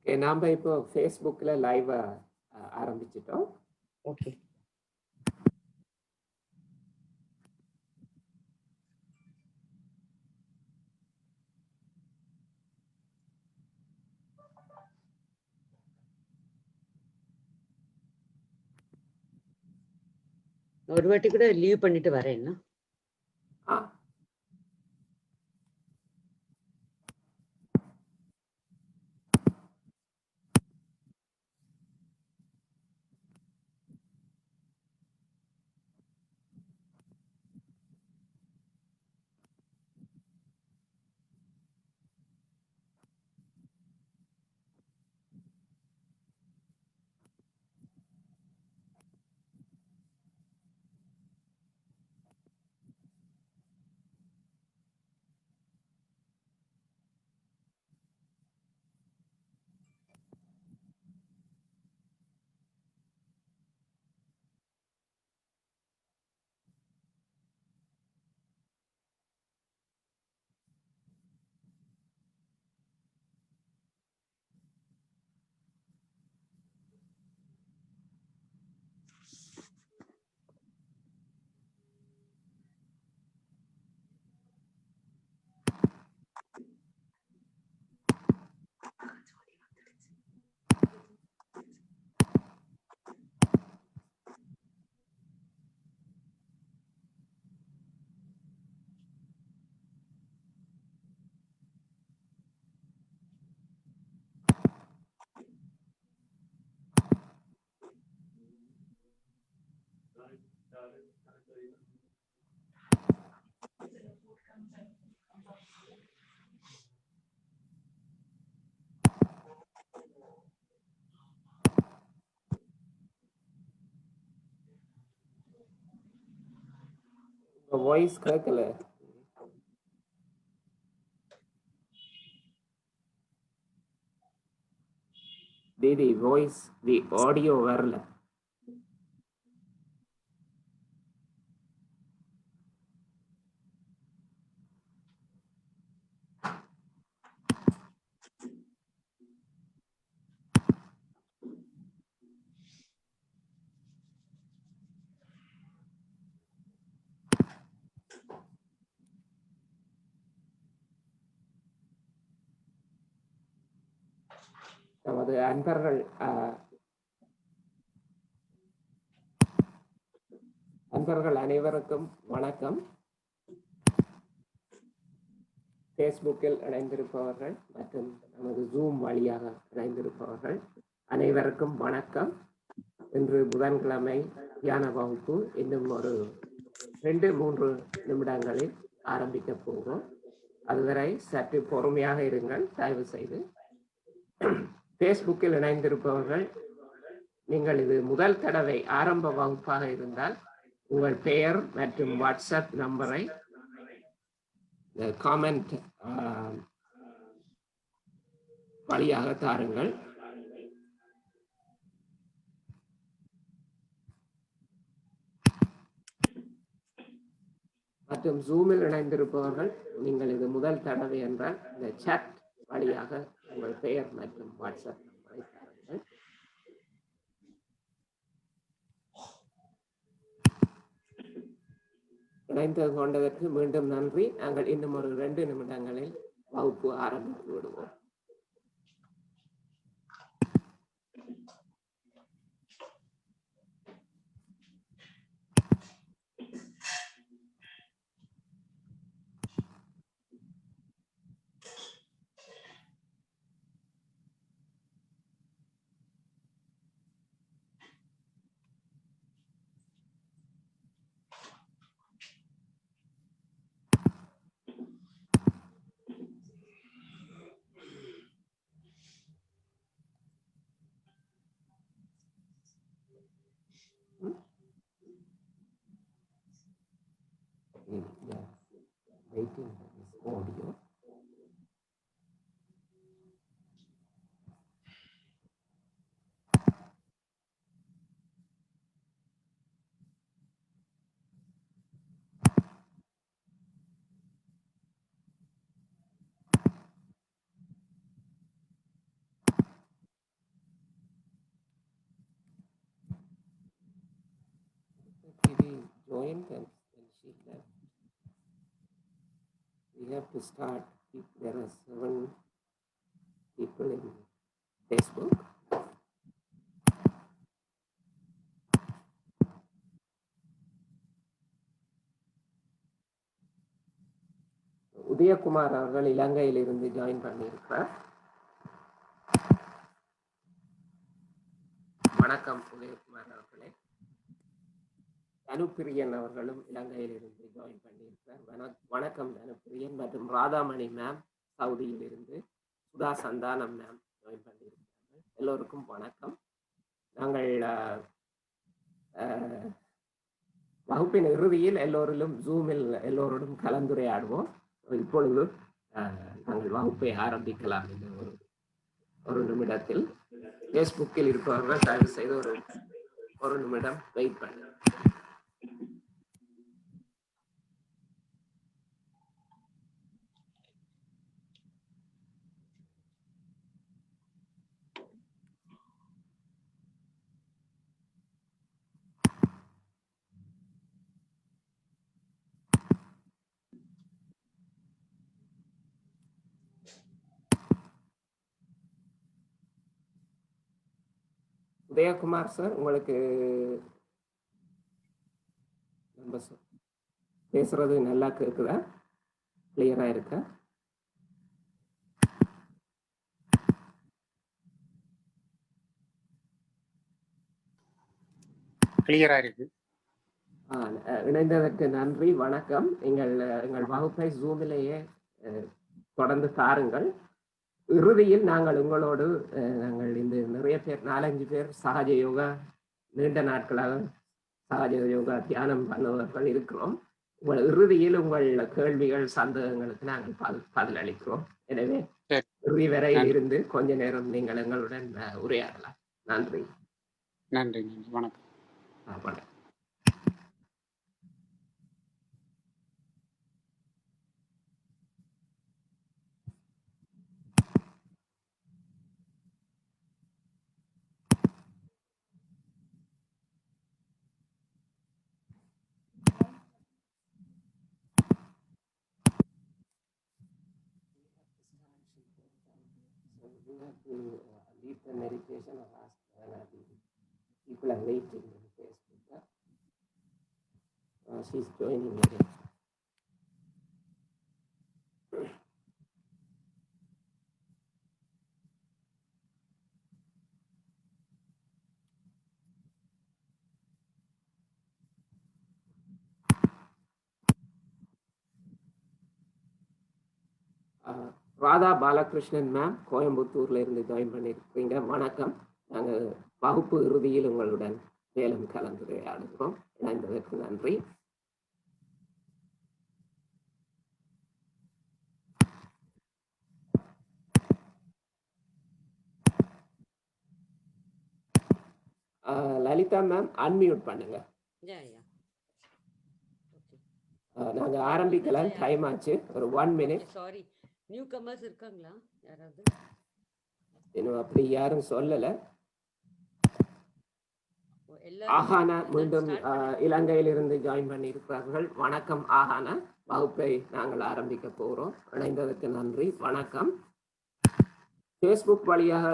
நாம் இப்போ ஃபேஸ்புக்கில் லைவ் ஆரம்பிச்சிட்டோம். ஓகே. ஒரு வாட்டி கூட லீவ் பண்ணிட்டு வரேன்னா. வாய்ஸ் கேட்கல. தீதி வாய்ஸ் ஆடியோ வரல. நமது அன்பர்கள் அனைவருக்கும் வணக்கம். ஃபேஸ்புக்கில் இணைந்திருப்பவர்கள் மற்றும் நமது ஜூம் வழியாக இணைந்திருப்பவர்கள் அனைவருக்கும் வணக்கம். இன்று புதன்கிழமை தியான வகுப்பு இன்னும் ஒரு 2-3 நிமிடங்களில் ஆரம்பிக்க போகிறோம். அதுவரை சற்று பொறுமையாக இருங்கள் தயவு செய்து. ஃபேஸ்புக்கில் இணைந்திருப்பவர்கள், நீங்கள் இது முதல் தடவை ஆரம்ப வகுப்பாக இருந்தால் உங்கள் பெயர் மற்றும் வாட்ஸ்அப் நம்பரை காமெண்ட் வழியாக தாருங்கள். மற்றும் ஜூமில் இணைந்திருப்பவர்கள், நீங்கள் இது முதல் தடவை என்றால் இந்த சாட் வழியாக உங்கள் பெயர் மற்றும் வாட்ஸ்அப் நம்பரை தாருங்கள். இணைந்து கொண்டதற்கு மீண்டும் நன்றி. நாங்கள் இன்னும் ஒரு 2 நிமிடங்களில் வகுப்பு ஆரம்பித்து விடுவோம். Waiting for this audio. Didi joined and she left. We have to start. If there are 7 people in Facebook. Udhayakumar அவர்கள் இலங்கையிலிருந்து ஜாயின் பண்ணியிருக்கிறார். வணக்கம் உதயகுமார் அவர்களே. தனுப்பிரியன் அவர்களும் இலங்கையிலிருந்து ஜாயின் பண்ணியிருக்கிறார். வணக்கம் தனுப்பிரியன். மற்றும் ராதாமணி மேம் சவுதியிலிருந்து, சுதா சந்தானம் மேம் ஜாயின் பண்ணியிருக்கிறார்கள். எல்லோருக்கும் வணக்கம். நாங்கள் வகுப்பின் இறுதியில் எல்லோரிலும் ஜூமில் எல்லோருடன் கலந்துரையாடுவோம். இப்பொழுது நாங்கள் வகுப்பை ஆரம்பிக்கலாம். இந்த ஒரு நிமிடத்தில் ஃபேஸ்புக்கில் இருப்பவர்கள் தயவு செய்து ஒரு நிமிடம் வெயிட் பண்ண. உதயகுமார் சார், உங்களுக்கு நம்ம பேசுறது நல்லா கேக்குதா? கிளியரா இருக்கா? கிளியரா இருக்கு. இணைந்ததற்கு நன்றி. வணக்கம். எங்கள் வகுப்பை ஜூமிலேயே தொடர்ந்து தாருங்கள். இறுதியில் நாங்கள் உங்களோடு இந்த நிறைய பேர் 4-5 பேர் சகஜ யோகா நீண்ட நாட்களாக சகஜ யோகா தியானம் பண்ணுவர்கள் இருக்கிறோம். இறுதியில் உங்கள் கேள்விகள் சந்தேகங்களுக்கு நாங்கள் பதிலளிக்கிறோம். எனவே இறுதி வரையில் இருந்து கொஞ்ச நேரம் நீங்கள் எங்களுடன் உரையாடலாம். நன்றி. நன்றி. வணக்கம். வணக்கம். Lead the meditation or ask people are waiting in Facebook. She's joining again. Radha Balakrishnan ma'am கோயம்புத்தூர்ல இருந்து ஜாயின் பண்ணியிருக்கீங்க. வணக்கம். நாங்கள் வகுப்பு இறுதியில் உங்களுடன் மேலும் கலந்துரையாடுகிறோம். இணைந்ததற்கு நன்றி. லலிதா மேம் அன்மியூட் பண்ணுங்க. நாங்க ஆரம்பிக்கலாம். டைம் ஆச்சு. ஒரு 1 minute. சாரி, நியூ கமர்ஸ் இருக்காங்களா யாராவது? இன்னும் அப்படி யாரும் சொல்லல. ஆஹானா மீண்டும் இலங்கையிலிருந்து ஜாயின் பண்ணி இருக்கிறார்கள். வணக்கம் ஆஹானா. வகுப்பை நாங்கள் ஆரம்பிக்க போறோம். இணைந்ததற்கு நன்றி. வணக்கம். Facebook வழியாக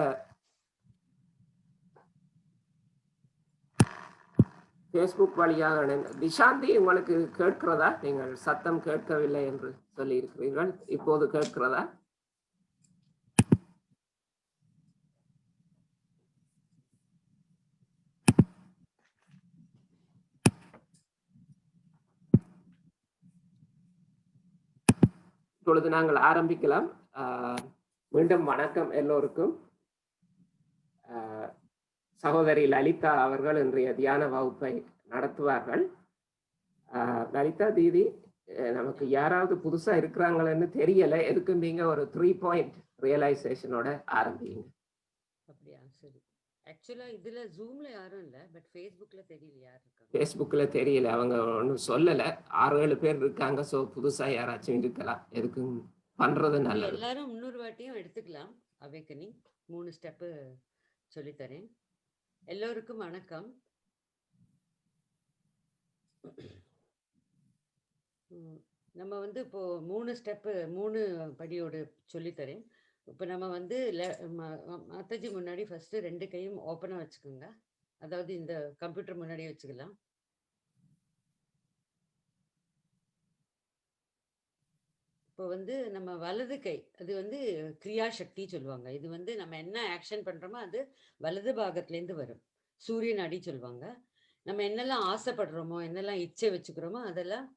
திஷாந்தி, உங்களுக்கு கேட்கிறதா? நீங்கள் சத்தம் கேட்கவில்லை என்று சொல்லி இருக்கிறீர்கள். இப்போது கேட்கிறதா? இப்பொழுது நாங்கள் ஆரம்பிக்கலாம். மீண்டும் வணக்கம் எல்லோருக்கும். சகோதரி லலிதா அவர்கள் இன்றைய தியான வகுப்பை நடத்துவார்கள். லலிதா தீதி, நமக்கு யாராவது புதுசா இருக்கிறாங்களன்னு தெரியல. எதுக்கு நீங்க ஒரு 3 point ரியலைசேஷனோட ஆரம்பிங்க. அப்படியா? சரி. ஆக்சுவலா இதுல ஜூம்ல யாரும் இல்ல, பட் ஃபேஸ்புக்ல தெரியல யார் இருக்காங்க. ஃபேஸ்புக்ல தெரியல, அவங்க ஒன்றும் சொல்லல. 6-7 பேர் இருக்காங்க. ஸோ புதுசா யாராச்சும் இருக்கலாம். எதுக்கு பண்றது நல்லது. எல்லாரும் இன்னொரு வாட்டியும் எடுத்துக்கலாம். அவேக்கனிங் 3 ஸ்டெப்பு சொல்லித்தரேன். எல்லோருக்கும் வணக்கம். நம்ம வந்து இப்போ 3 படியோடு சொல்லித்தரேன். இப்போ நம்ம வந்து மாதாஜி முன்னாடி ஃபர்ஸ்ட் 2 கையும் ஓப்பனா வச்சுக்கோங்க. அதாவது இந்த கம்ப்யூட்டர் முன்னாடியே வச்சுக்கலாம். இப்போ வந்து நம்ம வலது கை அது வந்து கிரியா சக்தி சொல்லுவாங்க. இது வந்து நம்ம என்ன ஆக்ஷன் பண்றோமோ அது வலது பாகத்துலேருந்து வரும். சூரிய நாடி சொல்லுவாங்க. நம்ம என்னெல்லாம் ஆசைப்படுறோமோ, என்னெல்லாம் இச்சை வச்சுக்கிறோமோ அதெல்லாம்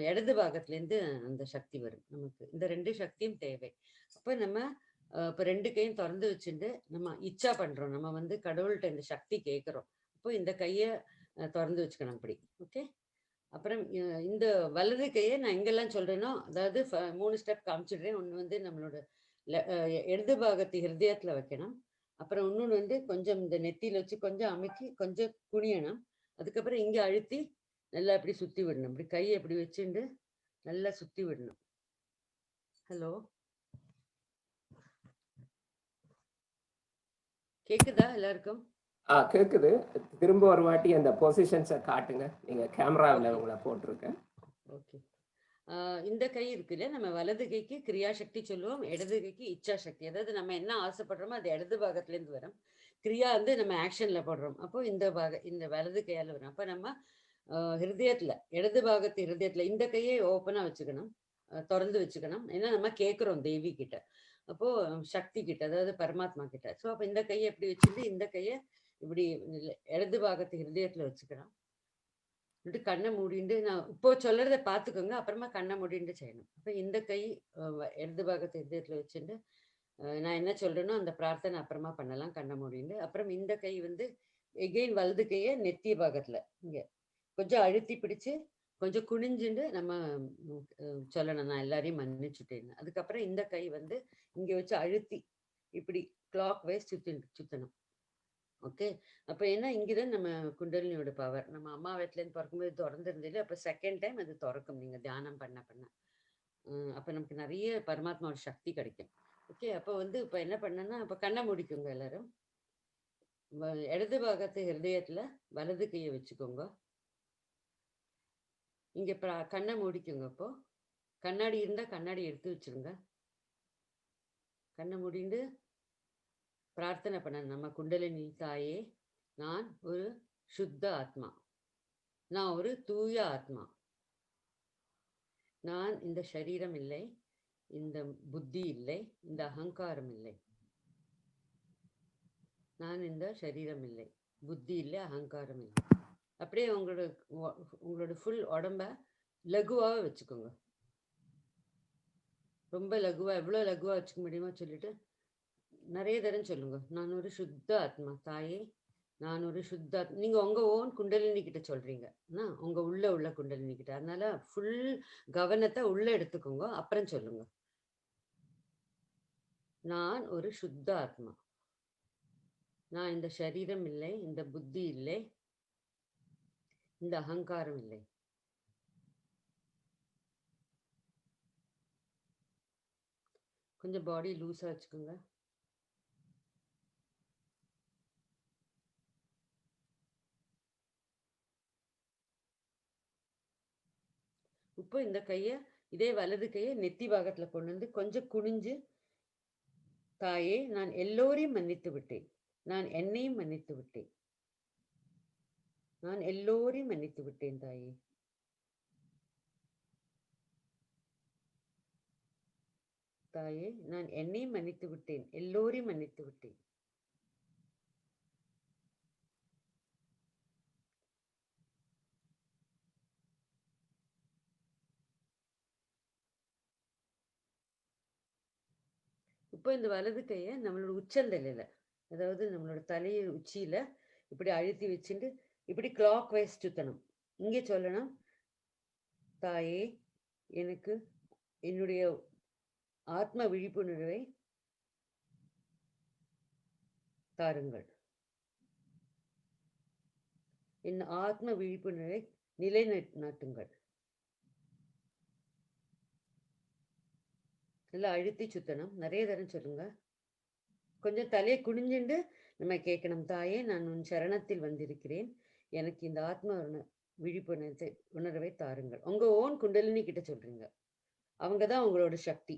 இடது பாகத்துலேருந்து அந்த சக்தி வரும் நமக்கு. இந்த 2 சக்தியும் தேவை. அப்போ நம்ம இப்போ 2 கையும் தொறந்து வச்சுட்டு நம்ம இச்சா பண்றோம். நம்ம வந்து கடவுள்கிட்ட இந்த சக்தி கேட்குறோம். அப்போ இந்த கையை தொறந்து வச்சுக்கணும் அப்படி. ஓகே. அப்புறம் இந்த வலது கையை நான் எங்கெல்லாம் சொல்றேனோ அதாவது 3 ஸ்டெப் காமிச்சிடுறேன். ஒன்று வந்து நம்மளோட இடது பாகத்து ஹிருதயத்துல வைக்கணும். அப்புறம் இன்னொன்று வந்து கொஞ்சம் இந்த நெத்தியில வச்சு கொஞ்சம் அமுக்கி கொஞ்சம் குனியணும். அதுக்கப்புறம் இங்கே அழுத்தி நல்லா இப்படி சுத்தி விடணும். இப்படி கையை இப்படி வச்சுட்டு நல்லா சுத்தி விடணும். ஹலோ, கேக்குதா எல்லாருக்கும்? கேக்குது. திரும்ப ஒரு வாட்டி அந்த பொசிஷன்ஸை காட்டுங்க. நீங்க கேமராவில் ஓகே உங்களை போட்டிருக்கேன். ஓகே. இந்த கை இருக்குல்ல, நம்ம வலது கைக்கு கிரியா சக்தி சொல்லுவோம், இடது கைக்கு இச்சா சக்தி. அதாவது நம்ம என்ன ஆசைப்படுறோமோ அது இடது பாகத்துலேருந்து வரும். கிரியா வந்து நம்ம ஆக்ஷன்ல போடுறோம். அப்போ இந்த வலது கையால் வரும். அப்போ நம்ம ஹிருதயத்துல இடது பாகத்து ஹிருதயத்துல இந்த கையை ஓப்பனா வச்சுக்கணும், திறந்து வச்சுக்கணும். ஏன்னா நம்ம கேட்குறோம் தேவி கிட்ட, அப்போ சக்தி கிட்ட, அதாவது பரமாத்மா கிட்ட. ஸோ அப்போ இந்த கையை எப்படி வச்சுட்டு இந்த கையை இப்படி இடது பாகத்து ஹிருதயத்துல வச்சுக்கலாம். கண்ணை மூடிண்டு நான் இப்போ சொல்றதை பார்த்துக்கோங்க. அப்புறமா கண்ணை மூடிண்டு செய்யணும். அப்போ இந்த கை இடது பாகத்தை இதயத்தில் வச்சுட்டு நான் என்ன சொல்றேனோ அந்த பிரார்த்தனை அப்புறமா பண்ணலாம் கண்ணை மூடிண்டு. அப்புறம் இந்த கை வந்து எகெயின் வலது கையை நெத்திய பாகத்துல இங்க கொஞ்சம் அழுத்தி பிடிச்சு கொஞ்சம் குனிஞ்சுண்டு நம்ம சொல்லணும், நான் எல்லாரையும் மன்னிச்சுட்டேன்னு. அதுக்கப்புறம் இந்த கை வந்து இங்க வச்சு அழுத்தி இப்படி கிளாக் வைஸ் சுத்தணும். ஓகே. அப்போ ஏன்னா இங்கதான் நம்ம குண்டலினியோட பவர் நம்ம அம்மா வீட்டிலேருந்து பிறக்கும்போது திறந்துருந்தது. அப்போ செகண்ட் டைம் அது திறக்கும் நீங்க தியானம் பண்ண பண்ண. அப்போ நமக்கு நிறைய பரமாத்மாவோட சக்தி கிடைக்கும். ஓகே. அப்போ வந்து இப்போ என்ன பண்ணேன்னா இப்போ கண்ணை முடிக்குங்க எல்லாரும். இடது பாகத்து ஹிருதயத்துல வலது கையை வச்சுக்கோங்க. இங்க கண்ணை மூடிக்குங்க. இப்போ கண்ணாடி இருந்தா கண்ணாடி எடுத்து வச்சிருங்க. கண்ணை மூடிண்டு பிரார்த்தனை பண்ண, நம்ம குண்டலினி தாயே, நான் ஒரு சுத்த ஆத்மா, நான் ஒரு தூய ஆத்மா, நான் இந்த சரீரம் இல்லை, இந்த புத்தி இல்லை, இந்த அகங்காரம் இல்லை. நான் இந்த சரீரம் இல்லை, புத்தி இல்லை, அகங்காரம் இல்லை. அப்படியே உங்களோட ஃபுல் உடம்ப லகுவாக வச்சுக்கோங்க. ரொம்ப லகுவா, எவ்வளோ லகுவா வச்சுக்க முடியுமோ சொல்லிட்டு நிறைய தரம் சொல்லுங்க. நான் ஒரு சுத்த ஆத்மா தாயே, நான் ஒரு சுத்த நீங்க உங்க ஓன் குண்டலினி கிட்ட சொல்றீங்க, உங்க உள்ள குண்டலினி கிட்ட. அதனால ஃபுல் கவனத்தை உள்ள எடுத்துக்கோங்க. அப்புறம் சொல்லுங்க, நான் ஒரு சுத்த ஆத்மா, நான் இந்த சரீரம் இல்லை, இந்த புத்தி இல்லை, இந்த அகங்காரம் இல்லை. கொஞ்சம் பாடி லூஸா வச்சுக்கோங்க. இப்போ இந்த கையை இதே வலது கையை நெத்தி பாகத்துல கொண்டு வந்து கொஞ்சம் குனிஞ்சு, தாயே, நான் எல்லோரையும் மன்னித்து விட்டேன், நான் என்னையும் மன்னித்து விட்டேன், நான் எல்லோரையும் மன்னித்து விட்டேன் தாயே. தாயே, நான் என்னையும் மன்னித்து விட்டேன், எல்லோரையும் மன்னித்து விட்டேன். இப்போ இந்த வலது கையை நம்மளோட உச்சந்தலையில, அதாவது நம்மளோட தலையை உச்சியில இப்படி அழுத்தி வச்சுட்டு இப்படி கிளாக் வைஸ் சுத்தணும். இங்கே சொல்லணும், தாயே, எனக்கு என்னுடைய ஆத்ம விழிப்புணர்வை தாருங்கள், என் ஆத்ம விழிப்புணர்வை நிலைநாட்டுங்கள். நல்லா அழுத்தி சுத்தணும். நிறைய தரம் சொல்லுங்க. கொஞ்சம் தலையை குனிஞ்சுண்டு நம்ம கேட்கணும், தாயே, நான் உன் சரணத்தில் வந்திருக்கிறேன், எனக்கு இந்த ஆத்ம விழிப்புணர்வை உணர்வை தாருங்கள். உங்க ஓன் குண்டலினி கிட்ட சொல்றீங்க. அவங்க தான் உங்களோட சக்தி.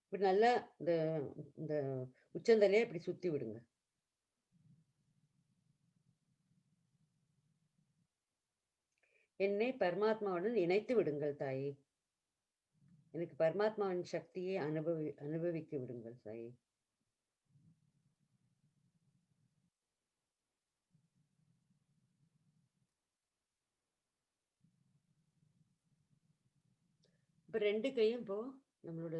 இப்படி நல்லா இந்த இந்த உச்சந்தலையை இப்படி சுத்தி விடுங்க. என்னை பரமாத்மாவுடன் இணைத்து விடுங்கள் தாயே. எனக்கு பரமாத்மாவின் சக்தியை அனுபவிக்க விடுங்கள் தாயே. இப்போ 2 கையும் இப்போ நம்மளோட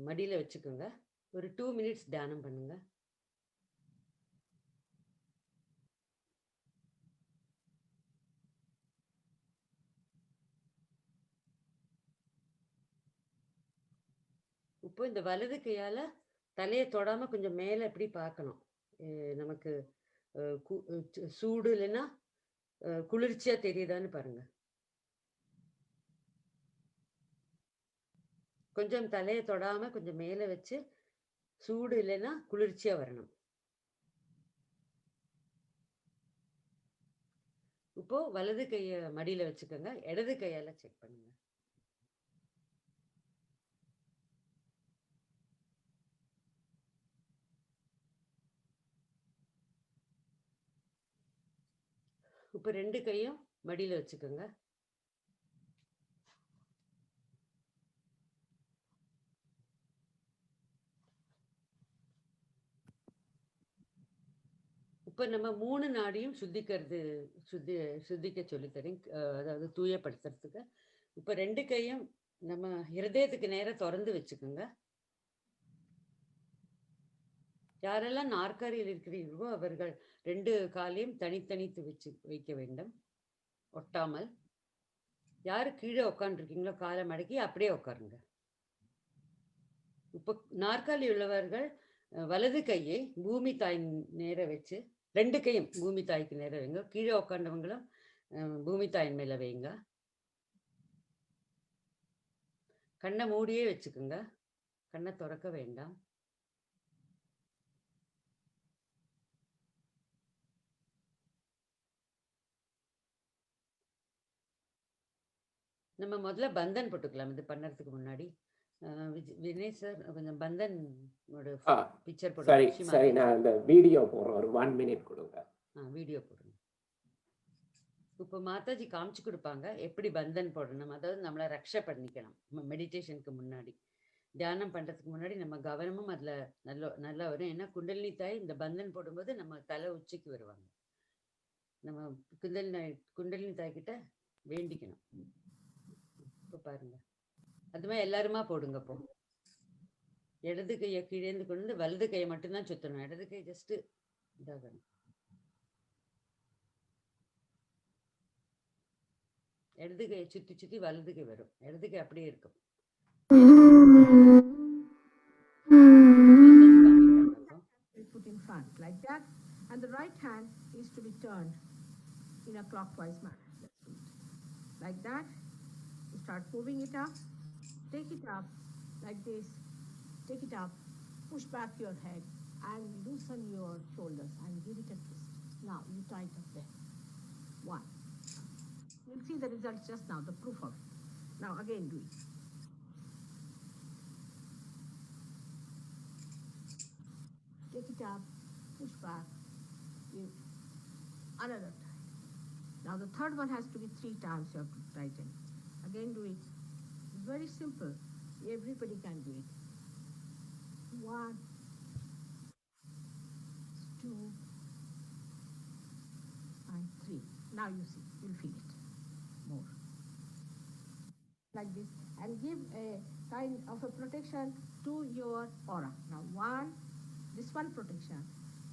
மடியில வச்சுக்கோங்க. ஒரு 2 மினிட்ஸ் தியானம் பண்ணுங்க. இப்போ இந்த வலது கையால தலையை தொடாம கொஞ்சம் மேல எப்படி பார்க்கணும். நமக்கு சூடு இல்லைன்னா குளிர்ச்சியா தெரியுதான்னு பாருங்க. கொஞ்சம் தலையை தொடாம கொஞ்சம் மேல வச்சு சூடு இல்லைன்னா குளிர்ச்சியா வரணும். இப்போ வலது கைய மடியில வச்சுக்கோங்க. இடது கையால செக் பண்ணுங்க. இப்போ 2 கையும் மடியில வச்சுக்கோங்க. இப்போ நம்ம 3 நாடியும் சுத்திக்க சொல்லித்தரேன். அதாவது தூயப்படுத்துறதுக்கு. இப்போ 2 கையும் நம்ம ஹிருதயத்துக்கு நேரா திறந்து வச்சுக்கோங்க. யாரெல்லாம் நாற்காலியில் இருக்கிறீர்களோ அவர்கள் 2 காலையும் தனித்தனித்து வைக்க வேண்டும், ஒட்டாமல். யாரு கீழே உட்காந்துருக்கீங்களோ காலை மடக்கி அப்படியே உட்காருங்க. இப்போ நாற்காலி உள்ளவர்கள் வலது கையை பூமி தாய் நேர வச்சு 2 கையும் பூமி தாய்க்கு நேர வைங்க. கீழே உட்காண்டவங்களும் பூமி தாயின் மேல வைங்க. கண்ணை மூடியே வச்சுக்கோங்க. கண்ணை திறக்க வேண்டாம். நம்ம முதல்ல பந்தன் போட்டுக்கலாம் இது பண்ணறதுக்கு முன்னாடி. வினய் சார் கொஞ்சம் பந்தன் பிக்சர் சரி போடுங்க. சரி, நான் இந்த வீடியோ போடுறேன். ஒரு 1 மினிட் கொடுங்க. வீடியோ போடுங்க. இப்போ மாதாஜி காமிச்சு கொடுப்பாங்க எப்படி பந்தன் போடணும். அதாவது நம்மளை ரக்ஷா பண்ணிக்கணும். மெடிடேஷனுக்கு முன்னாடி, தியானம் பண்றதுக்கு முன்னாடி நம்ம கவனமும் அதுல நல்லா வரும். ஏன்னா குண்டலினி தாய் இந்த பந்தன் போடும்போது நம்ம தலை உச்சிக்கு வருவாங்க. நம்ம குண்டலினி தாய் கிட்ட வேண்டிக்கணும். இப்போ பாருங்க, அது மாதிரி எல்லாருமா போடுங்க. இப்போ இடது கையை கீழேந்து கொண்டு வந்து வலது கையை மட்டும்தான் சுத்தணும். இடது கை ஜஸ்ட் இதாகணும். இடது கையை சுத்தி சுத்தி வலது கை வரும். இடது கை அப்படியே இருக்கும். Put in front like that, and the right hand is to be turned in a clockwise manner. Let's do it like that. You start moving it up. Take it up like this. Take it up. Push back your head and loosen your shoulders and give it a twist. Now you tighten up there. 1. You'll see the results just now, the proof of it. Now again do it. Take it up, push back, give another time. Now the third one has to be 3 times you have to tighten. Again do it. It's very simple. Everybody can do it. 1, 2, and 3. Now you see, you'll feel it more. Like this, and give a kind of a protection to your aura. Now 1, this one protection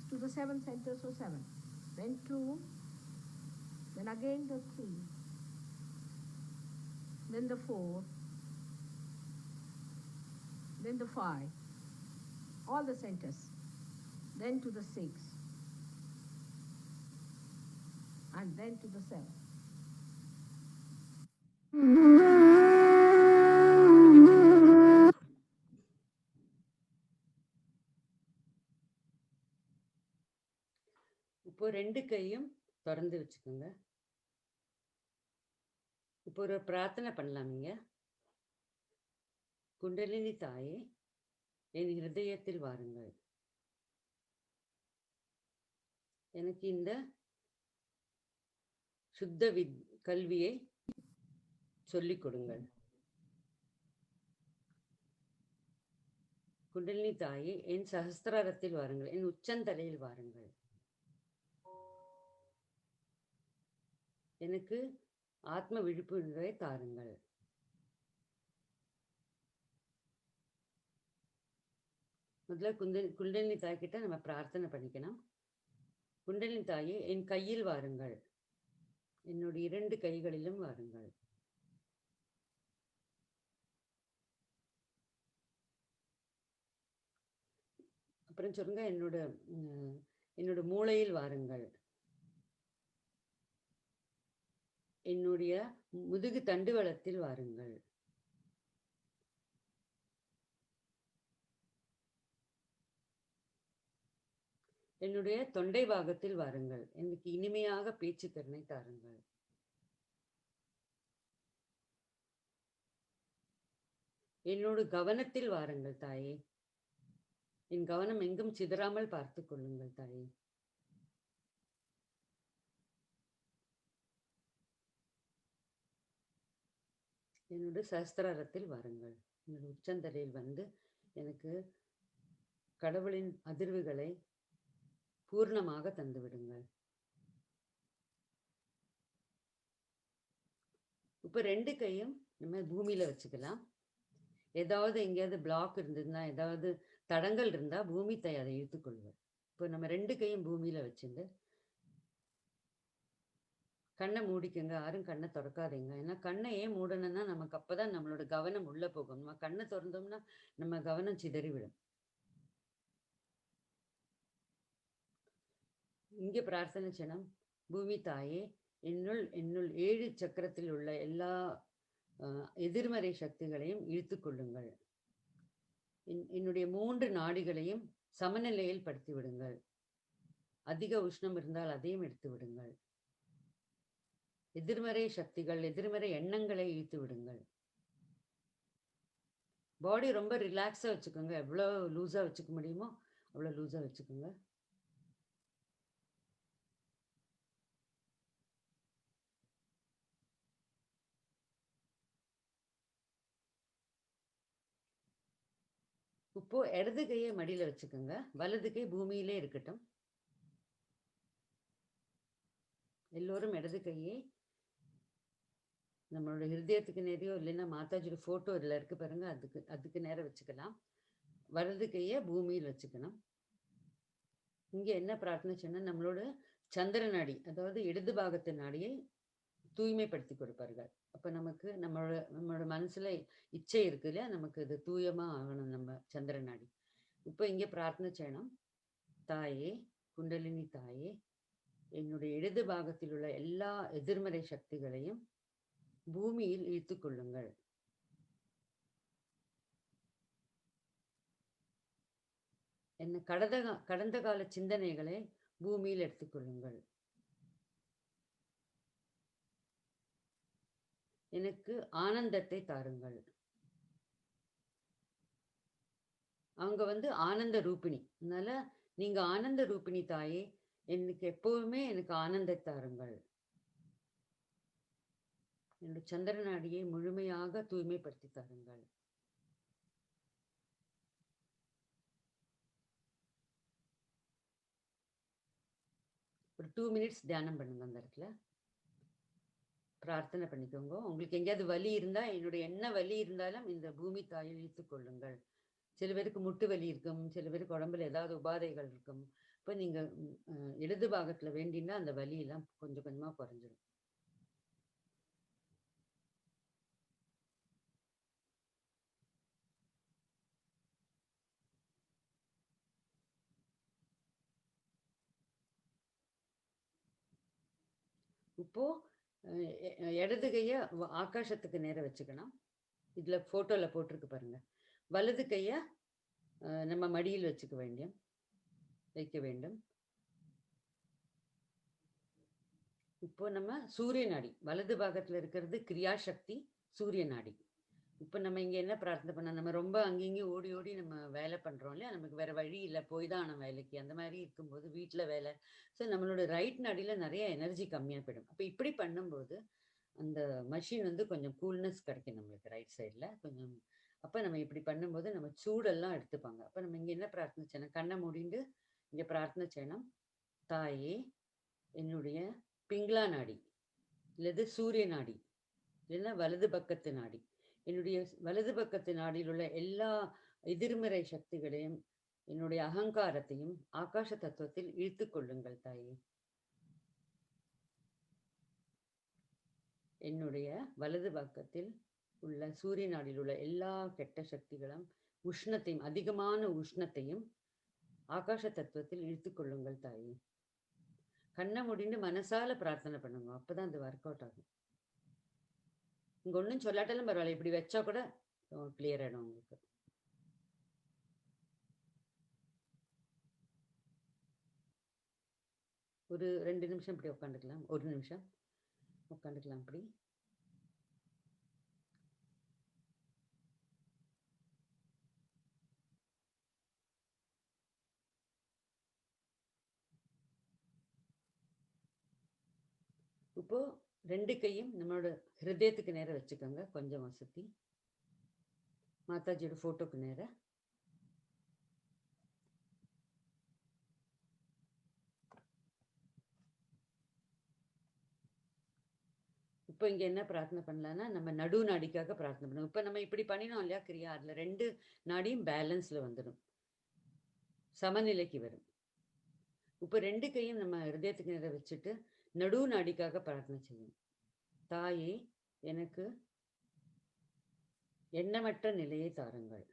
to the 7 centers, so 7. Then 2, then again the 3, then the 4, then the 5, all the centers, then to the 6, and then to the 7. இப்போ 2 கையும் திறந்து வச்சுக்கோங்க. இப்போ ஒரு பிரார்த்தனை பண்ணலாம் நீங்க. குண்டலினி தாயே, என் ஹிருதயத்தில் வாருங்கள். எனக்கு இந்த சுத்த கல்வியை சொல்லிக் கொடுங்கள். குண்டலினி தாயே, என் சஹஸ்திராரத்தில் வாருங்கள், என் உச்சந்தலையில் வாருங்கள். எனக்கு ஆத்ம விழிப்புணர்வை தாருங்கள். முதல்ல குண்டலினி தாய் கிட்ட நம்ம பிரார்த்தனை பண்ணிக்கணும். குண்டலினி தாயே, என் கையில் வாருங்கள், என்னுடைய 2 கைகளிலும் வாருங்கள். அப்புறம் சொல்லுங்க, என்னோட மூளையில் வாருங்கள், என்னுடைய முதுகு தண்டுவளத்தில் வாருங்கள், என்னுடைய தொண்டை பாகத்தில் வாருங்கள், எனக்கு இனிமையாக பேச்சு திறனை தாருங்கள். என்னோட கவனத்தில் வாருங்கள் தாயே, என் கவனம் எங்கும் சிதறாமல் பார்த்துக் கொள்ளுங்கள் தாயே. என்னோட சஹஸ்திராரத்தில் வாருங்கள், என்னோட உச்சந்தலையில் வந்து எனக்கு கடவுளின் அதிர்வுகளை பூர்ணமாக தந்து விடுங்கள். இப்ப 2 கையும் நம்ம பூமியில வச்சுக்கலாம். ஏதாவது எங்கேயாவது பிளாக் இருந்ததுன்னா, ஏதாவது தடங்கள் இருந்தா பூமி தாய் அதை இழுத்துக்கொள்வார். இப்போ நம்ம 2 கையும் பூமியில வச்சுட்டு கண்ணை மூடிக்கங்க. யாரும் கண்ணை திறக்காதீங்க. ஏன்னா கண்ணை ஏன் மூடணும்னா, நமக்கு அப்பதான் நம்மளோட கவனம் உள்ள போகும். நம்ம கண்ணை திறந்தோம்னா நம்ம கவனம் சிதறிவிடும். இங்க பிரார்த்தனை செய்யணும். பூமி தாயே, என்னுள் 7 சக்கரத்தில் உள்ள எல்லா எதிர்மறை சக்திகளையும் இழுத்துக் கொள்ளுங்கள். என்னுடைய 3 நாடிகளையும் சமநிலையில் படுத்தி விடுங்கள். அதிக உஷ்ணம் இருந்தால் அதையும் எடுத்து விடுங்கள். எதிர்மறை சக்திகள், எதிர்மறை எண்ணங்களை இழுத்து விடுங்கள். பாடி ரொம்ப ரிலாக்ஸா வச்சுக்கோங்க. எவ்வளவு லூஸா வச்சுக்க முடியுமோ அவ்வளவு லூஸா வச்சுக்கோங்க. இப்போ இடது கையை மடியில வச்சுக்கோங்க. வலது கை பூமியிலே இருக்கட்டும். எல்லோரும் இடது கையை நம்மளோட ஹிருதயத்துக்கு நேரையோ இல்லைன்னா மாதாஜியோட போட்டோ இதுல இருக்கு பாருங்க, அதுக்கு நேரம் வச்சுக்கலாம். வலது கையை பூமியில் வச்சுக்கணும். இங்க என்ன பிரார்த்தனை சொன்னா, நம்மளோட சந்திர நாடி, அதாவது இடது பாகத்து நாடியை தூய்மைப்படுத்தி கொடுப்பார்கள். அப்ப நமக்கு நம்மளோட மனசுல இச்சை இருக்கு இல்லையா, நமக்கு இது தூயமா ஆகணும் நம்ம சந்திர நாடி. இப்ப இங்க பிரார்த்தனை செய்யணும். தாயே, குண்டலினி தாயே, என்னுடைய இடது பாகத்தில் உள்ள எல்லா எதிர்மறை சக்திகளையும் பூமியில் இழுத்துக் கொள்ளுங்கள். என்ன கடந்த கால சிந்தனைகளை பூமியில் எடுத்துக்கொள்ளுங்கள். எனக்கு ஆனந்தத்தை தாருங்கள். அவங்க ஆனந்த ரூபிணி. அதனால நீங்க ஆனந்த ரூபிணி தாயே, எனக்கு எப்பவுமே எனக்கு ஆனந்தத்தை தாருங்கள். என்னோட சந்திர நாடியை முழுமையாக தூய்மைப்படுத்தி தாருங்கள். ஒரு 2 மினிட்ஸ் தியானம் பண்ணுங்க. அந்த இடத்துல பிரார்த்தனை பண்ணிக்கோங்க. உங்களுக்கு எங்கேயாவது வலி இருந்தா, என்னுடைய என்ன வலி இருந்தாலும் இந்த பூமி தாயை இழுத்துக் கொள்ளுங்கள். சில பேருக்கு முட்டு வலி இருக்கும், சில பேருக்கு உடம்புல ஏதாவது உபாதைகள் இருக்கும். இப்ப நீங்க இடது பாகத்துல வேண்டினா அந்த வலி எல்லாம் கொஞ்சம் கொஞ்சமா குறைஞ்சிடும். இப்போ இடது கைய ஆகாசத்துக்கு நேர வச்சுக்கணும். இதுல போட்டோல போட்டிருக்கு பாருங்க. வலது கைய நம்ம மடியில் வைக்க வேண்டும். இப்போ நம்ம சூரிய நாடி வலது பாகத்துல இருக்கிறது கிரியா சக்தி சூரிய நாடி. இப்போ நம்ம இங்க என்ன பிரார்த்தனை பண்ண, நம்ம ரொம்ப அங்கேயும் ஓடி ஓடி நம்ம வேலை பண்றோம் இல்லையா, நமக்கு வேற வழி இல்லை, போய் தான் ஆன வேலைக்கு, அந்த மாதிரி இருக்கும்போது வீட்டுல வேலை, ஸோ நம்மளோட ரைட் நாடியில நிறைய எனர்ஜி கம்மியா போயிடும். அப்போ இப்படி பண்ணும்போது அந்த மஷின் வந்து கொஞ்சம் கூல்னஸ் கிடைக்கும் நம்மளுக்கு ரைட் சைடில் கொஞ்சம். அப்போ நம்ம இப்படி பண்ணும்போது நம்ம சூடெல்லாம் எடுத்துப்பாங்க. அப்போ நம்ம இங்கே என்ன பிரார்த்தனை செய்யணும், கண்ணை மூடிண்டு இங்கே பிரார்த்தனை செய்யணும். தாயே, என்னுடைய பிங்களா நாடி இல்லது சூரிய நாடி இல்லைன்னா வலது பக்கத்து நாடி, என்னுடைய வலது பக்கத்து நாடியில் உள்ள எல்லா எதிர்மறை சக்திகளையும் என்னுடைய அகங்காரத்தையும் ஆகாச தத்துவத்தில் இழுத்து கொள்ளுங்கள் தாயே. என்னுடைய வலது பக்கத்தில் உள்ள சூரிய நாடியில் உள்ள எல்லா கெட்ட சக்திகளும் உஷ்ணத்தையும் அதிகமான உஷ்ணத்தையும் ஆகாச தத்துவத்தில் இழுத்து கொள்ளுங்கள் தாயே. கண்ணை முடிந்து மனசால பிரார்த்தனை பண்ணுங்க, அப்பதான் அது ஒர்க் அவுட் ஆகும். இங்க ஒன்றும் சொல்லாட்டாலும் பரவாயில்ல, இப்படி வச்சா கூட கிளியர் ஆயிடும் உங்களுக்கு. ஒரு 2 நிமிஷம் இப்படி உட்காந்துக்கலாம், 1 நிமிஷம் உட்காந்துக்கலாம் அப்படி. இப்போ 2 கையும் நம்மளோட ஹிருதயத்துக்கு நேரம் வச்சுக்கோங்க, கொஞ்சம் வசதி. மாதாஜியோட போட்டோக்கு நேரம். இப்போ இங்க என்ன பிரார்த்தனை பண்ணலாம்னா, நம்ம நடு நாடிக்காக பிரார்த்தனை பண்ணுவோம். இப்போ நம்ம இப்படி பண்ணினோம் இல்லையா கிரியா, அதுல 2 நாடியும் பேலன்ஸ்ல வந்துடும், சமநிலைக்கு வரும். இப்போ 2 கையும் நம்ம ஹிருதயத்துக்கு நேரம் வச்சுட்டு நடு நாடிக்காக பிரார்த்தனை செய்யும். தாயே, எனக்கு எண்ணமற்ற நிலையை தாருங்கள்.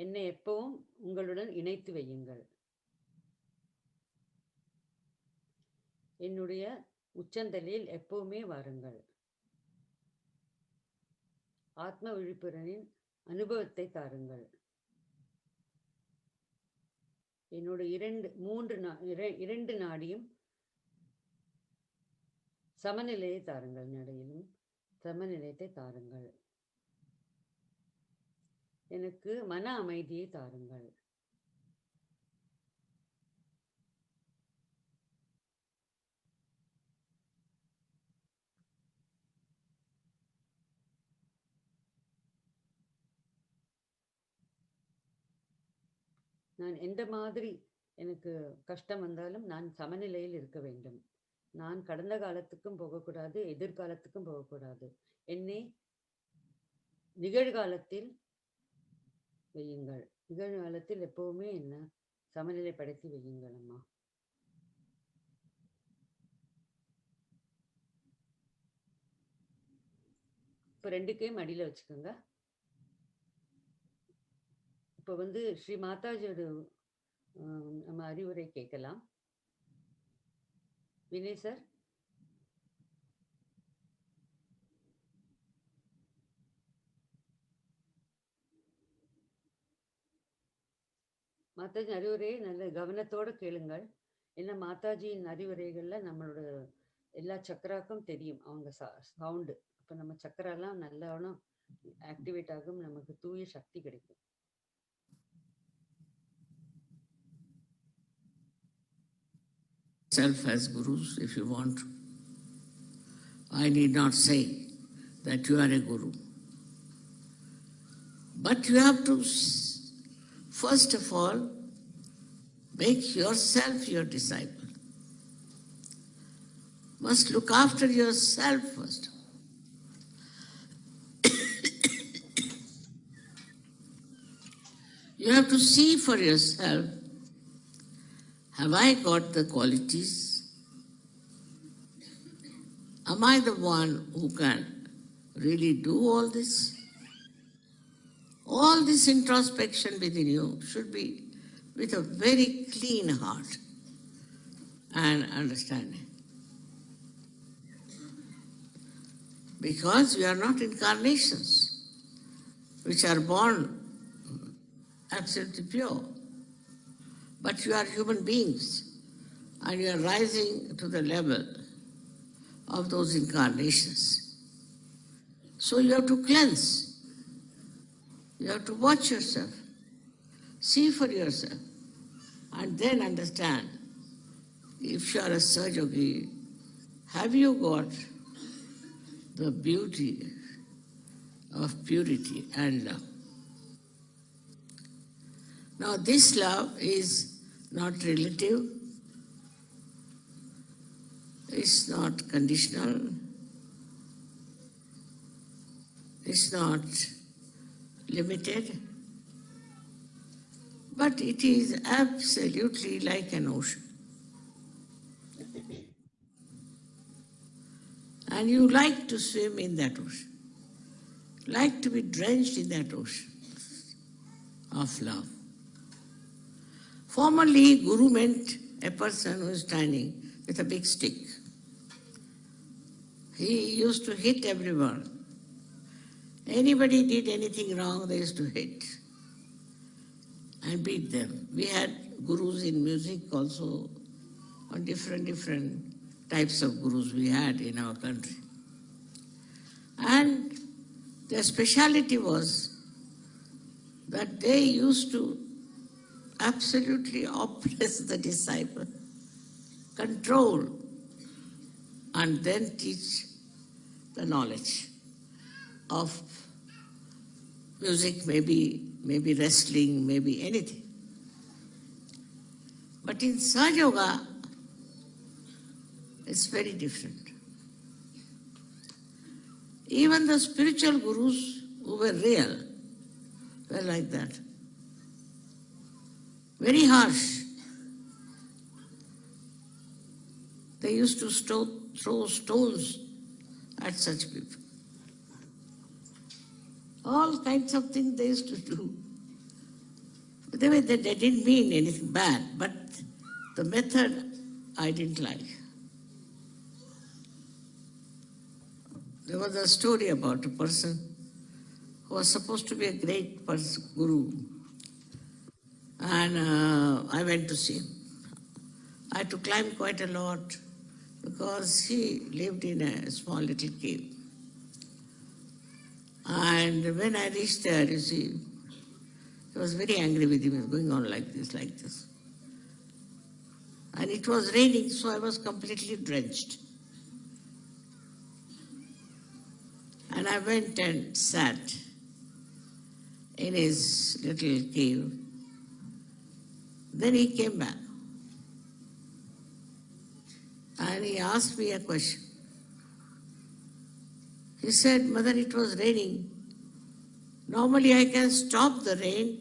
என்னை எப்பவும் உங்களுடன் இணைத்து வையுங்கள். என்னுடைய உச்சந்தலையில் எப்பவுமே வாருங்கள். ஆத்ம விழிப்புணரின் அனுபவத்தை தாருங்கள். என்னோட 2 நாடியும் சமநிலையை தாருங்கள், நடையிலும் சமநிலையத்தை தாருங்கள். எனக்கு மன அமைதியை தாருங்கள். நான் எந்த மாதிரி எனக்கு கஷ்டம் வந்தாலும் நான் சமநிலையில் இருக்க வேண்டும். நான் கடந்த காலத்துக்கும் போகக்கூடாது, எதிர்காலத்துக்கும் போகக்கூடாது. என்னை நிகழ்காலத்தில் வையுங்கள். நிகழ்காலத்தில் எப்பவுமே என்ன சமநிலைப்படுத்தி வையுங்கள் அம்மா. இப்போ 2 கையும் அடியில் வச்சுக்கோங்க. இப்போ வந்து ஸ்ரீ மாதாஜியோட நம்ம அறிவுரை கேட்கலாம். வினய் சார். மாதாஜி அறிவுரையை நல்ல கவனத்தோடு கேளுங்கள். ஏன்னா மாதாஜியின் அறிவுரைகளில் நம்மளோட எல்லா சக்கராக்கும் தெரியும் அவங்க சவுண்டு. அப்போ நம்ம சக்கரெல்லாம் நல்லவனும் ஆக்டிவேட் ஆகும், நமக்கு தூய சக்தி கிடைக்கும். Self as gurus if you want. I need not say that you are a guru. But you have to, first of all, make yourself your disciple. Must look after yourself first. You have to see for yourself, have I got the qualities? Am I the one who can really do all this? All this introspection within you should be with a very clean heart and understanding. Because we are not incarnations which are born absolutely pure, but you are human beings and you are rising to the level of those incarnations. So you have to cleanse. You have to watch yourself, see for yourself, and then understand if you are a Sahaja-yogi, have you got the beauty of purity and love? Now this love is not relative, it's not conditional, it's not limited, but it is absolutely like an ocean. And you like to swim in that ocean, like to be drenched in that ocean of love. Formerly, Guru meant a person who is standing with a big stick. He used to hit everyone. Anybody did anything wrong, they used to hit and beat them. We had gurus in music also, on different types of gurus we had in our country. And their speciality was that they used to absolutely oppress the disciple, control, and then teach the knowledge of music, maybe wrestling, maybe anything. But in Sahaja Yoga, it's very different. Even the spiritual gurus who were real were like that. Very harsh. They used to throw stones at such people. All kinds of things they used to do. But they didn't mean anything bad, but the method I didn't like. There was a story about a person who was supposed to be a great guru. And I went to see him. I had to climb quite a lot because he lived in a small little cave. And when I reached there, you see, I was very angry with him. He was going on like this. And it was raining, so I was completely drenched. And I went and sat in his little cave. Then he came back. And he asked me a question. He said, Mother, it was raining. Normally I can stop the rain,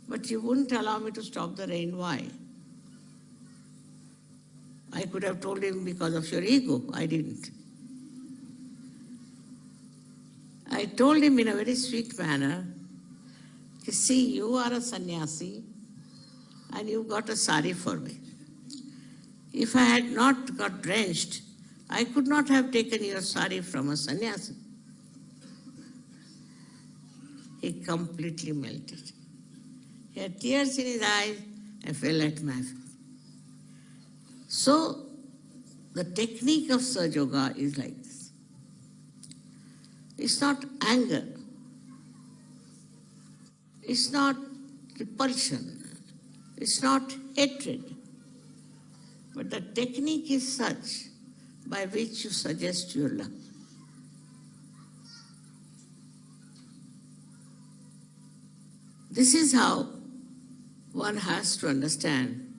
but you wouldn't allow me to stop the rain. Why? I could have told him because of your ego. I didn't. I told him in a very sweet manner, you see, you are a sannyasi and you got a sari for me. If I had not got drenched, I could not have taken your sari from a sannyasi. He completely melted. He had tears in his eyes and fell at my feet. So, the technique of Sahaja Yoga is like this. It's not anger. It's not repulsion. It's not hatred. But the technique is such by which you suggest your love. This is how one has to understand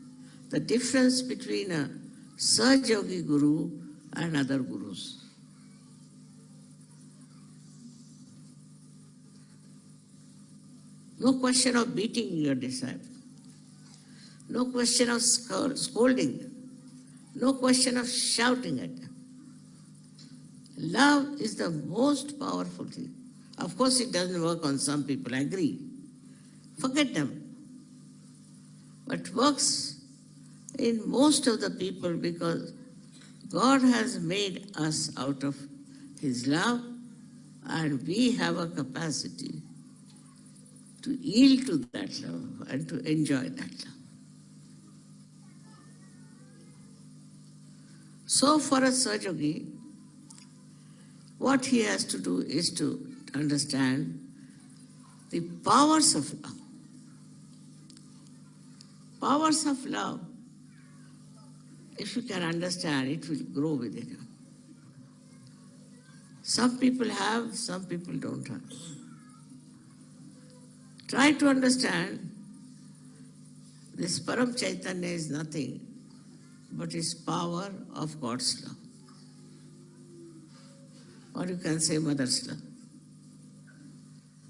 the difference between a Sahaja Yogi guru and other gurus. No question of beating your disciple. No question of scolding them. No question of shouting at them. Love is the most powerful thing. Of course, it doesn't work on some people, I agree. Forget them. But works in most of the people because God has made us out of His love and we have a capacity to yield to that love and to enjoy that love. So for a Sahaja-yogi, what he has to do is to understand the powers of love. Powers of love, if you can understand, it will grow within you. Some people have, some people don't have. Try to understand this Param Chaitanya is nothing but is power of God's love. Or you can say Mother's love.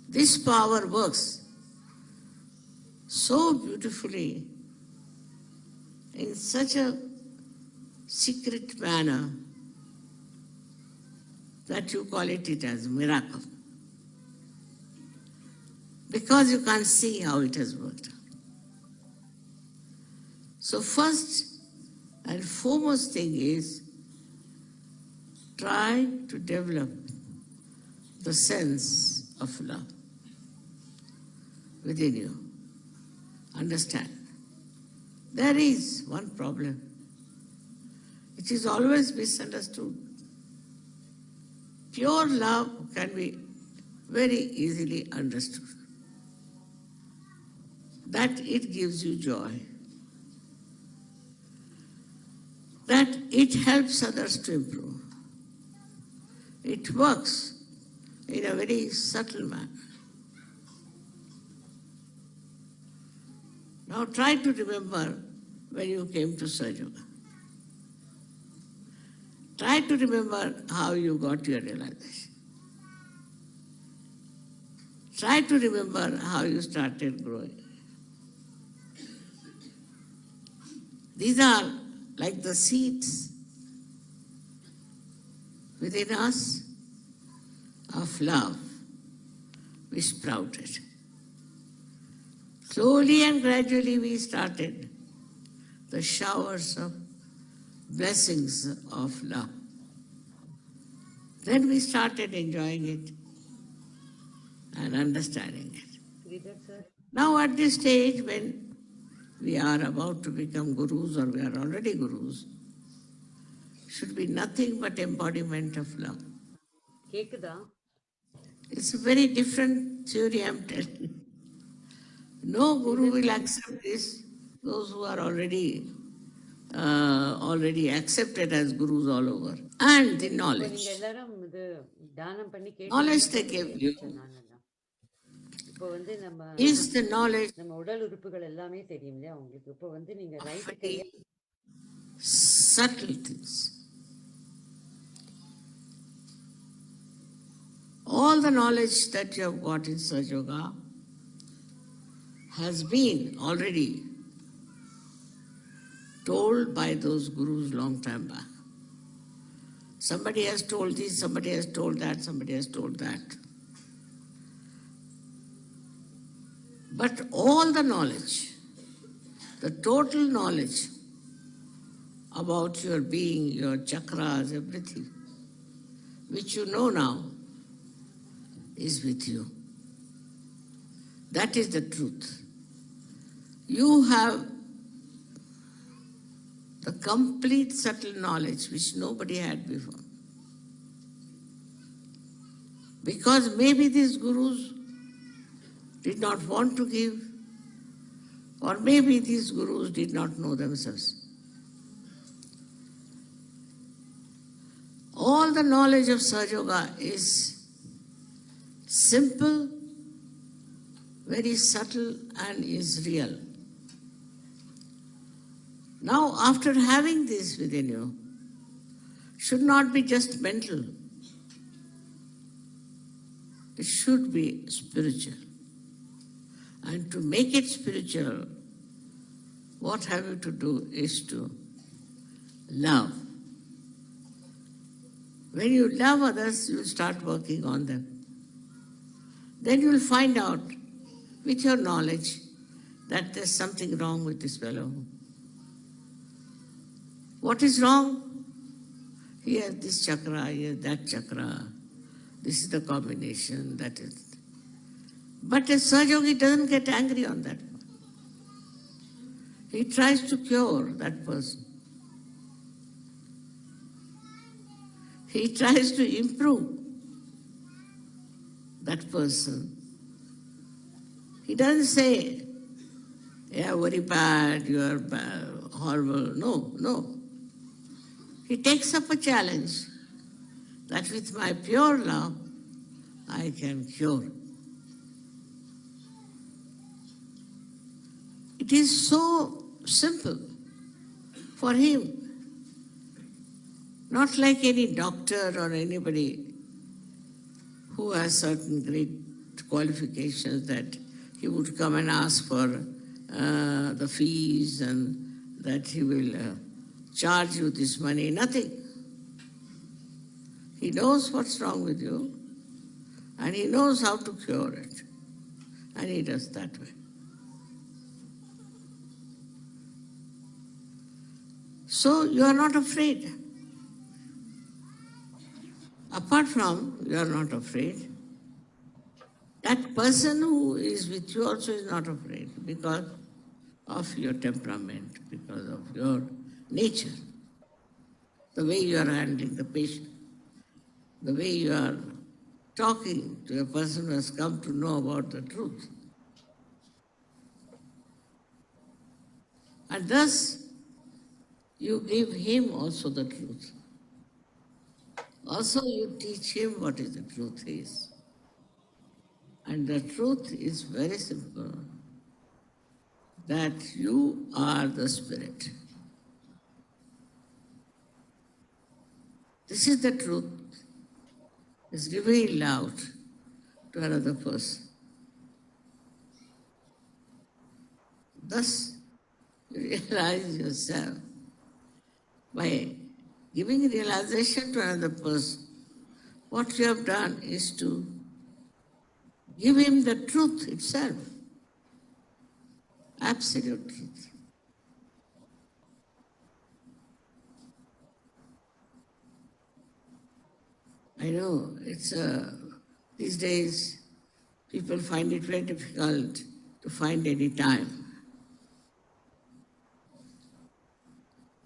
This power works so beautifully in such a secret manner that you call it as miracle. Because you can't see how it has worked out. So first and foremost thing is try to develop the sense of love within you. Understand. There is one problem. It is always misunderstood. Pure love can be very easily understood. That it gives you joy. That it helps others to improve. It works in a very subtle manner. Now try to remember when you came to Sahaja Yoga. Try to remember how you got your realization. Try to remember how you started growing. These are like the seeds within us of love which sprouted. Slowly and gradually we started the showers of blessings of love. Then we started enjoying it and understanding it. Now at this stage when we are about to become gurus or we are already gurus, should be nothing but embodiment of love. It's a very different theory I'm telling you. No guru will accept this. Those who are already accepted as gurus all over. And the knowledge. Knowledge they gave you is the knowledge of very subtle things. All the knowledge that you have got in Sahaja Yoga has been already told by those gurus long time back. Somebody has told this, somebody has told that, somebody has told that. But all the knowledge, the total knowledge about your being, your chakras, everything, which you know now, is with you. That is the truth. You have the complete subtle knowledge which nobody had before. Because maybe these gurus did not want to give, or maybe these gurus did not know themselves. All the knowledge of Sahaja Yoga is simple, very subtle, and is real. Now, after having this within you, should not be just mental. It should be spiritual. And to make it spiritual, what have you to do is to love. When you love others, you will start working on them. Then you will find out with your knowledge that there's something wrong with this fellow. What is wrong? He has this chakra, he has that chakra. This is the combination, that is. But a Sahaja Yogi doesn't get angry on that. He tries to cure that person. he tries to improve that person. He doesn't say, "Yeah, very bad, you are bad, horrible." No. He takes up a challenge that with my pure love, I can cure. It is so simple for him, not like any doctor or anybody who has certain great qualifications that he would come and ask for the fees and that he will charge you this money. Nothing. He knows what's wrong with you and he knows how to cure it. And he does that way. So you are not afraid. Apart from you are not afraid, that person who is with you also is not afraid because of your temperament, because of your nature, the way you are handling the patient, the way you are talking to a person who has come to know about the truth. And thus, you give him also the truth. Also, you teach him what is the truth is. And the truth is very simple, that you are the Spirit. This is the truth. It's revealed out to another person. Thus, you realize yourself by giving realization to another person. What you have done is to give him the truth itself, absolute truth. I know it's these days people find it very difficult to find any time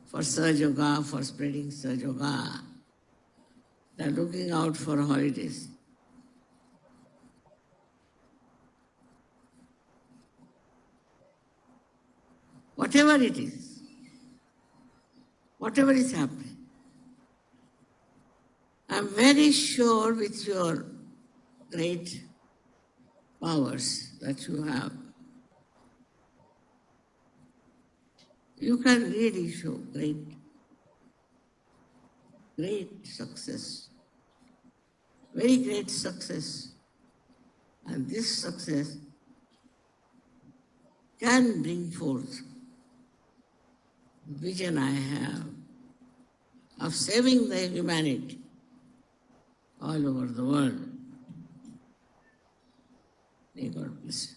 for Sahaja Yoga, for spreading Sahaja Yoga. They're looking out for holidays. Whatever it is, whatever is happening, I'm very sure with your great powers that you have, you can really show great success, very great success. And this success can bring forth the vision I have of saving the humanity all over the world. May God bless you.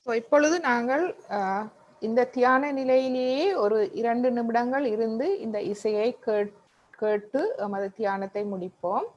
So இப்பொழுது நாங்கள் இந்த தியான நிலையிலேயே ஒரு 2 நிமிடங்கள் இருந்து இந்த இசையை கேட்டு நமது தியானத்தை முடிப்போம்.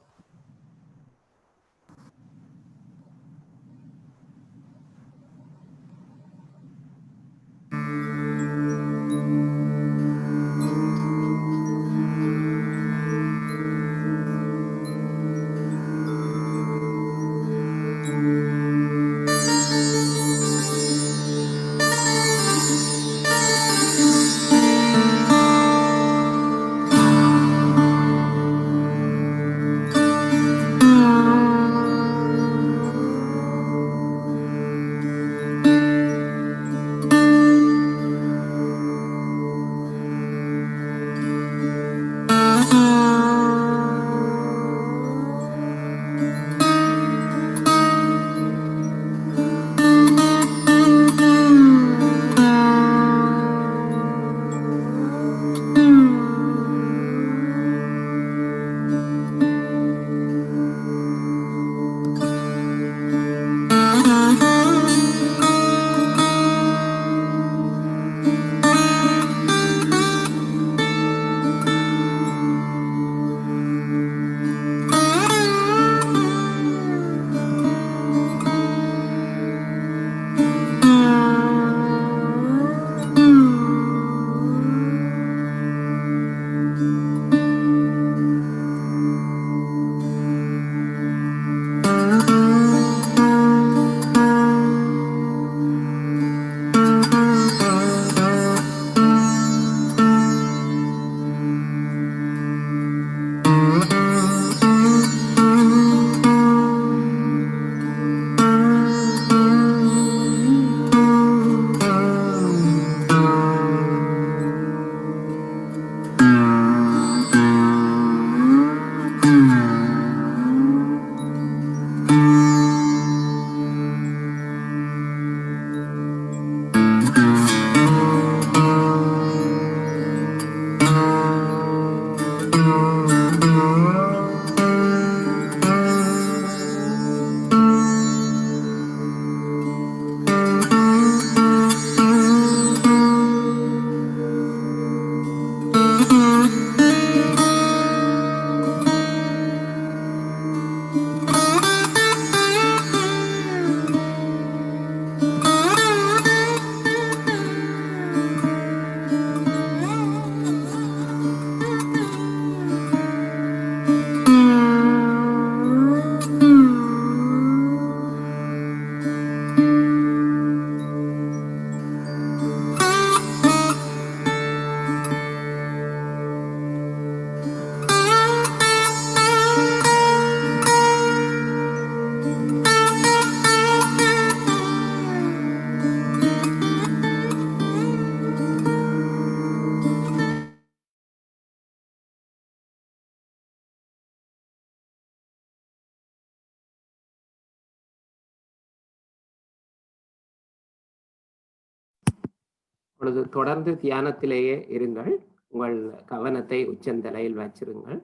இப்பொழுது தொடர்ந்து தியானத்திலேயே இருங்கள். உங்கள் கவனத்தை உச்சந்தலையில் வைத்திருங்கள்.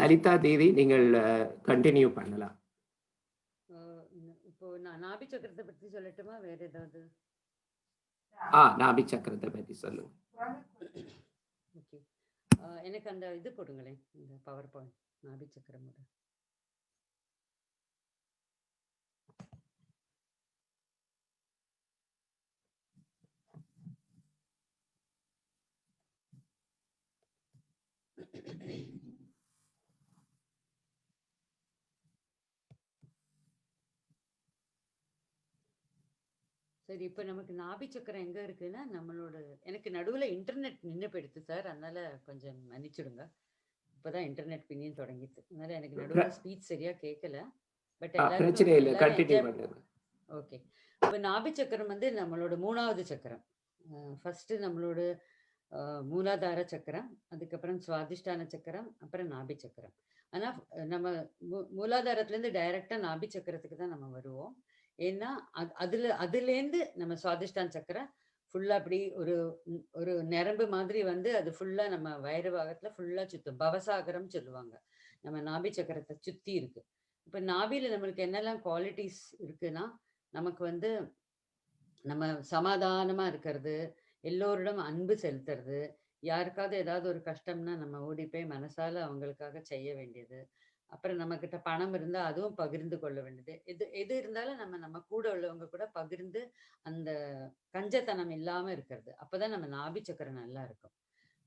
லலிதா தீதி, நீங்கள் கண்டினியூ பண்ணலாம். இப்போ நான் நாபி சக்கரத்தை பத்தி சொல்லட்டுமா, வேற ஏதாவது? நாபி சக்கரத்தை பத்தி சொல்லுங்க. ஓகே, எனக்கு அந்த இது போடுங்களேன், இந்த பவர் பாயிண்ட் நாபி சக்கரமோட. சரி, இப்போ நமக்கு நாபி சக்கரம் எங்க இருக்குன்னா நம்மளோட, எனக்கு நடுவில் இன்டர்நெட் நின்று போயிடுது சார், அதனால கொஞ்சம் மன்னிச்சிடுங்க. இப்போதான் இன்டர்நெட் பின்னியும் தொடங்கிட்டு, அதனால எனக்கு நடுவில் ஸ்பீச் சரியா கேட்கல. பட் பிரச்சனை இல்லை, கண்டினியூ பண்ணுங்க. ஓகே, இப்போ நாபி சக்கரம் வந்து நம்மளோட 3வது சக்கரம். ஃபர்ஸ்ட் நம்மளோட மூலாதார சக்கரம், அதுக்கப்புறம் சுவாதிஷ்டான சக்கரம், அப்புறம் நாபி சக்கரம். ஆனா நம்ம மூலாதாரத்துல இருந்து டைரக்டா நாபி சக்கரத்துக்கு தான் நம்ம வருவோம். ஏன்னா அதுலேருந்து நம்ம சுவாதிஷ்டான சக்கரம் ஃபுல்லா அப்படி ஒரு ஒரு நரம்பு மாதிரி வந்து அது ஃபுல்லா நம்ம வயிறு பாகத்துல ஃபுல்லா சுத்தும். பவசாகரம் சொல்லுவாங்க. நம்ம நாபி சக்கரத்தை சுத்தி இருக்கு. இப்ப நாபியில நம்மளுக்கு என்னெல்லாம் குவாலிட்டிஸ் இருக்குன்னா, நமக்கு வந்து நம்ம சமாதானமா இருக்கிறது, எல்லோரிடம் அன்பு செலுத்துறது, யாருக்காவது ஏதாவது ஒரு கஷ்டம்னா நம்ம ஓடி போய் மனசால அவங்களுக்காக செய்ய வேண்டியது, அப்புறம் நம்ம கிட்ட பணம் இருந்தா அதுவும் பகிர்ந்து கொள்ள வேண்டியது, எது இருந்தாலும் நம்ம கூட உள்ளவங்க கூட பகிர்ந்து அந்த கஞ்சத்தனம் இல்லாம இருக்கிறது. அப்பதான் நம்ம நாபி சக்கரம் நல்லா இருக்கும்.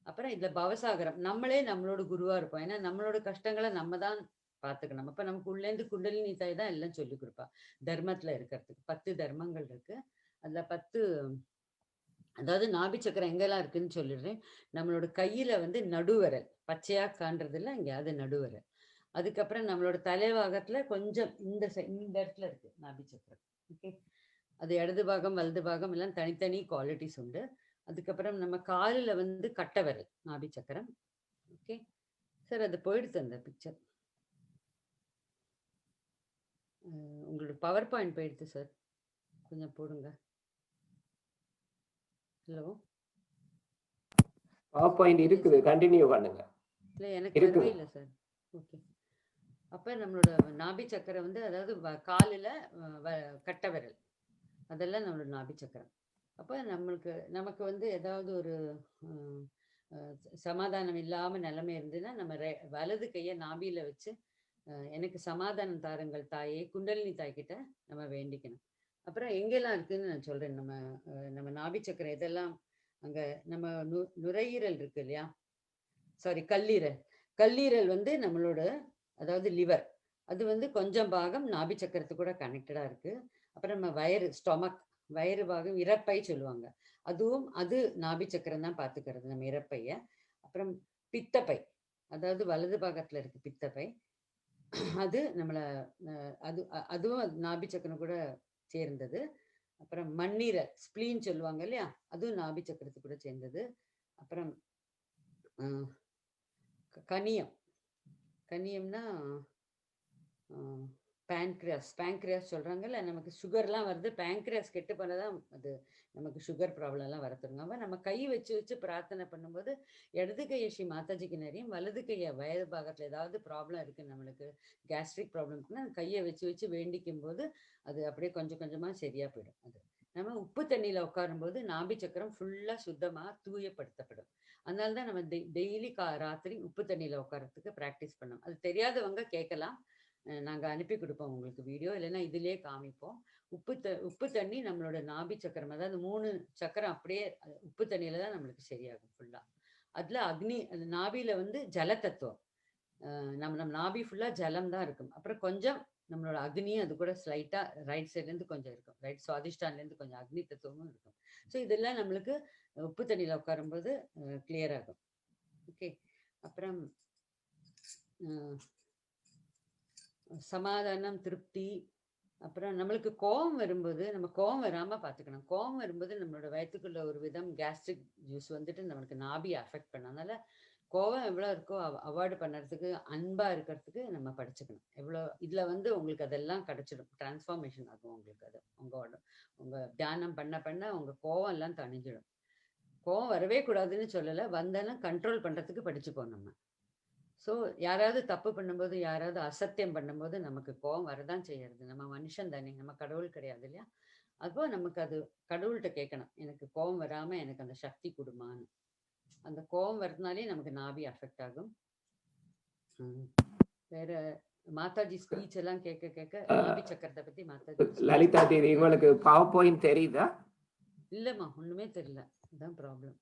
அப்புறம் இதுல பவசாகரம், நம்மளே நம்மளோட குருவா இருப்போம். ஏன்னா நம்மளோட கஷ்டங்களை நம்ம தான் பாத்துக்கணும். அப்ப நமக்கு உள்ளேந்து குண்டலினி தாய் தான் எல்லாம் சொல்லி கொடுப்பா. தர்மத்துல இருக்கிறதுக்கு 10 தர்மங்கள் இருக்கு. அதுல 10, அதாவது நாபி சக்கரம் எங்கெல்லாம் இருக்குன்னு சொல்லிடுறேன். நம்மளோட கையில வந்து நடுவரல், பச்சையா காண்றதுல இங்க அது நடுவரல். அதுக்கப்புறம் நம்மளோட தலைவாகத்துல கொஞ்சம் இந்த இடத்துல இருக்கு நாபி சக்கரம். ஓகே, அது இடது பாகம் வலது பாகம் எல்லாம் தனித்தனி குவாலிட்டிஸ் உண்டு. அதுக்கப்புறம் நம்ம காலில் வந்து கட்டவரல் நாபி சக்கரம். ஓகே சார், அது போயிடுது அந்த பிக்சர். உங்களோட பவர் பாயிண்ட் போயிடுது சார், கொஞ்சம் போடுங்க. ஹலோ, பவர் பாயிண்ட் இருக்குது, கண்டினியூ பண்ணுங்க. இல்லை எனக்கு வரவே இல்லை சார். ஓகே, அப்போ நம்மளோட நாபி சக்கரம் வந்து, அதாவது காலில் கட்டவரல், அதெல்லாம் நம்மளோட நாபி சக்கரம். அப்போ நமக்கு வந்து ஏதாவது ஒரு சமாதானம் இல்லாமல் நிலைமை இருந்ததுன்னா நம்ம வலது கையை நாபியில் வச்சு எனக்கு சமாதானம் தாருங்கள் தாயே, குண்டலினி தாய்கிட்ட நம்ம வேண்டிக்கணும். அப்புறம் எங்கெல்லாம் இருக்குன்னு நான் சொல்றேன். நம்ம நாபி சக்கரம் இதெல்லாம் அங்க நம்ம நுரையீரல் இருக்கு இல்லையா, சாரி கல்லீரல் வந்து நம்மளோட, அதாவது லிவர், அது வந்து கொஞ்சம் பாகம் நாபி சக்கரத்து கூட கனெக்டடா இருக்கு. அப்புறம் நம்ம ஸ்டொமக், வயிறு பாகம், இறப்பை சொல்லுவாங்க, அது நாபி சக்கரம் தான் பாத்துக்கிறது, நம்ம இறப்பைய. அப்புறம் பித்தப்பை, அதாவது வலது பாகத்துல இருக்கு பித்தப்பை, அது நம்மள அதுவும் நாபி சக்கரம் கூட சேர்ந்தது. அப்புறம் மண்ணீரல், ஸ்பிளீன் சொல்லுவாங்க இல்லையா, அதுவும் நாபி சக்கரத்து கூட சேர்ந்தது. அப்புறம் கனியம்னா பேங்க்ரியாஸ் சொல்றாங்கல்ல, நமக்கு சுகர்லாம் வருது, பேங்க்ரியாஸ் கெட்டு போனதான் அது நமக்கு சுகர் ப்ராப்ளம்லாம் வரத்துருங்க. அப்போ நம்ம கை வச்சு பிரார்த்தனை பண்ணும்போது இடது கையை ஸ்ரீ மாதாஜிக்கு நிறையும், வலது கையை வயது பாகத்தில் ஏதாவது ப்ராப்ளம் இருக்குது, நம்மளுக்கு கேஸ்ட்ரிக் ப்ராப்ளம்னா கையை வச்சு வேண்டிக்கும் போது அது அப்படியே கொஞ்சம் கொஞ்சமாக சரியாக போயிடும். அது நம்ம உப்பு தண்ணியில் உட்காரும்போது நாபி சக்கரம் ஃபுல்லாக சுத்தமாக தூயப்படுத்தப்படும். அதனால தான் நம்ம டெய்லி ராத்திரி உப்பு தண்ணியில் உட்காரத்துக்கு ப்ராக்டிஸ் பண்ணோம். அது தெரியாதவங்க கேட்கலாம், நாங்கள் அனுப்பி கொடுப்போம் உங்களுக்கு வீடியோ, இல்லைன்னா இதிலே காமிப்போம். உப்பு தண்ணி நம்மளோட நாபி சக்கரம், அதாவது 3 சக்கரம் அப்படியே உப்பு தண்ணியில தான் நம்மளுக்கு சரியாகும் ஃபுல்லா. அதுல அக்னி, அந்த நாபியில வந்து ஜல தத்துவம், நம்ம நாபி ஃபுல்லா ஜலம் தான் இருக்கும். அப்புறம் கொஞ்சம் நம்மளோட அக்னியும் அது கூட ஸ்லைட்டா ரைட் சைட்லேருந்து கொஞ்சம் இருக்கும், ரைட் சுவாதிஷ்டான்லேருந்து கொஞ்சம் அக்னி தத்துவமும் இருக்கும். ஸோ இதெல்லாம் நம்மளுக்கு உப்பு தண்ணியில் உட்காரும்போது கிளியர் ஆகும். ஓகே, அப்புறம் சமாதானம், திருப்தி. அப்புறம் நம்மளுக்கு கோவம் வரும்போது நம்ம கோவம் வராமல் பார்த்துக்கணும். கோவம் வரும்போது நம்மளோட வயிற்றுக்குள்ள ஒரு விதம் கேஸ்ட்ரிக் ஜூஸ் வந்துட்டு நம்மளுக்கு நாபியை அஃபெக்ட் பண்ணும். அதனால கோவம் எவ்வளோ இருக்கோ அவாய்டு பண்ணுறதுக்கு, அன்பா இருக்கிறதுக்கு நம்ம படிச்சுக்கணும். எவ்வளோ இதுல வந்து உங்களுக்கு அதெல்லாம் கிடைச்சிடும். டிரான்ஸ்ஃபார்மேஷன் ஆகும் உங்களுக்கு அது. உங்க தியானம் பண்ண பண்ண உங்க கோவம் எல்லாம் தணிஞ்சிடும். கோவம் வரவே கூடாதுன்னு சொல்லல. வந்தாலும் கண்ட்ரோல் பண்றதுக்கு படிச்சுப்போம் நம்ம. ஸோ யாராவது தப்பு பண்ணும்போது, யாராவது அசத்தியம் பண்ணும்போது நமக்கு கோவம் வரதான் செய்யறது. நம்ம மனுஷன் தானே, நம்ம கடவுள் கிடையாது இல்லையா? அப்போ நமக்கு அது கடவுள்கிட்ட கேட்கணும். எனக்கு கோவம் வராம எனக்கு அந்த சக்தி குடுமான்னு. அந்த கோவம் வரதுனாலே நமக்கு நாபி அஃபெக்ட் ஆகும். வேற மாதாஜி ஸ்பீச் எல்லாம் கேட்க கேட்க நாபி சக்கரத்தை பத்தி மாதாஜி லலிதா தேவி, உங்களுக்கு பவர் பாயிண்ட் தெரியுதா? இல்லம்மா, ஒண்ணுமே தெரியல. அதுதான் ப்ராப்ளம்.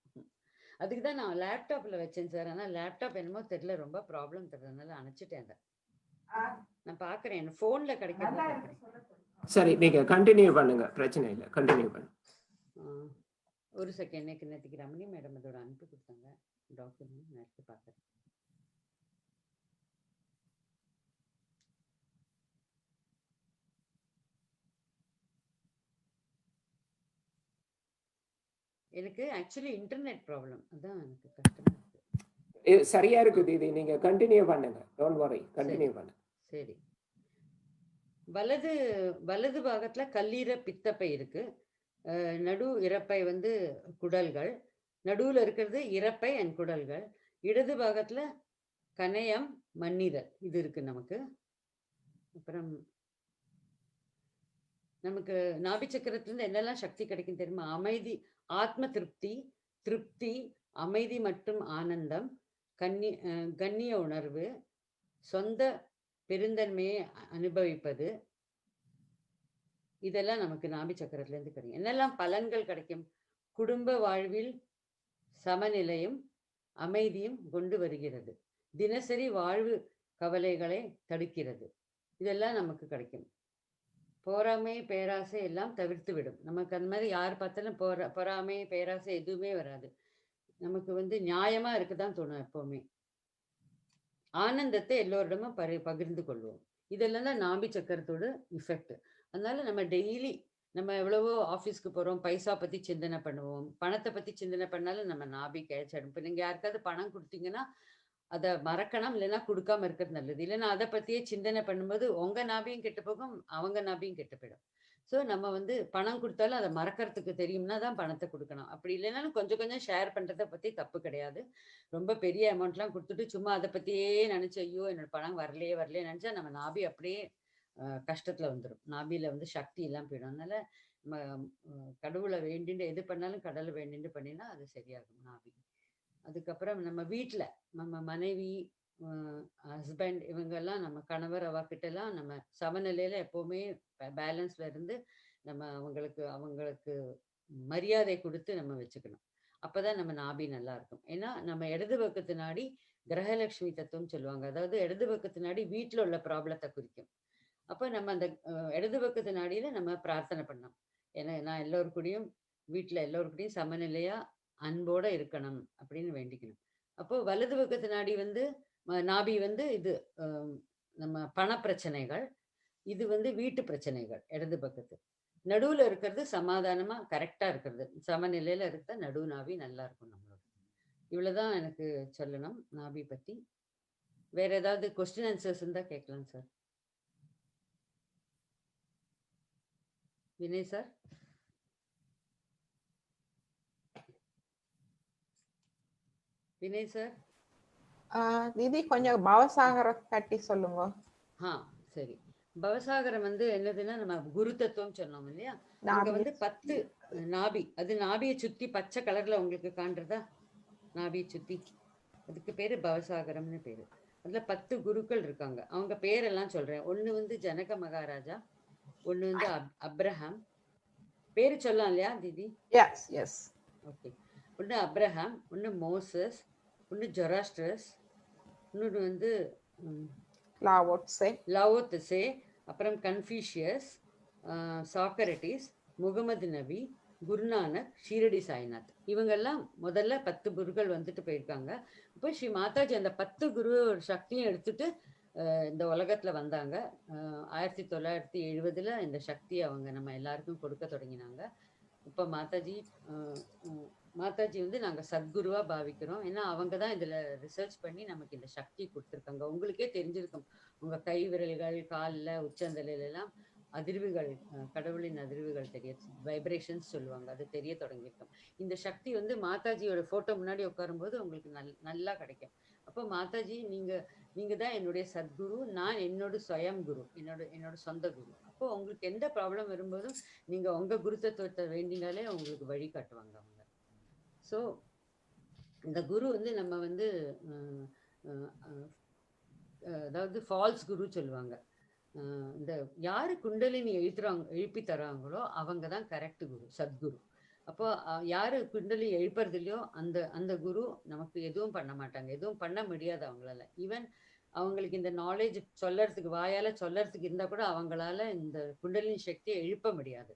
அதுக்கு தான் நான் லேப்டாப்ல வச்சேன் சார். ஆனா லேப்டாப் என்னமோ தெரியல, ரொம்ப ப்ராப்ளம் தர்றதுனால அணைச்சிட்டேன் அதை. நான் பாக்குறேன், என் போன்ல கிடைக்கிறது பாக்குறேன். சரி, நீங்க கண்டினியூ பண்ணுங்க, பிரச்சனை இல்லை, கண்டினியூ பண்ணுங்க. ஒரு செகண்ட், நேற்றுக்கு ரமணி மேடம் அதோட அனுப்பி கொடுத்தாங்க டாக்குமெண்ட், நான் எடுத்து பார்க்குறேன். எனக்கு ஆக்சுவலி இன்டர்நெட் ப்ராப்ளம், அதான் எனக்கு கஷ்டமா இருக்கு. சரியா இருக்கு தீதி, நீங்க கண்டினியூ பண்ணுங்க, டோன்ட் வரி, கண்டினியூ பண்ணுங்க. சரி. வலது பாகத்துல கல்லீர பித்தப்பை இருக்கு. நடு இறப்பை வந்து குடல்கள், நடுவுல இருக்கிறது இறப்பை அண்ட் குடல்கள். இடது பாகத்துல கணையம், மண்ணீரல் இது இருக்கு நமக்கு. அப்புறம் நமக்கு நாபி சக்கரத்துல இருந்து என்னெல்லாம் சக்தி கிடைக்கும் தெரியுமா? அமைதி, ஆத்ம திருப்தி, அமைதி மற்றும் ஆனந்தம், கண்ணிய உணர்வு, சொந்த பெருந்தன்மையை அனுபவிப்பது, இதெல்லாம் நமக்கு நாபி சக்கரத்துல இருந்து கிடைக்கும். என்னெல்லாம் பலன்கள் கிடைக்கும்? குடும்ப வாழ்வில் சமநிலையும் அமைதியும் கொண்டு வருகிறது. தினசரி வாழ்வு கவலைகளை தடுக்கிறது. இதெல்லாம் நமக்கு கிடைக்கும். பொறாமை, பேராசை எல்லாம் தவிர்த்து விடும். நமக்கு அந்த மாதிரி யார் பார்த்தாலும் பொறாமை, பேராசை எதுவுமே வராது. நமக்கு வந்து நியாயமா இருக்குதான் தோணும் எப்பவுமே. ஆனந்தத்தை எல்லோரிடமும் பகிர்ந்து கொள்வோம். இதெல்லாம் தான் நாபி சக்கரத்தோட இஃபெக்ட். அதனால நம்ம டெய்லி நம்ம எவ்வளவோ ஆஃபீஸ்க்கு போகிறோம், பைசா பற்றி சிந்தனை பண்ணுவோம். பணத்தை பற்றி சிந்தனை பண்ணாலும் நம்ம நாபி கேட்சிடும். இப்போ நீங்கள் யாருக்காவது பணம் கொடுத்தீங்கன்னா அதை மறக்கணும், இல்லைன்னா கொடுக்காம இருக்கிறது நல்லது. இல்லைன்னா அதை பற்றியே சிந்தனை பண்ணும்போது உங்கள் நாபியும் கெட்டு போகும், அவங்க நாபியும் கெட்டு போயிடும். ஸோ நம்ம வந்து பணம் கொடுத்தாலும் அதை மறக்கிறதுக்கு தெரியும்னா தான் பணத்தை கொடுக்கணும். அப்படி இல்லைனாலும் கொஞ்சம் கொஞ்சம் ஷேர் பண்ணுறதை பற்றி தப்பு கிடையாது. ரொம்ப பெரிய அமௌண்ட்லாம் கொடுத்துட்டு சும்மா அதை பற்றியே நினச்சி ஐயோ என்னோட பணம் வரலையே நினச்சா நம்ம நாபி அப்படியே கஷ்டத்தில் வந்துடும். நாபியில் வந்து சக்தி எல்லாம் போயிடும். அதனால நம்ம கடவுளை வேண்டிட்டு எது பண்ணாலும் கடவுளை வேண்டிட்டு பண்ணினா அது சரியாகும் நாபி. அதுக்கப்புறம் நம்ம வீட்டில் நம்ம மனைவி, ஹஸ்பண்ட் இவங்கெல்லாம் நம்ம கணவர் அவர்கிட்டலாம் நம்ம சமநிலையில் எப்போவுமே பேலன்ஸில் இருந்து நம்ம அவங்களுக்கு மரியாதை கொடுத்து நம்ம வச்சுக்கணும். அப்போ தான் நம்ம நாபி நல்லா இருக்கும். ஏன்னா நம்ம இடது பக்கத்து நாடி கிரகலட்சுமி தத்துவம் சொல்லுவாங்க. அதாவது இடது பக்கத்து நாடி வீட்டில் உள்ள ப்ராப்ளத்தை குறிக்கும். அப்போ நம்ம அந்த இடது பக்கத்து நாடியில் நம்ம பிரார்த்தனை பண்ணோம். ஏன்னா நான் எல்லோருக்கூடையும் வீட்டில் எல்லோருக்கூடையும் சமநிலையாக அன்போடு இருக்கணும் அப்படின்னு வேண்டிக்கணும். அப்போ வலது பக்கத்து நாடி வந்து நாபி வந்து இது நம்ம பண பிரச்சனைகள், இது வந்து வீட்டு பிரச்சனைகள் இடது பக்கத்து. நடுவில் இருக்கிறது சமாதானமாக கரெக்டாக இருக்கிறது, சமநிலையில் இருக்கிற நடு நாபி நல்லா இருக்கும் நம்மளோட. இவ்வளோதான் எனக்கு சொல்லணும் நாபி பற்றி. வேற ஏதாவது கொஸ்டின் ஆன்சர்ஸ் இருந்தால் கேட்கலாம் sir. Vinay sir. Vinay sir. தீதி கொஞ்சம் பவசாகரம் கட்டி சொல்லுங்க. சரி. பவசாகரம் வந்து என்னதுன்னா நம்ம குரு தத்துவம் சொன்னோம் இல்லையா? அங்க வந்து 10 நாபி, அது நாபியை சுத்தி பச்சை கலர்ல உங்களுக்கு காண்றதா? நாபியை சுத்தி, அதுக்கு பேரு பவசாகரம்னு பேரு. அதுல 10 குருக்கள் இருக்காங்க. அவங்க பேரெல்லாம் சொல்றேன். ஒண்ணு வந்து ஜனக மகாராஜா, ஒண்ணு வந்து அப்ரஹாம். பேரு சொல்லலாம் இல்லையா தீதி? Yes yes. ஓகே. ஒன்று அப்ரஹாம், ஒன்று மோசஸ், ஒன்று ஜொராஸ்ட்ரஸ், இன்னொன்று வந்து லாவோத்சே, அப்புறம் கன்ஃபூஷியஸ், சாக்ரட்டிஸ், முகமது நபி, குருநானக், ஷீரடி சாய்நாத். இவங்கெல்லாம் முதல்ல 10 குருக்கள் வந்துட்டு போயிருக்காங்க. இப்போ ஸ்ரீ மாதாஜி அந்த 10 குரு சக்தியும் எடுத்துட்டு இந்த உலகத்துல வந்தாங்க. 1970 இந்த சக்தியை அவங்க நம்ம எல்லாருக்கும் கொடுக்க தொடங்கினாங்க. இப்போ மாதாஜி வந்து நாங்க சத்குருவா பாவிக்கிறோம். ஏன்னா அவங்க தான் இதுல ரிசர்ச் பண்ணி நமக்கு இந்த சக்தி கொடுத்துருக்காங்க. உங்களுக்கே தெரிஞ்சிருக்கும், உங்க கை விரல்கள், கால்ல, உச்சந்தலையில எல்லாம் அதிர்வுகள், கடவுளின் அதிர்வுகள் தெரிய, வைப்ரேஷன்ஸ் சொல்லுவாங்க, அது தெரிய தொடங்கியிருக்கும். இந்த சக்தி வந்து மாதாஜியோட போட்டோ முன்னாடி உட்காரும்போது உங்களுக்கு நல்லா கிடைக்கும். அப்போ மாதாஜி, நீங்க தான் என்னுடைய சத்குரு, நான் என்னோட ஸ்வயம் குரு, என்னோட சொந்த குரு. அப்போ உங்களுக்கு எந்த ப்ராப்ளம் வரும்போதும் நீங்க உங்க குரு தத்துவத்தை வேண்டினாலே உங்களுக்கு வழி காட்டுவாங்க அவங்க. ஸோ இந்த குரு வந்து நம்ம வந்து அதாவது ஃபால்ஸ் குரு சொல்லுவாங்க. இந்த யாரு குண்டலினி எழுப்பி தராங்களோ அவங்க தான் கரெக்ட் குரு, சத்குரு. அப்போ யாரு குண்டலி எழுப்புறது இல்லையோ அந்த குரு நமக்கு எதுவும் பண்ண மாட்டாங்க, எதுவும் பண்ண முடியாது அவங்களால. ஈவன் அவங்களுக்கு இந்த நாலேஜ் சொல்லறதுக்கு, வாயால சொல்லறதுக்கு இருந்தா கூட அவங்களால இந்த குண்டலினி சக்தியை எழுப்ப முடியாது.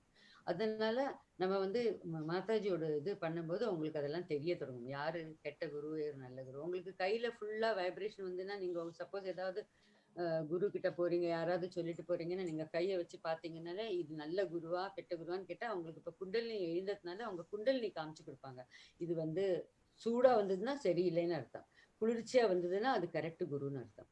அதனால நம்ம வந்து மாதாஜியோட இது பண்ணும்போது உங்களுக்கு அதெல்லாம் தெரிய தொடங்கும், யாரு கெட்ட குரு, யாரு நல்ல குரு. உங்களுக்கு கையில ஃபுல்லா வைப்ரேஷன் வந்துன்னா, நீங்க சப்போஸ் ஏதாவது குரு கிட்ட போறீங்க, யாராவது சொல்லிட்டு போறீங்கன்னா, நீங்க கையை வச்சு பார்த்தீங்கன்னாலே இது நல்ல குருவா கெட்ட குருவான்னு கேட்டா, அவங்களுக்கு இப்போ குண்டலினி எழுந்ததுனால அவங்க குண்டலினி காமிச்சு கொடுப்பாங்க. இது வந்து சூடா வந்ததுன்னா சரியில்லைன்னு அர்த்தம், குளிர்ச்சியா வந்ததுன்னா அது கரெக்ட் குருன்னு அர்த்தம்.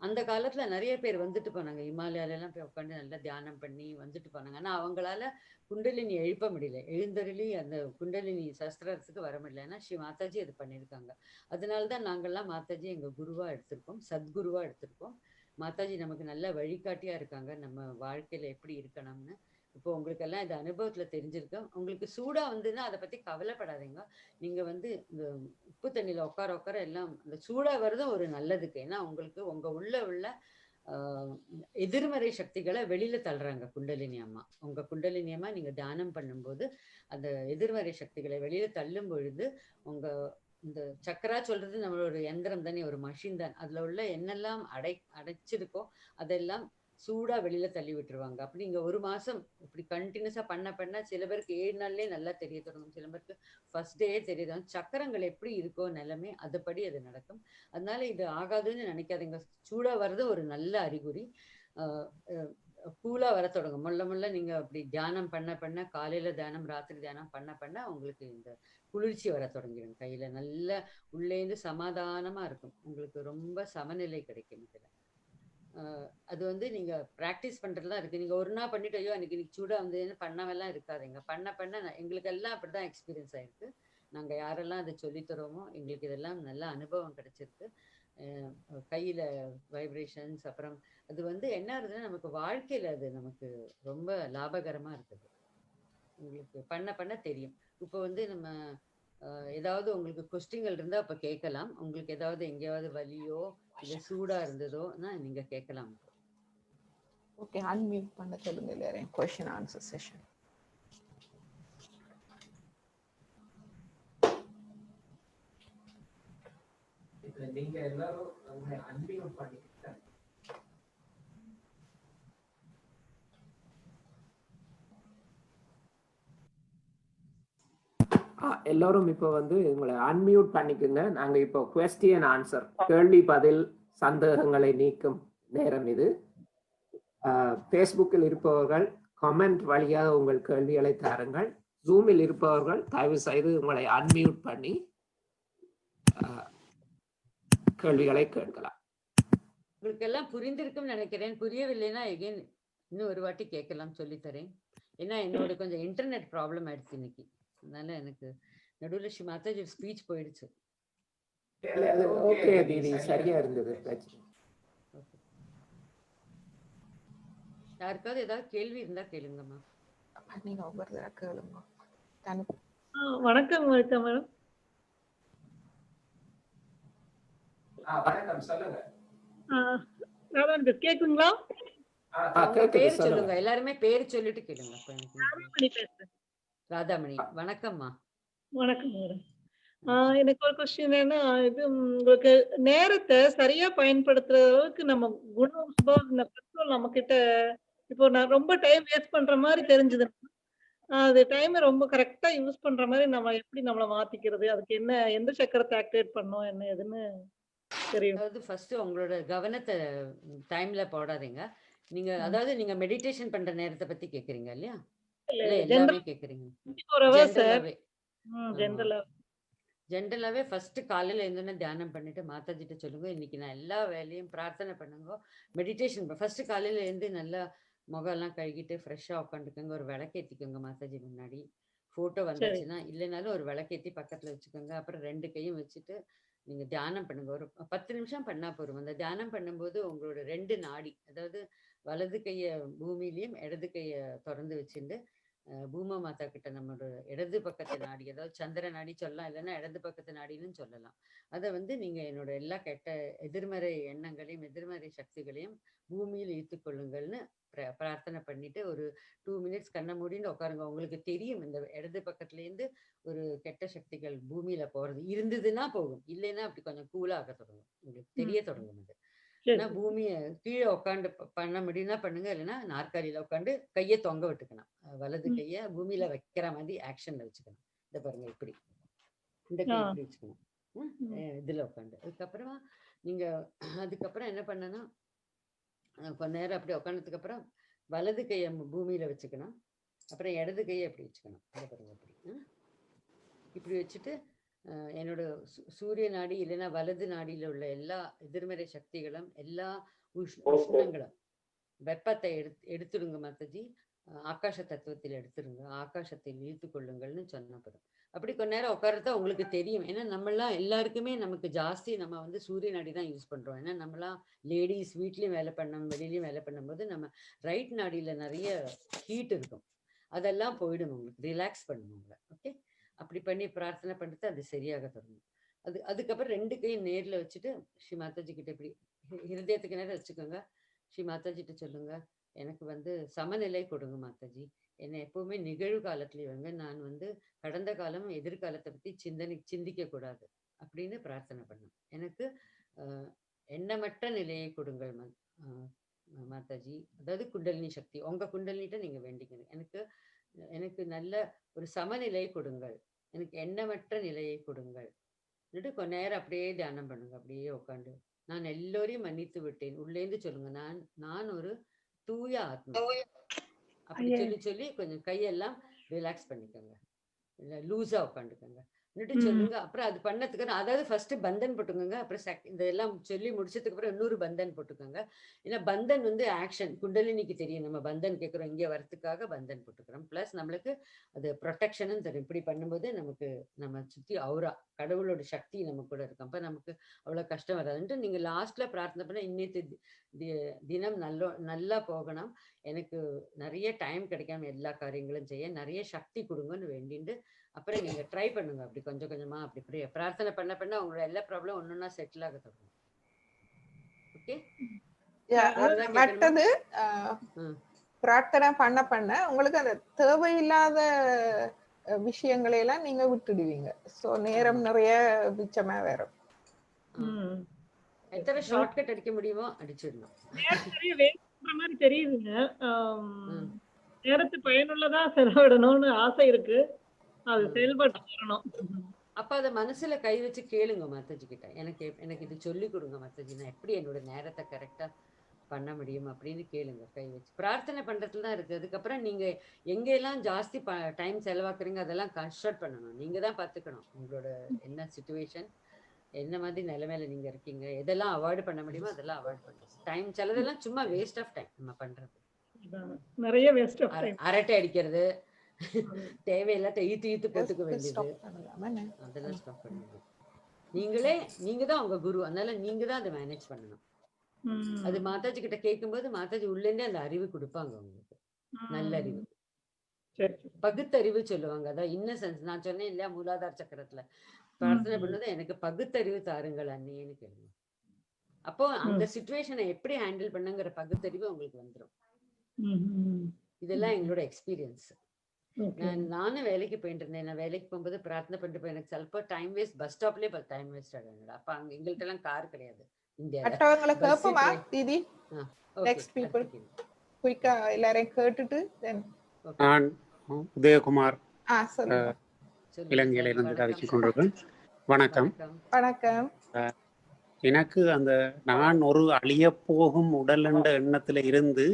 அந்த காலத்துல நிறைய பேர் வந்துட்டு போனாங்க, இமாலயால எல்லாம் போய் உட்காந்து நல்லா தியானம் பண்ணி வந்துட்டு போனாங்க. ஆனா அவங்களால குண்டலினி எழுப்ப முடியல, எழுந்தருளி அந்த குண்டலினி சஸ்திரத்துக்கு வர முடியல. ஏன்னா ஸ்ரீ மாதாஜி அது பண்ணியிருக்காங்க. அதனாலதான் நாங்கள்லாம் மாதாஜி எங்க குருவா எடுத்திருக்கோம், சத்குருவா எடுத்திருக்கோம். மாதாஜி நமக்கு நல்ல வழிகாட்டியா இருக்காங்க, நம்ம வாழ்க்கையில எப்படி இருக்கணும்னு. இப்போ உங்களுக்கு எல்லாம் இது அனுபவத்துல தெரிஞ்சிருக்கும். உங்களுக்கு சூடா வந்துன்னா அதை பத்தி கவலைப்படாதீங்க. நீங்க வந்து இந்த உப்பு தண்ணியில உட்கார எல்லாம் இந்த சூடா வர்றதும் ஒரு நல்லதுக்கு. ஏன்னா உங்களுக்கு உங்க உள்ள எதிர்மறை சக்திகளை வெளியில தள்ளுறாங்க குண்டலினி அம்மா. உங்க குண்டலினி அம்மா நீங்க தியானம் பண்ணும்போது அந்த எதிர்மறை சக்திகளை வெளியில தள்ளும் பொழுது உங்க இந்த சக்கரா சொல்றது நம்மளோட எந்திரம் தானே, ஒரு மஷின் தான். அதுல உள்ள என்னெல்லாம் அடைச்சிருக்கோ அதெல்லாம் சூடா வெளியில தள்ளி விட்டுருவாங்க. அப்படி நீங்க 1 மாசம் இப்படி கண்டினியூஸா பண்ண சில பேருக்கு 7 நாள்லயே நல்லா தெரிய தொடங்கும், சில பேருக்கு ஃபர்ஸ்ட் டே தெரியுது. சக்கரங்கள் எப்படி இருக்கோ நிலைமை அதுபடி அது நடக்கும். அதனால இது ஆகாதுன்னு நினைக்காதீங்க. சூடா வர்றது ஒரு நல்ல அறிகுறி. கூலா வர தொடங்கும். முள்ள நீங்க அப்படி தியானம் பண்ண காலையில தியானம், ராத்திரி தியானம் பண்ண உங்களுக்கு இந்த குளிர்ச்சி வர தொடங்கிடும். கையில நல்ல உள்ளேந்து சமாதானமா இருக்கும், உங்களுக்கு ரொம்ப சமநிலை கிடைக்கும் இதுல. அது வந்து நீங்க பிராக்டிஸ் பண்றதுலாம் இருக்கு. நீங்க ஒரு நாள் பண்ணிட்டு ஐயோ எனக்கு இன்னைக்கு சூடா வந்து பண்ணவெல்லாம் இருக்காதுங்க. பண்ண எங்களுக்கு எல்லாம் அப்படிதான் எக்ஸ்பீரியன்ஸ் ஆயிருக்கு. நாங்க யாரெல்லாம் அதை சொல்லி தரோமோ எங்களுக்கு இதெல்லாம் நல்ல அனுபவம் கிடைச்சிருக்கு. கையில வைப்ரேஷன்ஸ், அப்புறம் அது வந்து என்ன ஆகுதுன்னா நமக்கு வாழ்க்கையில அது நமக்கு ரொம்ப லாபகரமா இருக்குது. உங்களுக்கு பண்ண தெரியும். இப்போ வந்து நம்ம ஏதாவது உங்களுக்கு கொஸ்டின்கள் இருந்தா அப்ப கேட்கலாம். உங்களுக்கு ஏதாவது எங்கேயாவது வலியோ இல்ல சூடா இருந்ததோன்னா நீங்க கேட்கலாம். ஓகே, அன்மியூட் பண்ண சொல்லுங்க எல்லாரையும். Question answer session. இப்ப நீங்க எல்லாரும் உங்களை அன்மியூட் பண்ணிக்கிட்டு எல்லாரும் இப்போ வந்து உங்களை அன்மியூட் பண்ணிக்குங்க. நாங்க இப்போ क्वेश्चन ஆன்சர், கேள்வி பதில் சந்தேகங்களை நீக்கும் நேரம் இது. ஃபேஸ்புக்கில் இருப்பவர்கள் கமெண்ட் வழியாக உங்கள் கேள்விகளை தாருங்கள். ஜூமில் இருப்பவர்கள் தயவு செய்து உங்களை அன்மியூட் பண்ணி கேள்விகளை கேட்கலாம். உங்களுக்கு எல்லாம் புரிந்திருக்கும் நினைக்கிறேன். புரியவில்லைன்னா எகைன் இன்னும் ஒரு வாட்டி கேட்கலாம், சொல்லித்தரேன். ஏன்னா என்னோட கொஞ்சம் இன்டர்நெட் ப்ராப்ளம் ஆயிடுச்சு இன்னைக்கு, அதனால எனக்கு நடுவில் ஸ்ரீ மாதாஜி ஸ்பீச் போயிடுச்சு. ஓகே தீதி, சரியா இருந்தது. யாருக்காவது ஏதாவது கேள்வி இருந்தா கேளுங்கம்மா. நீங்க ஒவ்வொரு தடவை கேளுங்க. வணக்கம் மேடம். வணக்கம், சொல்லுங்க. கேக்குங்களா? பேரு சொல்லுங்க, எல்லாருமே பேரு சொல்லிட்டு கேளுங்க. ராதாமணி, வணக்கம்மா. வணக்கம் மேடம். எனக்கு ஒரு கொஸ்டின் என்னன்னா, இது உங்களுக்கு நேரத்தை சரியா பயன்படுத்துற அளவுக்கு நம்ம குணம் சுபாவம் நம்ம கிட்ட, இப்போ நான் ரொம்ப டைம் வேஸ்ட் பண்ற மாதிரி தெரிஞ்சது, அது டைம் ரொம்ப கரெக்டா யூஸ் பண்ற மாதிரி நம்ம எப்படி நம்மள மாத்திக்கிறது, அதுக்கு என்ன, எந்த சக்கரத்தை ஆக்டிவேட் பண்ணோம், என்ன எதுன்னு தெரியும். அதாவது ஃபர்ஸ்ட் உங்களோட கவனத்தை டைம்ல போடாதீங்க. நீங்க அதாவது நீங்க மெடிடேஷன் பண்ற நேரத்தை பத்தி கேக்குறீங்க இல்லையா? இல்ல எல்லாமே கேக்குறீங்க? 24 hours சார். ஜென்ரலாவே ஜென்ரலா. ஜென்ரலாவே ஃபர்ஸ்ட் காலையில எழுந்தோடனே தியானம் பண்ணிட்டு மாதாஜிட்ட சொல்லுங்க, இன்னைக்கு நான் எல்லா வேலையும் பிரார்த்தனை பண்ணுங்க, மெடிடேஷன் ஃபர்ஸ்ட் காலையில எழுந்து நல்லா முகம் எல்லாம் கழுகிட்டு ஃப்ரெஷ்ஷாக உட்காந்துக்கோங்க, ஒரு விளக்கேற்றிக்கோங்க மாதாஜி முன்னாடி. ஃபோட்டோ சரி. வந்துச்சுன்னா இல்லைனாலும் ஒரு விளக்கேற்றி பக்கத்தில் வச்சுக்கோங்க. அப்புறம் 2 கையும் வச்சுட்டு நீங்கள் தியானம் பண்ணுங்க. ஒரு 10 நிமிஷம் பண்ணால் போதும். அந்த தியானம் பண்ணும்போது உங்களோட 2 நாடி, அதாவது வலது கையை பூமியிலையும் இடது கையை திறந்து வச்சுட்டு பூமா மாதா கிட்ட நம்மளோட இடது பக்கத்து நாடி, அதாவது சந்திர நாடி சொல்லலாம், இல்லைன்னா இடது பக்கத்து நாடின்னு சொல்லலாம். அதை வந்து நீங்க என்னோட எல்லா கெட்ட எதிர்மறை எண்ணங்களையும் எதிர்மறை சக்திகளையும் பூமியில் ஈர்த்து கொள்ளுங்கள்னு பிரார்த்தனை பண்ணிட்டு ஒரு 2 மினிட்ஸ் கண்ணை மூடின்னு உட்காருங்க. உங்களுக்கு தெரியும் இந்த இடது பக்கத்துலேருந்து ஒரு கெட்ட சக்திகள் பூமியில போறது இருந்ததுன்னா போகும், இல்லைன்னா அப்படி கொஞ்சம் கூலாக தொடங்கும், உங்களுக்கு தெரிய தொடங்கும். அது சரி. ஆனா பூமியை கீழே உட்காந்து பண்ண முடியும்னா பண்ணுங்க, இல்லைன்னா நாற்காலியில உட்காந்து கையை தொங்க விட்டுக்கணும். வலது கையை பூமியில வைக்கிற மாதிரி ஆக்ஷன்ல வச்சுக்கணும். இந்த பாருங்க இப்படி, இந்த கை இப்படி வச்சுக்கணும். இதுல உட்காந்து அதுக்கப்புறமா நீங்க அதுக்கப்புறம் என்ன பண்ணணும், கொஞ்ச நேரம் அப்படி உட்காந்ததுக்கு அப்புறம் வலது கையை பூமியில வச்சுக்கணும். அப்புறம் இடது கையை அப்படி வச்சுக்கணும். இந்த பாருங்க இப்படி இப்படி வச்சுட்டு என்னோட சூரிய நாடி இல்லைன்னா வலது நாடியில் உள்ள எல்லா எதிர்மறை சக்திகளும் எல்லா உஷ்ணங்களும் வெப்பத்தை எடுத்துடுங்க மாதாஜி, ஆகாச தத்துவத்தில் எடுத்துருங்க, ஆகாசத்தில் இழுத்து கொள்ளுங்கள்னு சொன்னப்படும். அப்படி கொஞ்ச நேரம் உட்காரத்தா உங்களுக்கு தெரியும். ஏன்னா நம்மளாம் எல்லாருக்குமே நமக்கு ஜாஸ்தி நம்ம வந்து சூரிய நாடி தான் யூஸ் பண்றோம். ஏன்னா நம்மளாம் லேடிஸ் வீட்லயும் வேலை பண்ணோம், வெளியிலயும் வேலை பண்ணும்போது நம்ம ரைட் நாடியில நிறைய ஹீட் இருக்கும், அதெல்லாம் போயிடும், உங்களுக்கு ரிலாக்ஸ் பண்ணணும் உங்களை. ஓகே, அப்படி பண்ணி பிரார்த்தனை பண்ணிட்டு அது சரியாக தொடங்கும். அதுக்கப்புறம் 2 கையும் நேரில் வச்சுட்டு ஸ்ரீ மாதாஜி கிட்ட இப்படி ஹிருதயத்துக்கு நேரம் வச்சுக்கோங்க. ஸ்ரீ மாதாஜிட்ட சொல்லுங்க, எனக்கு வந்து சமநிலை கொடுங்க மாதாஜி, என்னை எப்பவுமே நிகழ்வு காலத்துலேயே வந்து நான் வந்து கடந்த காலம் எதிர்காலத்தை பற்றி சிந்திக்க கூடாது அப்படின்னு பிரார்த்தனை பண்ணேன். எனக்கு எண்ணமற்ற நிலையை கொடுங்கள் மாதாஜி, அதாவது குண்டலினி சக்தி, உங்க குண்டலினிட்ட நீங்க வேண்டிக்கணும், எனக்கு நல்ல ஒரு சமநிலை கொடுங்கள், எனக்கு எண்ணமற்ற நிலையை கொடுங்கள். கொஞ்ச நேரம் அப்படியே தியானம் பண்ணுங்க. அப்படியே உட்காந்து நான் எல்லோரையும் மன்னித்து விட்டேன் உள்ளேந்து சொல்லுங்க, நான் ஒரு தூய ஆத்மா, அப்படி சொல்லி கொஞ்சம் கையெல்லாம் ரிலாக்ஸ் பண்ணிக்கோங்க, இல்லை லூஸா உட்காந்துக்கோங்க சொல்லுங்க. அப்புறம் அது பண்ணதுக்கு அதாவது ஃபர்ஸ்ட் பந்தன் போட்டுக்கோங்க. அப்புறம் இதெல்லாம் சொல்லி முடிச்சதுக்கு அப்புறம் இன்னொரு பந்தன் போட்டுக்கோங்க. ஏன்னா பந்தன் வந்து ஆக்ஷன், குண்டலினிக்கு தெரியும் நம்ம பந்தன் கேட்குறோம், இங்கே வரத்துக்காக பந்தன் போட்டுக்கிறோம். ப்ளஸ் நம்மளுக்கு அது ப்ரொடெக்ஷனும் தெரியும். இப்படி பண்ணும்போது நமக்கு நம்ம சுற்றி அவுரா கடவுளோட சக்தி நம்ம கூட இருக்கும். அப்போ நமக்கு அவ்வளோ கஷ்டம் வராதுன்ட்டு நீங்கள் லாஸ்ட்ல பிரார்த்தனை பண்ண, இன்னைக்கு தினம் நல்லா போகணும், எனக்கு நிறைய டைம் கிடைக்காம எல்லா காரியங்களும் செய்ய நிறைய சக்தி கொடுங்கன்னு வேண்டிட்டு அப்புறம் நீங்க ட்ரை பண்ணுங்க. அப்படி கொஞ்சம் கொஞ்சமா அப்படி பிரார்த்தனை பண்ண உங்களோட எல்லா ப்ராப்ளம் ஒன்னொன்னா செட்டில் ஆக தொடங்கும். ஓகே, மற்றது பிரார்த்தனை பண்ண உங்களுக்கு அந்த தேவையில்லாத விஷயங்களை எல்லாம் நீங்க விட்டுடுவீங்க. சோ நேரம் நிறைய மிச்சமா வரும். எத்தனை ஷார்ட்கட் அடிக்க முடியுமோ அடிச்சிடணும். நிறைய வேஸ்ட் பண்ற மாதிரி தெரியுதுங்க. நேரத்தை பயனுள்ளதா செலவிடணும்னு ஆசை இருக்கு, அது செயல்பட்டு வரணும். அப்ப அத மனசுல கை வச்சு கேளுங்க மாதாஜி கிட்ட, எனக்கு இது சொல்லி கொடுங்க மாதாஜி, நான் எப்படி என்னோட நேரத்தை கரெக்டா பண்ண முடியும் அப்படின்னு கேளுங்க. கை வச்சு பிரார்த்தனை பண்றதுல தான் இருக்கு. அதுக்கப்புறம் நீங்க எங்கெல்லாம் ஜாஸ்தி டைம் செலவாக்குறீங்க அதெல்லாம் கன்ஸ்ட்ரக்ட் பண்ணணும். நீங்க தான் பார்த்துக்கணும் உங்களோட என்ன சிச்சுவேஷன், என்ன மாதிரி நிலைமையில நீங்க இருக்கீங்க, எதெல்லாம் அவாய்ட் பண்ண முடியுமோ அதெல்லாம் அவாய்ட் பண்ணுங்க. டைம் சிலதெல்லாம் சும்மா வேஸ்ட் ஆஃப் டைம் நம்ம பண்றது, நிறைய வேஸ்ட் ஆஃப் டைம், அரட்டை அடிக்கிறது, தேவையில்லாத ஈத்து போட்டுக்க வேண்டியது, அதெல்லாம் ஸ்டாப் பண்ணுங்க. நீங்க தான் உங்க குரு, அதனால நீங்க தான் அதை மேனேஜ் பண்ணணும். அது மாதாஜி கிட்ட கேட்கும்போது மாதாஜி உள்ளே அந்த அறிவு கொடுப்பாங்க உங்களுக்கு, நல்ல அறிவு, பகுத்தறிவு சொல்லுவாங்க. அதான் இன்னசென்ஸ். நான் சொன்னேன் இல்லையா, மூலாதார சக்கரத்துல பிரார்த்தனை பண்ணது, எனக்கு பகுத்தறிவு தாருங்கள் அண்ணின்னு கேளுங்க. அப்போ அந்த சிச்சுவேஷனை எப்படி ஹேண்டில் பண்ணுங்கிற பகுத்தறிவு உங்களுக்கு வந்துடும். இதெல்லாம் எங்களோட எக்ஸ்பீரியன்ஸ். நானும் வேலைக்கு போயிட்டு இருந்தேன். நான் வேலைக்கு போகும்போது பிரார்த்தனை பண்ணிட்டு போய் எனக்கு ಸ್ವಲ್ಪ டைம் வேஸ்ட், பஸ் ஸ்டாப்லயே டைம் வேஸ்ட் ஆகுது. அப்ப அங்க எங்கள்கிட்ட எல்லாம் கார் கிடையாது இந்தியால. நான் உதயகுமார் இலங்கையில இருந்து கதைச்சு கொண்டிருக்கேன். வணக்கம். வணக்கம். எனக்கு அந்த நான் ஒரு அழிய போகும் உடல் என்ற எண்ணத்துல இருந்து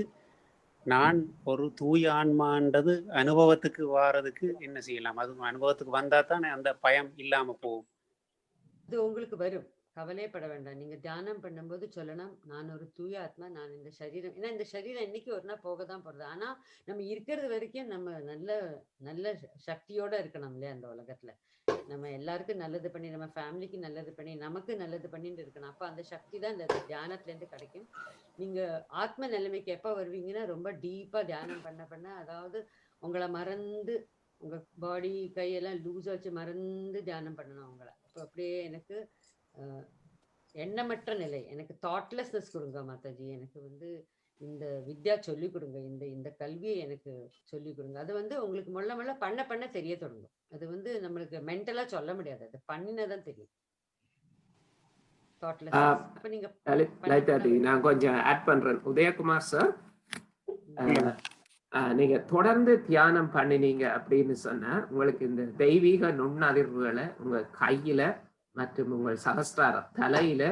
நான் ஒரு தூய ஆன்மான்றது அனுபவத்துக்கு வாரதுக்கு என்ன செய்யலாம்? அது அனுபவத்துக்கு வந்தா தான் அந்த பயம் இல்லாம போகும். அது உங்களுக்கு வரும். கவலைப்பட வேண்டாம். நீங்க தியானம் பண்ணும்போது சொல்லலாம், "நான் ஒரு தூய ஆத்மா. நான் இந்த சரீரம்" ஏன்னா இந்த சரீரம் என்னைக்கு ஒரு நாள் போக தான் போறது. ஆனா, நம்ம இருக்கிறது வரைக்கும் நம்ம நல்ல நல்ல சக்தியோட இருக்கணும் இல்லையா இந்த உலகத்துல. நம்ம எல்லாருக்கும் நல்லது பண்ணி, நம்ம ஃபேமிலிக்கு நல்லது பண்ணி, நமக்கு நல்லது பண்ணிட்டு இருக்கணும். அப்ப அந்த சக்தி தான் இந்த தியானத்துலேருந்து கிடைக்கும். நீங்க ஆத்ம நிலைமைக்கு எப்ப வருவீங்கன்னா, ரொம்ப டீப்பா தியானம் பண்ண பண்ண, அதாவது உங்கள மறந்து, உங்க பாடி, கையெல்லாம் லூஸா வச்சு மறந்து தியானம் பண்ணணும் உங்கள. அப்ப அப்படியே எனக்கு அ எண்ணமற்ற நிலை. எனக்கு தாட்லெஸ்னஸ் குடுங்க மாதாஜி. எனக்கு வந்து இந்த வித்யா சொல்லிக் குடுங்க. இந்த இந்த கல்விய எனக்கு சொல்லிக் குடுங்க. அது வந்து உங்களுக்கு மெல்ல மெல்ல பண்ண பண்ண தெரிய தொடங்கும். அது வந்து நம்மளுக்கு மென்டலா சொல்ல முடியாது. அது பண்ணினா தான் தெரியும். தாட்லெஸ்னஸ். அப்ப நீங்க பண்ண பண்ண லலிதாஜி, வரும். நான் கொஞ்சம் ஆட் பண்றேன். உதயகுமார் சார், சொல்லுங்க. நீங்க தொடர்ந்து தியானம் பண்ணினீங்க அப்படின்னு சொன்னா உங்களுக்கு இந்த தெய்வீக நுண்ணதிர்வுகளை உங்க கையில மற்றும் உங்கள் சகஸ்ரார தலையில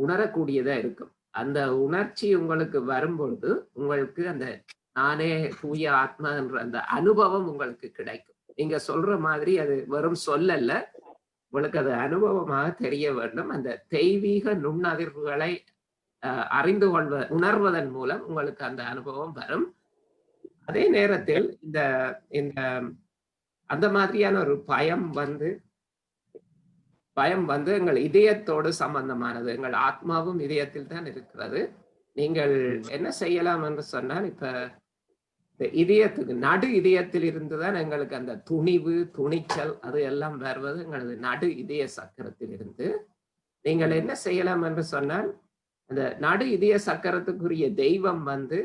உணரக்கூடியதா இருக்கும். அந்த உணர்ச்சி உங்களுக்கு வரும்பொழுது உங்களுக்கு அந்த நானே தூய ஆத்மா என்ற அந்த அனுபவம் உங்களுக்கு கிடைக்கும். நீங்க சொல்ற மாதிரி அது வெறும் சொல்லல்ல, உங்களுக்கு அது அனுபவமாக தெரிய வேண்டும். அந்த தெய்வீக நுண்ணதிர்வுகளை அறிந்து உணர்வதன் மூலம் உங்களுக்கு அந்த அனுபவம் வரும். அதே நேரத்தில் இந்த இந்த அந்த மாதிரியான ஒரு பயம் வந்து எங்கள் இதயத்தோடு சம்பந்தமானது. எங்கள் ஆத்மாவும் இதயத்தில் தான் இருக்கிறது. நீங்கள் என்ன செய்யலாம் என்று சொன்னால், இப்ப இந்த இதயத்துக்கு நடு இதயத்தில் இருந்துதான் எங்களுக்கு அந்த துணிவு, துணிச்சல் அது எல்லாம் வருவது எங்களது நடு இதய சக்கரத்தில் இருந்து. நீங்கள் என்ன செய்யலாம் என்று சொன்னால், அந்த நடு இதய சக்கரத்துக்குரிய தெய்வம் வந்து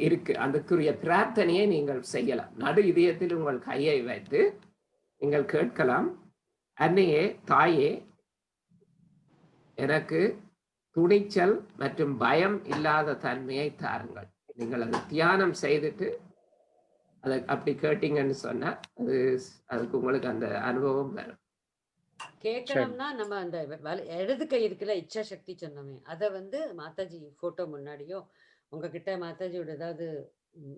இருக்கு. அதுக்குரிய பிரார்த்தனையை நீங்கள் செய்யலாம். நடு இதயத்தில் உங்கள் கையை வைத்து நீங்கள் கேட்கலாம், அன்னையே, தாயே, எனக்கு துணிச்சல் மற்றும் பயம் இல்லாத தன்மையை தாருங்கள். நீங்கள் அது தியானம் செய்துட்டு அதை அப்படி கேட்டீங்கன்னு சொன்னா அதுக்கு உங்களுக்கு அந்த அனுபவம் வரும். கேட்கணும்னா நம்ம அந்த இடது கை இருக்குல்ல, இச்சா சக்தி சொன்னோமே, அத வந்து மாதாஜி போட்டோ முன்னாடியோ உங்ககிட்ட மாதாஜியோட ஏதாவது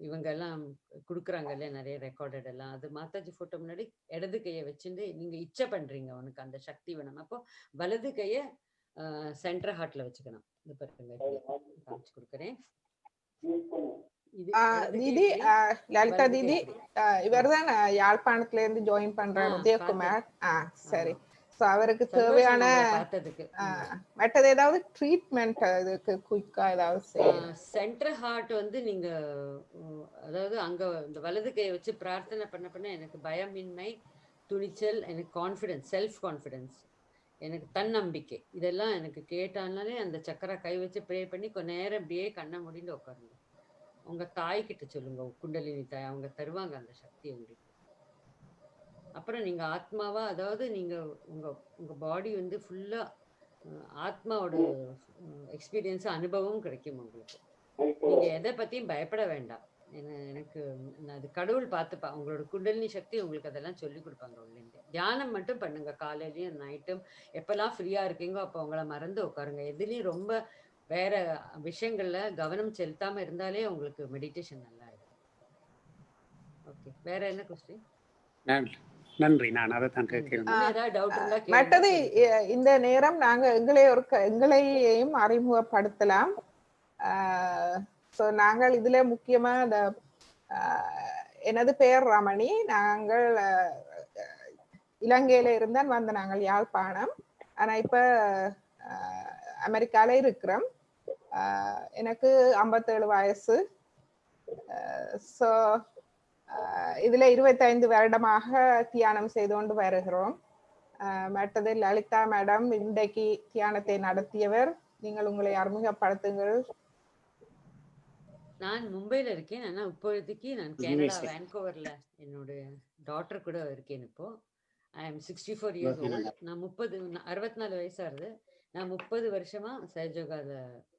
இவங்க எல்லாம் குடுக்குறாங்க இல்லையா நிறைய ரெக்கார்டட் எல்லாம், அது மாதாஜி போட்டோ முன்னாடி இடது கையை வச்சுட்டு நீங்க இச்சை பண்றீங்க, உனக்கு அந்த சக்தி வேணும். அப்போ வலது கைய சென்டர் ஹார்ட்ல வச்சுக்கணும். இது பாருங்க, காமிச்சு கொடுக்குறேன். இது தீதி, லலிதா தீதி, இவர்தான் யாழ்ப்பாணத்துல இருந்து ஜாயின் பண்ற உதயகுமார். சரி. சோ அவருக்கு தேவையான மற்றது ஏதாவது ட்ரீட்மெண்ட் அதுக்கு குயிக்கா ஏதாவது சென்டர் ஹார்ட் வந்து நீங்க அதாவது அங்க இந்த வலது கையை வச்சு பிரார்த்தனை பண்ண பண்ண எனக்கு பயமின்மை, துணிச்சல், எனக்கு கான்ஃபிடன்ஸ், செல்ஃப் கான்ஃபிடன்ஸ், எனக்கு தன்னம்பிக்கை, இதெல்லாம் எனக்கு கேட்டாலே அந்த சக்கரை கை வச்சு ப்ரே பண்ணி கொஞ்ச நேரம் அப்படியே கண்ணை முடிந்து உட்காருங்க. உங்க தாய் கிட்ட சொல்லுங்க, குண்டலினி தாய், அவங்க தருவாங்க அந்த சக்தி உங்களுக்கு. அப்புறம் நீங்க ஆத்மாவா, அதாவது நீங்க உங்க உங்க பாடி வந்து ஃபுல்லா ஆத்மாவோட எக்ஸ்பீரியன்ஸ், அனுபவம் கிடைக்கும் உங்களுக்கு. நீங்க எதை பத்தியும் பயப்பட வேண்டாம். எனக்கு அது கடவுள் பார்த்துப்பா. உங்களோட குண்டலினி சக்தி உங்களுக்கு அதெல்லாம் சொல்லி கொடுப்பாங்க உள்ளேருந்து. தியானம் மட்டும் பண்ணுங்க, காலையிலயும் நைட்டும். எப்பெல்லாம் ஃப்ரீயா இருக்கீங்கோ அப்போ உங்களை மறந்து உட்காருங்க. எதுலயும் ரொம்ப வேற விஷயங்கள்ல கவனம் செலுத்தாம இருந்தாலே உங்களுக்கு மெடிடேஷன் நல்லா இருக்கும். ஓகே, வேற என்ன கொஸ்டின்? நன்றி. நான் அதை தான் கேட்கிறேன். மற்றது இந்த நேரம் நாங்க எங்களையும் அறிமுகப்படுத்தலாம். நாங்கள் இதுல முக்கியமா இந்த எனது பெயர் ரமணி. நாங்கள் இலங்கையில இருந்தான் வந்த நாங்கள் யாழ்ப்பாணம். ஆனா இப்ப அமெரிக்கால இருக்கிறோம். எனக்கு 57 வயசு. ஸோ இதுல 25 வருடமாக தியானம் செய்து கொண்டு வருகிறோம். மற்றது லலிதா மேடம் இன்றைக்கு தியானத்தை நடத்தியவர். நீங்கள் உங்களை அறிமுகப்படுத்துங்கள். நான் மும்பைல இருக்கேன். ஆனா இப்போதைக்கு நான் கனடா வான்கூவர்ல என்னோட டாட்டர் கூட இருக்கேன். இப்போ ஐ எம் 64 years old. நான் 64 வயசாகுது. நான் 30 வருஷமா சஹஜோகால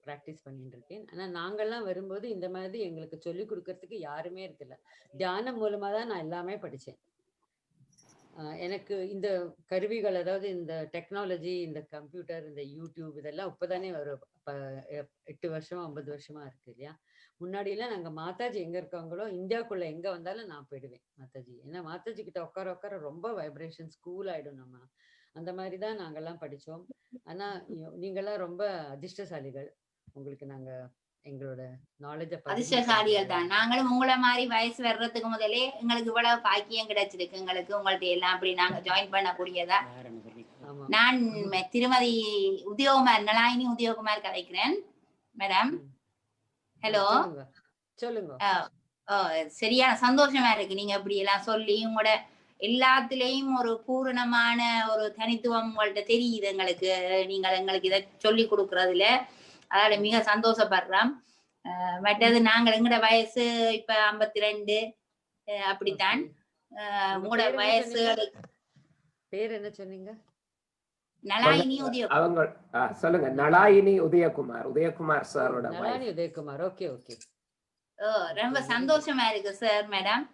பிராக்டிஸ் பண்ணிட்டு இருக்கேன். ஆனா நாங்கெல்லாம் வரும்போது இந்த மாதிரி எங்களுக்கு சொல்லிக் கொடுக்கறதுக்கு யாருமே இருக்குல்ல. தியானம் மூலமா தான் நான் எல்லாமே படிச்சேன். எனக்கு இந்த கருவிகள், அதாவது இந்த டெக்னாலஜி, இந்த கம்ப்யூட்டர், இந்த யூடியூப் இதெல்லாம் இப்பதானே ஒரு 8 வருஷமா 9 வருஷமா இருக்கு இல்லையா? முன்னாடிலாம் நாங்க மாதாஜி எங்க இருக்காங்களோ இந்தியாக்குள்ள எங்க வந்தாலும் நான் போயிடுவேன் மாதாஜி. ஏன்னா மாதாஜி கிட்ட உட்கார உட்கார ரொம்ப வைப்ரேஷன்ஸ் கூல் ஆயிடும் நம்ம. அந்த மாதிரி தான் நாங்கெல்லாம் படிச்சோம். ஆனா நீங்கெல்லாம் ரொம்ப அதிர்ஷ்டசாலிகள். உங்களுக்கு நாங்க எங்களோட நாலேஜ அதிர்ஷ்டசாலிகள் தான். நாங்களும் உங்களை மாதிரி வயசு வர்றதுக்கு முதலே எங்களுக்கு இவ்வளவு பாக்கியம் கிடைச்சிருக்கு. எங்களுக்கு உங்கள்ட்ட எல்லாம் அப்படி நாங்க ஜாயின் பண்ணக்கூடியதா. நான் திருமதி உதயகுமார், நலாயினி உதயகுமார் கதைக்கிறேன் மேடம். ஹலோ, சொல்லுங்க. சரியான சந்தோஷமா இருக்கு நீங்க இப்படி எல்லாம் சொல்லி. உங்களோட எல்லாத்துலயும் ஒரு பூரணமான ஒரு தனித்துவம் உங்கள்ட்ட தெரியுது எங்களுக்கு. நீங்கள் எங்களுக்கு இதை சொல்லி கொடுக்கறதுல அதால மிக சந்தோஷப்படுறோம். மற்றது நாங்கள் எங்கட வயசு இப்ப 52 அப்படித்தான். உங்களோட வயசு பேர் என்ன சொன்னீங்க? நலாயினி உதயகுமார். அவங்க சொல்லுங்க. நலாயினி உதயகுமார். உதயகுமார் சாரோட நலாயினி உதயகுமார். Okay okay. ரொம்ப சந்தோஷமா இருக்கு சார் மேடம்.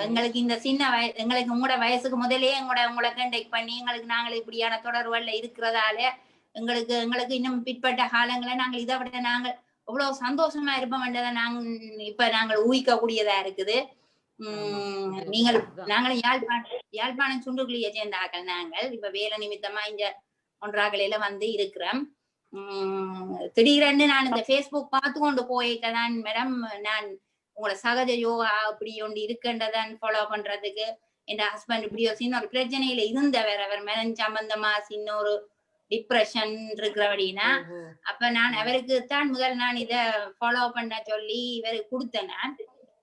எங்களுக்கு இந்த சின்ன எங்களுக்கு உங்களோட வயசுக்கு முதலே உங்களை கண்டெக்ட் பண்ணி எங்களுக்கு நாங்கள் இப்படியான தொடர்புகள்ல இருக்கிறதால எங்களுக்கு இன்னும் பிற்பட்ட காலங்களை நாங்கள் இதை விட நாங்கள் எவ்வளவு சந்தோஷமா இருப்போம்ன்றதை நாங்கள் ஊகிக்கக்கூடியதா இருக்குது. நாங்களும் யாழ்ப்பாணம் சுண்டுக்குழியை சேர்ந்தாக்கள். நாங்கள் இப்ப வேலை நிமித்தமா இங்க ஒன்றாக்கலையில வந்து இருக்கிறோம். திடீரென்று நான் இந்த Facebook பார்த்து கொண்டு போயிட்டதான் மேடம், நான் உங்களோட சகஜ யோகா அப்படி ஒன்று இருக்குன்றதான் ஃபாலோ பண்றதுக்கு. என் ஹஸ்பண்ட் இப்படி ஒரு சின்ன ஒரு பிரச்சனையில இருந்தவர். அவர் மேனன் சம்பந்தமா சின்ன ஒரு டிப்ரெஷன் இருக்கிறபடினா, அப்ப நான் அவருக்கு தான் முதல் நான் இத ஃபாலோ பண்ண சொல்லி இவருக்கு கொடுத்தேன். நான்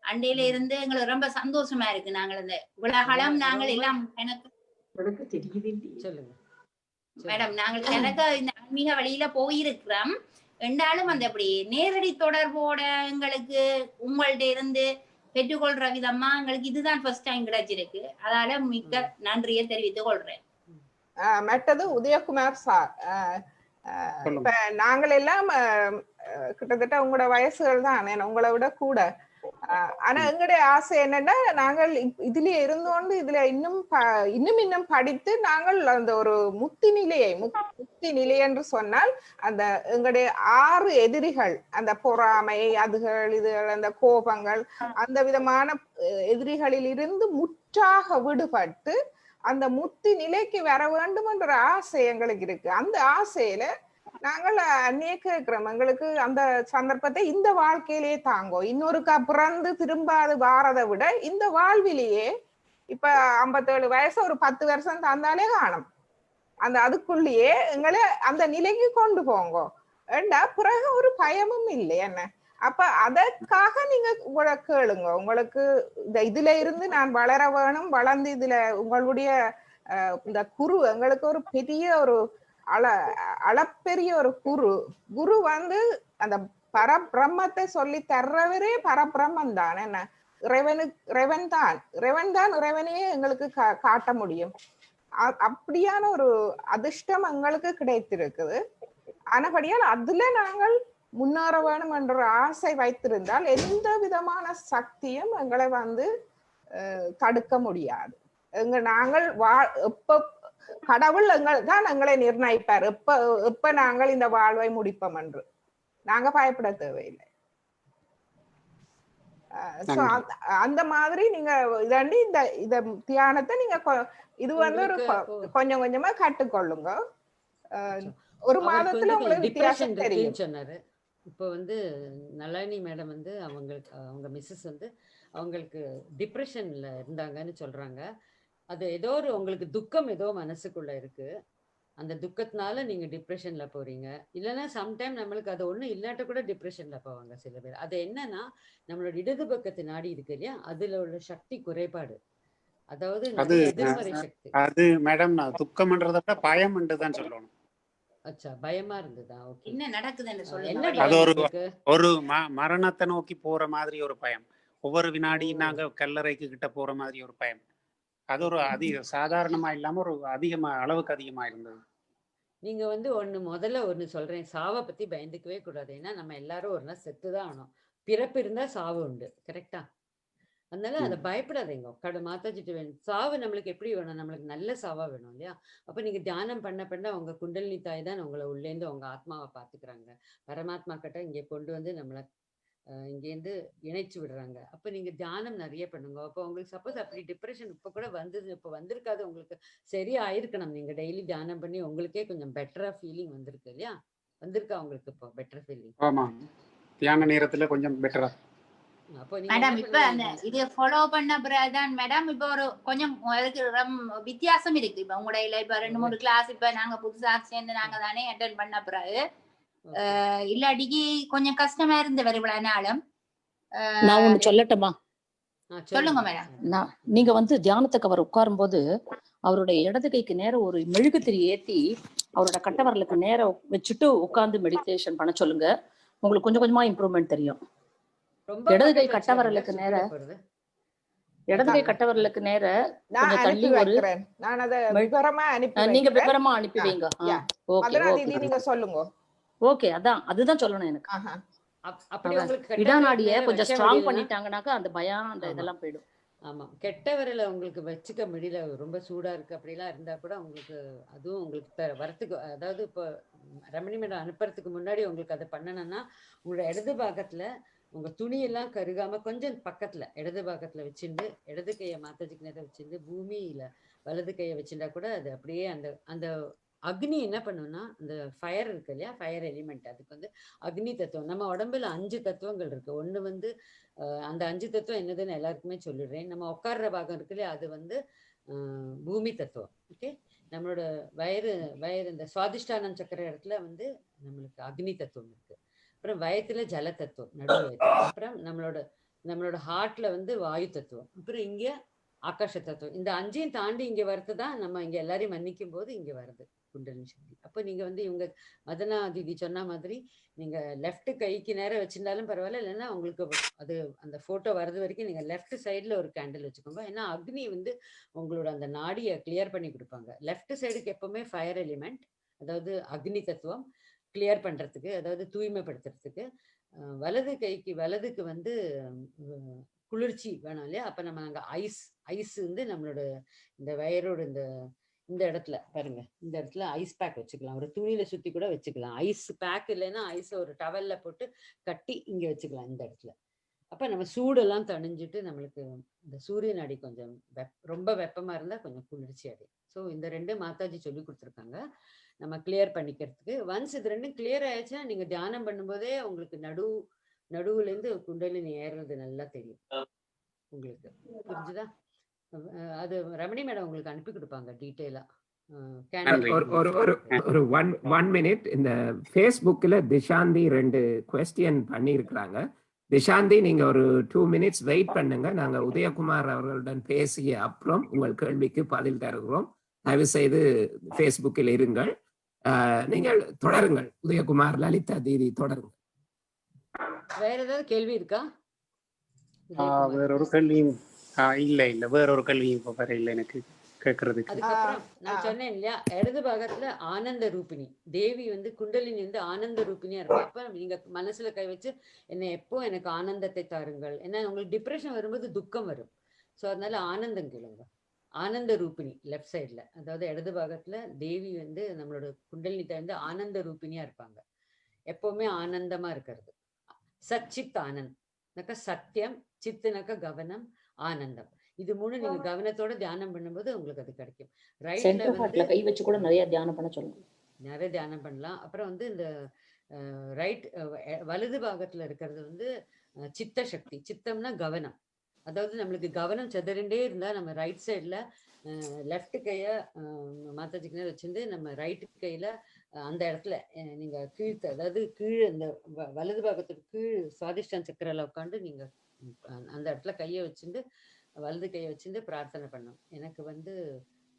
அண்டையில இருந்து எங்களுக்கு ரொம்ப சந்தோஷமா இருக்கு. நாங்கள் இந்த உலகம் நாங்கள் எல்லாம் எனக்கு தெரியுது சொல்லுங்க மேடம், நாங்கள் எனக்கு இந்த ஆன்மீக வழியில போயிருக்கிறோம். ரெண்டாலும் அந்த அப்படி நேரடி தொடர்போட எங்களுக்கு உங்கள்ட்ட இருந்து பெற்றுக்கொள்ற விதமா எங்களுக்கு இதுதான் ஃபர்ஸ்ட் டைம் கிடைச்சிருக்கு. அதால மிக்க நன்றியை தெரிவித்துக் கொள்றேன். மற்றது உதயகுமார் சார், இப்ப நாங்கள் எல்லாம் கிட்டத்தட்ட உங்களோட வயசுகள் தான், உங்களை விட கூட. ஆனா எங்களுடைய ஆசை என்னன்னா, நாங்கள் இதுல இருந்தோண்டு இதுல இன்னும் படித்து நாங்கள் அந்த ஒரு முக்தி நிலை என்று சொன்னால் அந்த எங்களுடைய 6 எதிரிகள், அந்த பொறாமை, அதுகள் இதுகள், அந்த கோபங்கள், அந்த விதமான எதிரிகளில் இருந்து முற்றாக விடுபட்டு அந்த முக்தி நிலைக்கு வர வேண்டும் என்ற ஆசை எங்களுக்கு இருக்கு. அந்த ஆசையில நாங்கள் அன்னையே கேட்கிறோம், எங்களுக்கு அந்த சந்தர்ப்பத்தை இந்த வாழ்க்கையிலேயே தாங்கோ, இன்னொருக்கா பிறந்து திரும்ப அது வாரதை விட இந்த வாழ்விலேயே இப்ப 57 வயசு ஒரு 10 வருஷம் தந்தாலே காணும். அந்த அதுக்குள்ளேயே எங்களை அந்த நிலைக்கு கொண்டு போங்க. ஏண்டா பிறகு ஒரு பயமும் இல்லை என்ன. அப்ப அதற்காக நீங்க உங்களை கேளுங்க. உங்களுக்கு இதுல இருந்து நான் வளர வேணும், வளர்ந்து இதுல உங்களுடைய இந்த குரு எங்களுக்கு ஒரு பெரிய ஒரு அளப்பெரிய ஒரு குரு வந்து அந்த பரபிரம்மத்தை சொல்லி தர்றவரே பரபிரம்மன் தான். என்ன இறைவன் தான் இறைவனையே எங்களுக்கு காட்ட முடியும். அப்படியான ஒரு அதிர்ஷ்டம் எங்களுக்கு கிடைத்திருக்குது. ஆனபடியால் அதுல நாங்கள் முன்னேற வேணும் என்ற ஆசை வைத்திருந்தால் எந்த விதமான சக்தியும் எங்களை வந்து தடுக்க முடியாது. நாங்கள் எப்ப கடவுள் எங்களை நிர்ணயிப்பார் எப்ப நாங்கள் இந்த வாழ்வை முடிப்போம் என்று. நாங்க பயப்பட தேவையில்லை. அந்த மாதிரி நீங்க இதாண்டி இந்த தியானத்தை நீங்க இது வந்து ஒரு கொஞ்சம் கொஞ்சமா கற்றுக்கொள்ளுங்க. ஒரு மாதத்துல உங்களுக்கு வித்தியாசம் தெரியும் சொன்னாரு. இப்போ வந்து நளினி மேடம் வந்து அவங்க மிஸ்ஸஸ் வந்து அவங்களுக்கு டிப்ரெஷன்ல இருந்தாங்கன்னு சொல்றாங்க. அது ஏதோ ஒரு உங்களுக்கு துக்கம் ஏதோ மனசுக்குள்ள இருக்கு. அந்த துக்கத்தினால நீங்க டிப்ரெஷன்ல போறீங்க. இல்லைன்னா சம்டைம் நம்மளுக்கு அது ஒண்ணும் இல்லாட்ட கூட டிப்ரெஷன்ல போவாங்க சில பேர். அது என்னன்னா நம்மளோட இடது பக்கத்து நாடி இருக்கு இல்லையா, அதுல உள்ள சக்தி குறைபாடு. அதாவது எதிர்மறை சக்தி. அது மேடம் நான் துக்கம்ன்றத விட பயம் தான் சொல்லணும். அச்சா, பயமா இருந்ததா? ஓகே. என்ன நடக்குதுன்னு என்ன சொல்லுங்க. அது ஒரு மரணத்தை நோக்கி போற மாதிரி ஒரு பயம். ஒவ்வொரு வினாடி நாங்க கல்லறைக்கு கிட்ட போற மாதிரி ஒரு பயம். அது ஒரு சாதாரணமா இல்லாம ஒரு அளவுக்கு அதிகமா இருந்தது. நீங்க வந்து முதல்ல ஒண்ணு சொல்றேன், சாவை பத்தி பயந்துக்கவே கூடாது. ஏன்னா நம்ம எல்லாரும் ஒரு நாள் செத்துதான் ஆனோம். பிறப்பு இருந்தா சாவு உண்டு, கரெக்டா? அதனால அதை பயப்படாதீங்க. மாதாஜிட்டு வேணும் சாவு நம்மளுக்கு எப்படி வேணும், நம்மளுக்கு நல்ல சாவா வேணும் இல்லையா? அப்ப நீங்க தியானம் பண்ண பண்ண உங்க குண்டலினி தாய் தான் உங்களை உள்ளேந்து உங்க ஆத்மாவை பாத்துக்கிறாங்க. பரமாத்மா கிட்ட இங்க கொண்டு வந்து நம்மளை இங்கேருந்து இணைச்சு விடுறாங்க. அப்ப நீங்க தியானம் நிறைய பண்ணுங்க. அப்போ உங்களுக்கு சப்போஸ் அப்படி டிப்ரெஷன் இப்ப கூட வந்தது, இப்ப வந்திருக்காது, உங்களுக்கு சரியா ஆயிருக்கணும். நீங்க டெய்லி தியானம் பண்ணி உங்களுக்கே கொஞ்சம் பெட்டரா ஃபீலிங் வந்திருக்கு இல்லையா? வந்திருக்கா உங்களுக்கு இப்போ பெட்டர் ஃபீலிங்? ஆமா, தியான நேரத்துல கொஞ்சம் பெட்டரா. அப்போ நீங்க மேடம் என்ன இப்ப அந்த பண்ணுவீங்க? இது ஃபாலோ பண்ண பிறகுதான் மேடம் இப்ப ஒரு கொஞ்சம் அதுக்கு வித்தியாசம் இருக்கு. இப்ப உங்களோட இப்ப 2-3 கிளாஸ் இப்ப நாங்க புதுசா சேர்ந்து நாங்க தானே அட்டென்ட் பண்ண பிறகு இல்லாட்டிக்கு கொஞ்சம் கஷ்டமா இருந்து இவ்வளவு நாளும். நான் ஒண்ணு சொல்லட்டுமா? சொல்லுங்க மேடம். நீங்க வந்து தியானத்துக்கு அவர் உட்காரும் போது அவருடைய இடது கைக்கு நேரம் ஒரு மெழுகுத்திரி ஏத்தி அவரோட கட்டவரலுக்கு நேரம் வச்சுட்டு உட்கார்ந்து மெடிடேஷன் பண்ண சொல்லுங்க. உங்களுக்கு கொஞ்சம் கொஞ்சமா இம்ப்ரூவ்மெண்ட் தெரியும். இடது கை கட்டவரலுக்கு நேர கொஞ்சம் தள்ளி ஒரு நான் அத விவரமா அனுப்பி நீங்க விவரமா அனுப்பி வைங்க. நீங்க சொல்லுங்க. ஓகே, அதுதான் சொல்லணும் எனக்கு. அப்படி உங்களுக்கு இடாநாடிய கொஞ்சம் ஸ்ட்ராங் பண்ணிட்டாங்கனாக்கா அந்த பயம் அந்த இதெல்லாம் போயிடும். ஆமா, கெட்ட விரல உங்களுக்கு வச்சுக்க முடியல, ரொம்ப சூடா இருக்கு அப்படிலாம் இருந்தா கூட உங்களுக்கு அதுவும் உங்களுக்கு வரத்துக்கு, அதாவது இப்போ ரமணி மேடம் அனுப்புறதுக்கு முன்னாடி உங்களுக்கு அதை பண்ணணும்னா உங்களோட இடது பாகத்துல உங்க துணியெல்லாம் கருகாம கொஞ்சம் பக்கத்துல இடது பாகத்துல வச்சுட்டு இடது கையை மாத்தாஜிக்கு நேரம் வச்சுட்டு பூமியில வலது கையை வச்சுட்டா கூட அது அப்படியே அந்த அந்த அக்னி என்ன பண்ணுன்னா, அந்த ஃபயர் இருக்கு இல்லையா, ஃபயர் எலிமெண்ட், அதுக்கு வந்து அக்னி தத்துவம். நம்ம உடம்புல 5 தத்துவங்கள் இருக்கு. ஒண்ணு வந்து அந்த 5 தத்துவம் என்னதுன்னு எல்லாருக்குமே சொல்லிடுறேன். நம்ம உட்கார்ற பாகம் இருக்கு இல்லையா, அது வந்து பூமி தத்துவம். ஓகே, நம்மளோட வயிறு இந்த சுவாதிஷ்டானம் சக்கர இடத்துல வந்து நம்மளுக்கு அக்னி தத்துவம் இருக்கு. அப்புறம் வயத்துல ஜல தத்துவம் நடு வயத்துல. அப்புறம் நம்மளோட ஹார்ட்ல வந்து வாயு தத்துவம். அப்புறம் இங்க ஆகாஷ தத்துவம். இந்த 5ஐயும் தாண்டி இங்க வரதுதான் நம்ம இங்க எல்லாரையும் மன்னிக்கும் போது இங்க வருது குண்டலினி சக்தி. அப்ப நீங்க வந்து இவங்க மதனா தீதி சொன்ன மாதிரி நீங்க லெஃப்ட் கைக்கு நேரம் வச்சிருந்தாலும் பரவாயில்ல, இல்லைன்னா உங்களுக்கு அது அந்த போட்டோ வர்றது வரைக்கும் நீங்க லெஃப்ட் சைட்ல ஒரு கேண்டில் வச்சுக்கோங்க. ஏன்னா அக்னி வந்து உங்களோட அந்த நாடியை கிளியர் பண்ணி கொடுப்பாங்க. லெஃப்ட் சைடுக்கு எப்பவுமே ஃபயர் எலிமெண்ட், அதாவது அக்னி தத்துவம் கிளியர் பண்றதுக்கு, அதாவது தூய்மைப்படுத்துறதுக்கு. வலதுக்கு வந்து குளிர்ச்சி வேணும் இல்லையா? அப்ப நம்ம அங்க ஐஸ் வந்து நம்மளோட இந்த வயரோட இந்த இடத்துல பாருங்க, இந்த இடத்துல ஐஸ் பேக் வச்சுக்கலாம். ஒரு துணியில சுத்தி கூட வச்சுக்கலாம். ஐஸ் பேக் இல்லைன்னா ஐஸ் ஒரு டவல்ல போட்டு கட்டி இங்க வச்சுக்கலாம் இந்த இடத்துல. அப்ப நம்ம சூடெல்லாம் தணிஞ்சிட்டு நம்மளுக்கு இந்த சூரிய நாடி கொஞ்சம் ரொம்ப வெப்பமா இருந்தா கொஞ்சம் குளிர்ச்சி அடையும். ஸோ இந்த 2 மாதாஜி சொல்லி கொடுத்துருக்காங்க நம்ம கிளியர் பண்ணிக்கிறதுக்கு. ஒன்ஸ் இது 2 கிளியர் ஆயிடுச்சுன்னா நீங்க தியானம் பண்ணும்போதே உங்களுக்கு நடுவுல இருந்து குண்டலினி ஏறுறது நல்லா தெரியும் உங்களுக்கு. புரிஞ்சுதா? அது ரமணி மேடம் உங்களுக்கு அனுப்பி கொடுப்பாங்க டீட்டெயிலா. ஒரு 1 மினிட். இந்த ஃபேஸ்புக்ல திஷாந்தி 2 கொஸ்டின் பண்ணியிருக்கிறாங்க. திஷாந்தி, நீங்க ஒரு 2 மினிட்ஸ் வெயிட் பண்ணுங்க. நாங்க உதயகுமார் அவர்களுடன் பேசிய அப்புறம் உங்கள் கேள்விக்கு பதில் தருகிறோம். தயவு செய்து ஃபேஸ்புக்கில் இருங்கள். நீங்கள் தொடருங்கள். உதயகுமார், லலிதா தீதி தொடருங்கள். வேற ஏதாவது கேள்வி இருக்கா? வேற ஒரு கேள்வியும் இல்ல வேற ஒரு கேள்வியும் இப்ப வேற இல்லை எனக்கு கேட்கறதுக்கு. அதுக்கப்புறம் நான் சொன்னேன் இல்லையா, இடது பாகத்துல ஆனந்த ரூபிணி தேவி வந்து குண்டலினி வந்து ஆனந்த ரூபிணியா இருக்கு. அப்ப நீங்க மனசுல கை வச்சு என்ன எப்போ எனக்கு ஆனந்தத்தை தாருங்கள். ஏன்னா உங்களுக்கு டிப்ரெஷன் வரும்போது துக்கம் வரும். ஸோ அதனால ஆனந்தம் கேளுங்க. ஆனந்த ரூபிணி லெஃப்ட் சைட்ல, அதாவது இடது பாகத்துல தேவி வந்து நம்மளோட குண்டலினி தாய் வந்து ஆனந்த ரூபிணியா இருப்பாங்க. எப்பவுமே ஆனந்தமா இருக்கிறது. சச்சித் ஆனந்த் சத்தியம், சித்துனாக்க கவனம், ஆனந்தம். இது 3 நீங்க கவனத்தோட தியானம் பண்ணும்போது உங்களுக்கு அது கிடைக்கும். ரைட்ல வந்து கை வச்சு கூட நிறைய தியானம் பண்ண சொல்லுங்க. நிறைய தியானம் பண்ணலாம். அப்புறம் வந்து இந்த ரைட் வலது பாகத்துல இருக்கிறது வந்து சித்த சக்தி. சித்தம்னா கவனம். அதாவது நம்மளுக்கு கவனம் செதறிண்டே இருந்தா நம்ம ரைட் சைட்ல லெஃப்ட் கைய மாதாஜிக்கு வச்சிருந்து நம்ம ரைட் கையில அந்த இடத்துல நீங்க அதாவது கீழே இந்த வலது பாகத்துக்கு கீழ் சுவாதிஷ்டான சக்கரால உட்காந்து நீங்க அந்த இடத்துல கையை வச்சுட்டு வலது கையை வச்சுட்டு பிரார்த்தனை பண்ணும்.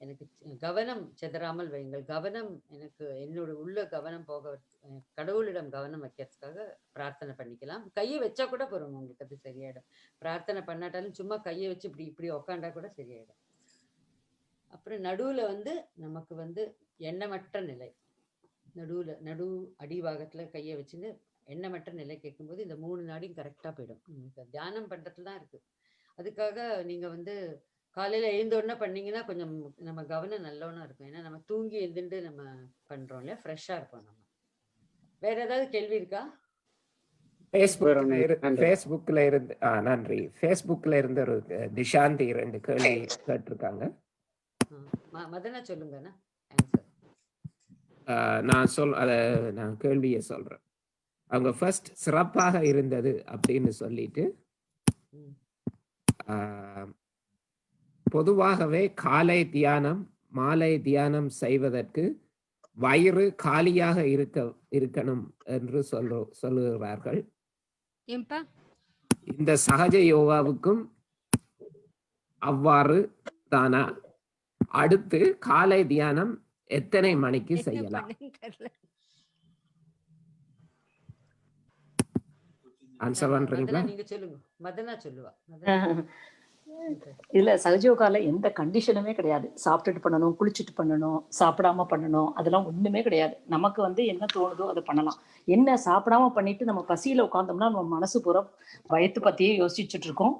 எனக்கு கவனம் செதறாமல் வையுங்கள். கவனம் எனக்கு என்னோட உள்ள கவனம் போக கடவுளிடம் கவனம் வைக்கிறதுக்காக பிரார்த்தனை பண்ணிக்கலாம். கையை வச்சா கூட போறோம், உங்களுக்கு அது சரியாயிடும். பிரார்த்தனை பண்ணாட்டாலும் சும்மா கையை வச்சு இப்படி உக்காண்டா கூட சரியாயிடும். அப்புறம் நடுவுல வந்து நமக்கு வந்து எண்ணமற்ற நிலை, நடு அடிபாகத்துல கையை வச்சுட்டு எண்ணமற்ற நிலை கேட்கும்போது இந்த 3 நாடியும் கரெக்டா போயிடும். தியானம் பண்றதுல தான் இருக்கு. அதுக்காக நீங்க வந்து காலையில எழுந்த உடனே பண்ணீங்கன்னா கொஞ்சம் நம்ம கவனம் நல்லவனா இருக்கும். ஏன்னா நம்ம தூங்கி எழுந்துட்டு நம்ம பண்றோம் இல்லையா, ஃப்ரெஷ்ஷா இருப்போம் நம்ம. வேற ஏதாவது கேள்வி இருக்கா? ஃபேஸ்புக்ல இருந்து நன்றி. ஃபேஸ்புக்ல இருந்து ஒரு நிஷாந்தி 2 கேள்வி கேட்டிருக்காங்க. மதனா சொல்லுங்கண்ணா. நான் கேள்வியை சொல்றேன். அவங்க ஃபர்ஸ்ட் சிறப்பாக இருந்தது அப்படின்னு சொல்லிட்டு, பொதுவாகவே காலை தியானம் மாலை தியானம் செய்வதற்கு வயிறு காலியாக இருக்கணும் என்று சொல்லுகிறார்கள். இந்த சகஜ யோகாவுக்கும் அவ்வாறு தானா? அடுத்து காலை தியானம் எத்தனை மணிக்கு செய்யலாம்? ஆன்சர் பண்றீங்களா? நீங்க சொல்லுங்க. மதனா சொல்லுவா. இல்ல, சகஜயோகால எந்த கண்டிஷனுமே கிடையாது. சாப்பிட்டுட்டு பண்ணணும், குளிச்சுட்டு பண்ணணும், சாப்பிடாம பண்ணணும், அதெல்லாம் ஒண்ணுமே கிடையாது. நமக்கு வந்து என்ன தோணுதோ அதை பண்ணலாம். என்ன சாப்பிடாம பண்ணிட்டு நம்ம பசியில உட்கார்ந்தோம்னா நம்ம மனசு பூரா வயிற்று பத்தியே யோசிச்சுட்டு இருக்கோம்,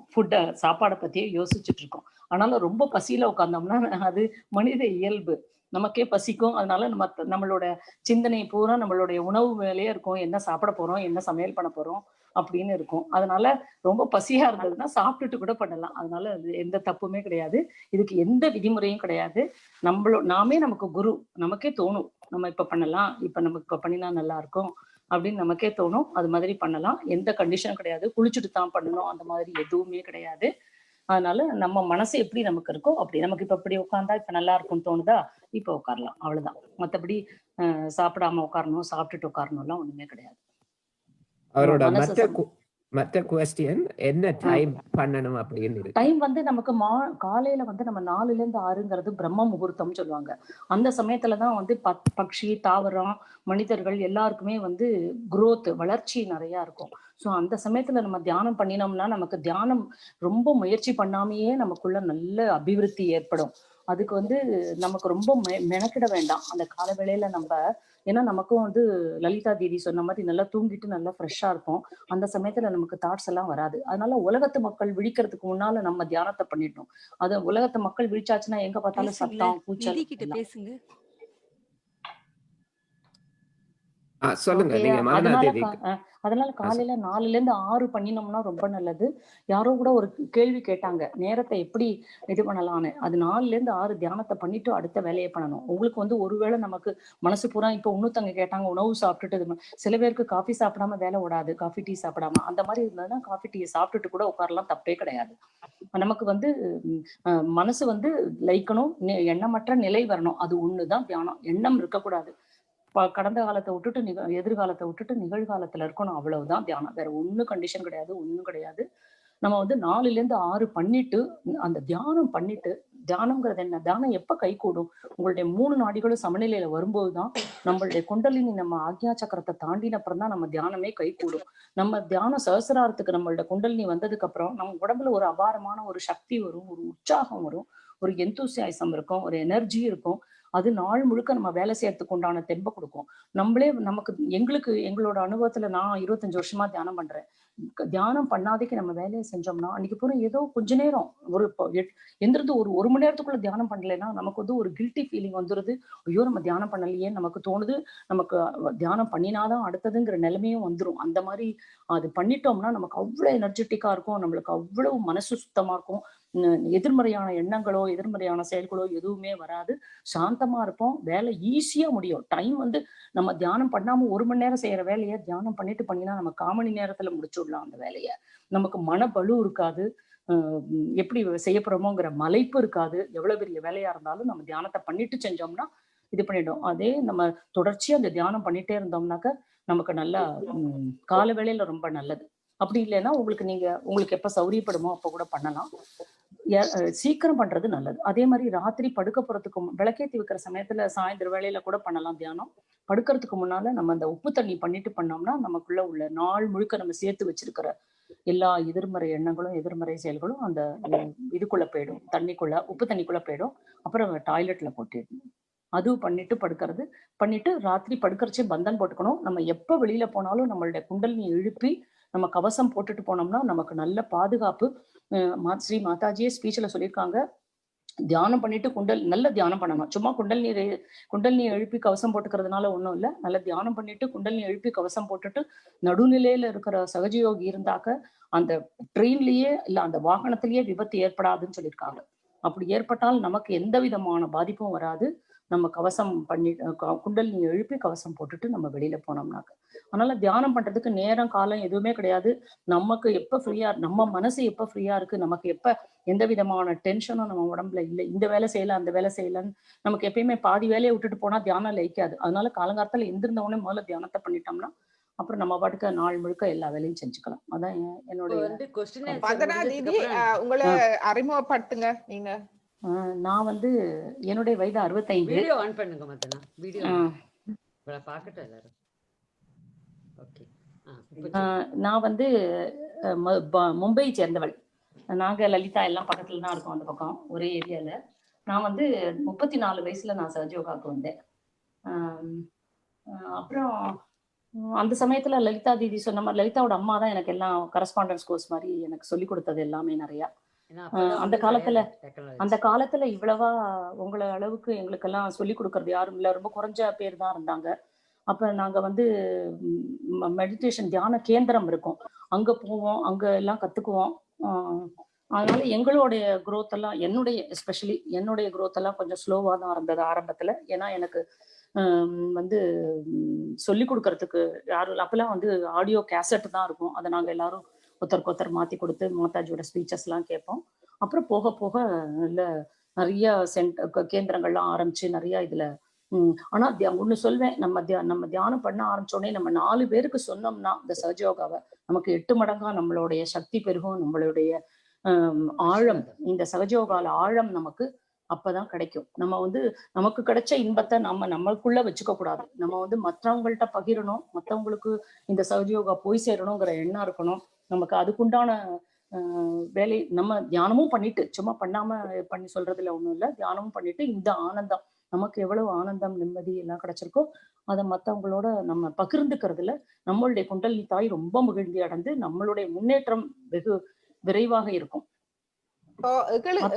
சாப்பாடை பத்தியே யோசிச்சுட்டு இருக்கோம். ஆனாலும் ரொம்ப பசியில உட்கார்ந்தோம்னா அது மனித இயல்பு, நமக்கே பசிக்கும். அதனால நம்மளோட சிந்தனை பூரா நம்மளுடைய உணவு மேலேயே இருக்கும். என்ன சாப்பிட போறோம், என்ன சமையல் பண்ண போறோம் அப்படின்னு இருக்கும். அதனால ரொம்ப பசியா இருந்ததுன்னா சாப்பிட்டுட்டு கூட பண்ணலாம். அதனால அது எந்த தப்புமே கிடையாது. இதுக்கு எந்த விதிமுறையும் கிடையாது. நாமே நமக்கு குரு. நமக்கே தோணும் நம்ம இப்ப பண்ணலாம், இப்ப நமக்கு இப்ப பண்ணினா நல்லா இருக்கும் அப்படின்னு நமக்கே தோணும். அது மாதிரி பண்ணலாம். எந்த கண்டிஷனும் கிடையாது. குளிச்சுட்டு தான் பண்ணணும் அந்த மாதிரி எதுவுமே கிடையாது. அதனால நம்ம மனசு எப்படி நமக்கு இருக்கோ அப்படி, நமக்கு இப்ப இப்படி உட்கார்ந்தா இப்ப நல்லா இருக்கும்னு தோணுதா, இப்ப உட்காரலாம், அவ்வளவுதான். மத்தபடி சாப்பிடாம உட்காரணும், சாப்பிட்டுட்டு உட்காரணும் எல்லாம் ஒண்ணுமே கிடையாது. அவரோட மற்ற क्वेश्चन என்ன டைம் பண்ணணும் அப்படின்னு இருக்கு. டைம் வந்து நமக்கு காலையில வந்து நம்ம 4 to 6 பிரம்ம முகூர்த்தம் சொல்லுவாங்க. அந்த சமயத்துலதான் வந்து பட்சி, தாவரம், மனிதர்கள் எல்லாருக்குமே வந்து growth, வளர்ச்சி நிறைய இருக்கும். ஸோ அந்த சமயத்துல நம்ம தியானம் பண்ணினோம்னா நமக்கு தியானம் ரொம்ப முயற்சி பண்ணாமையே நமக்குள்ள நல்ல அபிவிருத்தி ஏற்படும். அதுக்கு வந்து நமக்கு ரொம்ப மெனக்கிட வேண்டாம் அந்த கால வேளையில நம்ம. ஏன்னா நமக்கும் வந்து லலிதா தீதி சொன்ன மாதிரி நல்லா தூங்கிட்டு நல்லா ஃப்ரெஷ்ஷா இருக்கும். அந்த சமயத்துல நமக்கு தாட்ஸ் எல்லாம் வராது. அதனால உலகத்து மக்கள் விழிக்கிறதுக்கு முன்னால நம்ம தியானத்தை பண்ணிட்டோம். அது உலகத்து மக்கள் விழிச்சாச்சுன்னா எங்க பார்த்தாலும் சத்தம், கூச்சல். சொல்லுங்க. அதனால காலையில 4 to 6 பண்ணினோம்னா ரொம்ப நல்லது. யாரோ கூட ஒரு கேள்வி கேட்டாங்க, நேரத்தை எப்படி இது பண்ணலான்னு. அது 4 to 6 தியானத்தை பண்ணிட்டு அடுத்த வேலையை பண்ணணும். உங்களுக்கு வந்து ஒருவேளை நமக்கு மனசு பூரா இப்ப இன்னொருத்தவங்க கேட்டாங்க உணவு சாப்பிட்டுட்டு, சில பேருக்கு காஃபி சாப்பிடாம வேலை ஓடாது, காஃபி டீ சாப்பிடாம. அந்த மாதிரி இருந்ததுன்னா காஃபி டீ சாப்பிட்டுட்டு கூட உட்காரலாம், தப்பே கிடையாது. நமக்கு வந்து மனசு வந்து லயிக்கணும், எண்ணமற்ற நிலை வரணும். அது ஒண்ணுதான் தியானம். எண்ணம் இருக்கக்கூடாது. கடந்த காலத்தை விட்டுட்டு எதிர்காலத்தை விட்டுட்டு நிகழ்காலத்துல இருக்கணும், அவ்வளவுதான் தியானம். வேற ஒன்னும் கண்டிஷன் கிடையாது, ஒண்ணும் கிடையாது. நம்ம வந்து 4 to 6 பண்ணிட்டு அந்த தியானம் பண்ணிட்டு, தியானம்ங்கிறது என்ன, தியானம் எப்ப கை கூடும், உங்களுடைய 3 நாடிகளும் சமநிலையில வரும்போதுதான் நம்மளுடைய குண்டலினி நம்ம ஆக்ஞா சக்கரத்தை தாண்டின அப்புறம் தான் நம்ம தியானமே கை கூடும். நம்ம தியானம் சகசிராரத்துக்கு நம்மளோட குண்டலினி வந்ததுக்கு அப்புறம் நம்ம உடம்புல ஒரு அபாரமான ஒரு சக்தி வரும், ஒரு உற்சாகம் வரும், ஒரு எந்தூசியாசம் இருக்கும், ஒரு எனர்ஜி இருக்கும். அது நாள் முழுக்க நம்ம வேலை செய்யறதுக்கு உண்டான தெம்பை கொடுக்கும். எங்களோட அனுபவத்துல நான் 25 வருஷமா தியானம் பண்றேன். தியானம் பண்ணாதேக்கு நம்ம வேலையை செஞ்சோம்னா அன்னைக்கு பூரா ஏதோ கொஞ்ச நேரம் எந்திருந்து ஒரு மணி நேரத்துக்குள்ள தியானம் பண்ணலைன்னா நமக்கு வந்து ஒரு கில்ட்டி ஃபீலிங் வந்துருது. ஐயோ நம்ம தியானம் பண்ணலையே நமக்கு தோணுது. நமக்கு தியானம் பண்ணினாதான் அடுத்ததுங்கிற நிலைமையும் வந்துடும். அந்த மாதிரி அது பண்ணிட்டோம்னா நமக்கு அவ்வளவு எனர்ஜெட்டிக்கா இருக்கும், நம்மளுக்கு அவ்வளவு மனசு சுத்தமா இருக்கும். எதிர்மறையான எண்ணங்களோ எதிர்மறையான செயல்களோ எதுவுமே வராது. சாந்தமா இருப்போம், வேலை ஈஸியா முடியும். டைம் வந்து நம்ம தியானம் பண்ணாம 1 மணி நேரம் செய்யற வேலையை தியானம் பண்ணிட்டு பண்ணினா நம்ம 1/4 மணி நேரத்துல முடிச்சுடலாம் அந்த வேலையை. நமக்கு மனபலு இருக்காது, எப்படி செய்ய போறோமோங்கிற மலைப்பு இருக்காது. எவ்வளவு பெரிய வேலையா இருந்தாலும் நம்ம தியானத்தை பண்ணிட்டு செஞ்சோம்னா இது பண்ணிடும். அதே நம்ம தொடர்ச்சியா அந்த தியானம் பண்ணிட்டே இருந்தோம்னாக்க நமக்கு நல்லா கால வேளையில ரொம்ப நல்லது. அப்படி இல்லைன்னா உங்களுக்கு எப்ப சௌரியப்படுமோ அப்ப கூட பண்ணலாம். சீக்கிரம் பண்றது நல்லது. அதே மாதிரி ராத்திரி படுக்க போறதுக்கு விளக்கேத்தி வைக்கிற சமயத்துல சாயந்தர வேளையில கூட பண்ணலாம் தியானம். படுக்கிறதுக்கு முன்னால நம்ம அந்த உப்பு தண்ணி பண்ணிட்டு பண்ணோம்னா நமக்குள்ள உள்ள நாள் முழுக்க நம்ம சேர்த்து வச்சிருக்கிற எல்லா எதிர்மறை எண்ணங்களும் எதிர்மறை செயல்களும் அந்த இதுக்குள்ள போயிடும், தண்ணிக்குள்ள, உப்பு தண்ணிக்குள்ள போயிடும். அப்புறம் டாய்லெட்ல போட்டுடணும். அதுவும் பண்ணிட்டு படுக்கிறது. பண்ணிட்டு ராத்திரி படுக்கிறச்சே பந்தன் போட்டுக்கணும். நம்ம எப்ப வெளியில போனாலும் நம்மளுடைய குண்டலினி எழுப்பி நம்ம கவசம் போட்டுட்டு போனோம்னா நமக்கு நல்ல பாதுகாப்பு. ஸ்ரீ மாதாஜியே ஸ்பீச்ல சொல்லியிருக்காங்க, தியானம் பண்ணிட்டு நல்ல தியானம் பண்ணணும். சும்மா குண்டல்னி எழுப்பி கவசம் போட்டுக்கிறதுனால ஒன்றும் இல்லை. நல்ல தியானம் பண்ணிட்டு குண்டல்னி எழுப்பி கவசம் போட்டுட்டு நடுநிலையில இருக்கிற சகஜயோகி இருந்தாக்க அந்த ட்ரெயின்லயே இல்ல அந்த வாகனத்திலேயே விபத்து ஏற்படாதுன்னு சொல்லியிருக்காங்க. அப்படி ஏற்பட்டால் நமக்கு எந்த விதமான பாதிப்பும் வராது. நம்ம கவசம் பண்ணி குண்டல்னி எழுப்பி கவசம் போட்டுட்டு நம்ம வெளியில போனோம்னாக்க. அதனால தியானம் பண்றதுக்கு நேரம் காலம் எதுவுமே கிடையாது. நமக்கு எப்ப ஃப்ரீயா, நம்ம மனசு எப்ப ஃப்ரீயா இருக்கு, நமக்கு எப்ப எந்த விதமான டென்ஷனும் நம்ம உடம்புல இல்லை, இந்த வேலை செய்யல அந்த வேலை செய்யலன்னு நமக்கு எப்பயுமே பாதி வேலையை விட்டுட்டு போனா தியானம் லயிக்காது. அதனால காலங்காலத்துல எந்திருந்தவொடனே முதல்ல தியானத்தை பண்ணிட்டோம்னா அப்புறம் நம்ம பாட்டுக்கு நாள் முழுக்க எல்லா வேலையும் செஞ்சுக்கலாம். அதான் என்னுடைய வந்தனா தீதி, உங்களை அறிமுகப்படுத்துங்க நீங்க. நான் என்னுடைய வயது 65. வீடியோ ஆன் பண்ணுங்க மத்தனா, வீடியோ பார்க்கட்டும் எல்லாரும். ஓகே. நான் மும்பை சேர்ந்தவள். நாங்க லலிதா எல்லாம் பக்கத்துல தான் இருக்கோம், அந்த பக்கம் ஒரே ஏரியால. நான் 34 வயசுல நான் சஹஜயோகாவுக்கு வந்தேன். அப்புறம் அந்த சமயத்துல லலிதா தீதி சொன்ன மாதிரி லலிதாவோட அம்மா தான் எனக்கு எல்லாம் கரஸ்பாண்டன்ஸ் கோர்ஸ் மாதிரி எனக்கு சொல்லி கொடுத்தது எல்லாமே நிறையா. அந்த காலத்துல இவ்வளவா உங்களை அளவுக்கு எங்களுக்கெல்லாம் சொல்லி கொடுக்கறது யாரும் இல்லை, ரொம்ப குறைஞ்ச பேர் தான் இருந்தாங்க. அப்ப நாங்க மெடிடேஷன் தியான கேந்திரம் இருக்கும், அங்க போவோம், அங்க எல்லாம் கத்துக்குவோம். அதனால எங்களுடைய குரோத் எல்லாம் எஸ்பெஷலி என்னுடைய குரோத் எல்லாம் கொஞ்சம் ஸ்லோவா தான் இருந்தது ஆரம்பத்துல. ஏன்னா எனக்கு சொல்லி கொடுக்கறதுக்கு யாரும் இல்லை. அப்பெல்லாம் ஆடியோ கேசட் தான் இருக்கும், அதை நாங்க எல்லாரும் ஒருத்தருக்கு மாத்தி கொடுத்து மாதாஜியோட ஸ்பீச்சஸ் எல்லாம் கேட்போம். அப்புறம் போக போக நிறைய கேந்திரங்கள்லாம் ஆரம்பிச்சு நிறைய இதுல ஆனா ஒண்ணு சொல்வேன், நம்ம தியானம் பண்ண ஆரம்பிச்சோடனே நம்ம 4 பேருக்கு சொன்னோம்னா இந்த சஹஜயோகாவை நமக்கு 8 மடங்கா நம்மளுடைய சக்தி பெருகும். நம்மளுடைய ஆழம், இந்த சஹஜயோகால ஆழம் நமக்கு அப்பதான் கிடைக்கும். நம்ம நமக்கு கிடைச்ச இன்பத்தை நம்மளுக்குள்ள வச்சுக்க கூடாது. நம்ம மற்றவங்கள்ட்ட பகிரணும், மற்றவங்களுக்கு இந்த சஹஜயோகா போய் சேரணுங்கிற எண்ணம் இருக்கணும் நமக்கு. அதுக்குண்டான வேலை நம்ம தியானமும் பண்ணிட்டு, சும்மா பண்ணி சொல்றதுல ஒண்ணும் இல்லை, தியானமும் பண்ணிட்டு இந்த ஆனந்தம் நமக்கு எவ்வளவு ஆனந்தம் நிம்மதி எல்லாம் கிடைச்சிருக்கோ அதை மற்றவங்களோட நம்ம பகிர்ந்துக்கிறதுல நம்மளுடைய குண்டலினி தாய் ரொம்ப மகிழ்ச்சி அடைந்து நம்மளுடைய முன்னேற்றம் வெகு விரைவாக இருக்கும்.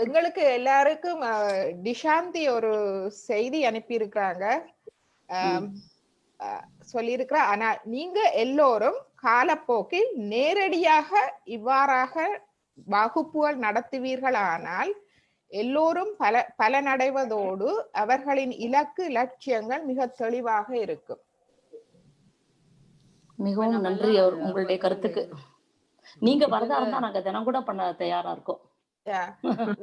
எங்களுக்கு எல்லாருக்கும் டிஷாந்தி ஒரு செய்தி அனுப்பி இருக்கிறாங்க, சொல்லியிருக்கிற. ஆனா நீங்க எல்லோரும் காலப்போக்கில் நேரடியாக இவ்வாறாக வகுப்புகள் நடத்துவீர்கள், ஆனால் எல்லோரும் பலனடைவதோடு அவர்களின் இலக்கு லட்சியங்கள் மிக தெளிவாக இருக்கும். மிகவும் நன்றி உங்களுடைய கருத்துக்கு. நீங்க வரதா இருந்தா நாங்க தினம் கூட பண்ண தயாரா இருக்கோம்.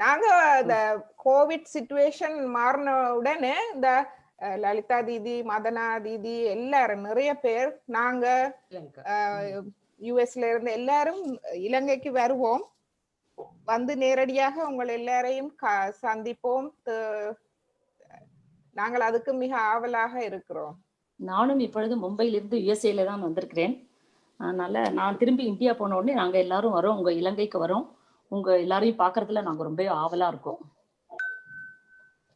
நாங்க இந்த கோவிட் சிச்சுவேஷன் மாறின உடனே இந்த லலிதா தீதி, மதனா தீதி எல்லாரும் நிறைய பேர் நாங்க யுஎஸ்ல இருந்து எல்லாரும் இலங்கைக்கு வருவோம், நேரடியாக உங்கள் எல்லாரையும் சந்திப்போம். நாங்கள் அதுக்கு மிக ஆவலாக இருக்கிறோம். நானும் இப்பொழுது மும்பையிலிருந்து யுஎஸ்ஏல தான் வந்திருக்கிறேன். அதனால நான் திரும்பி இந்தியா போன உடனே நாங்க எல்லாரும் வரோம், உங்க இலங்கைக்கு வரோம். உங்க எல்லாரையும் பாக்குறதுல நாங்க ரொம்ப ஆவலா இருக்கோம்.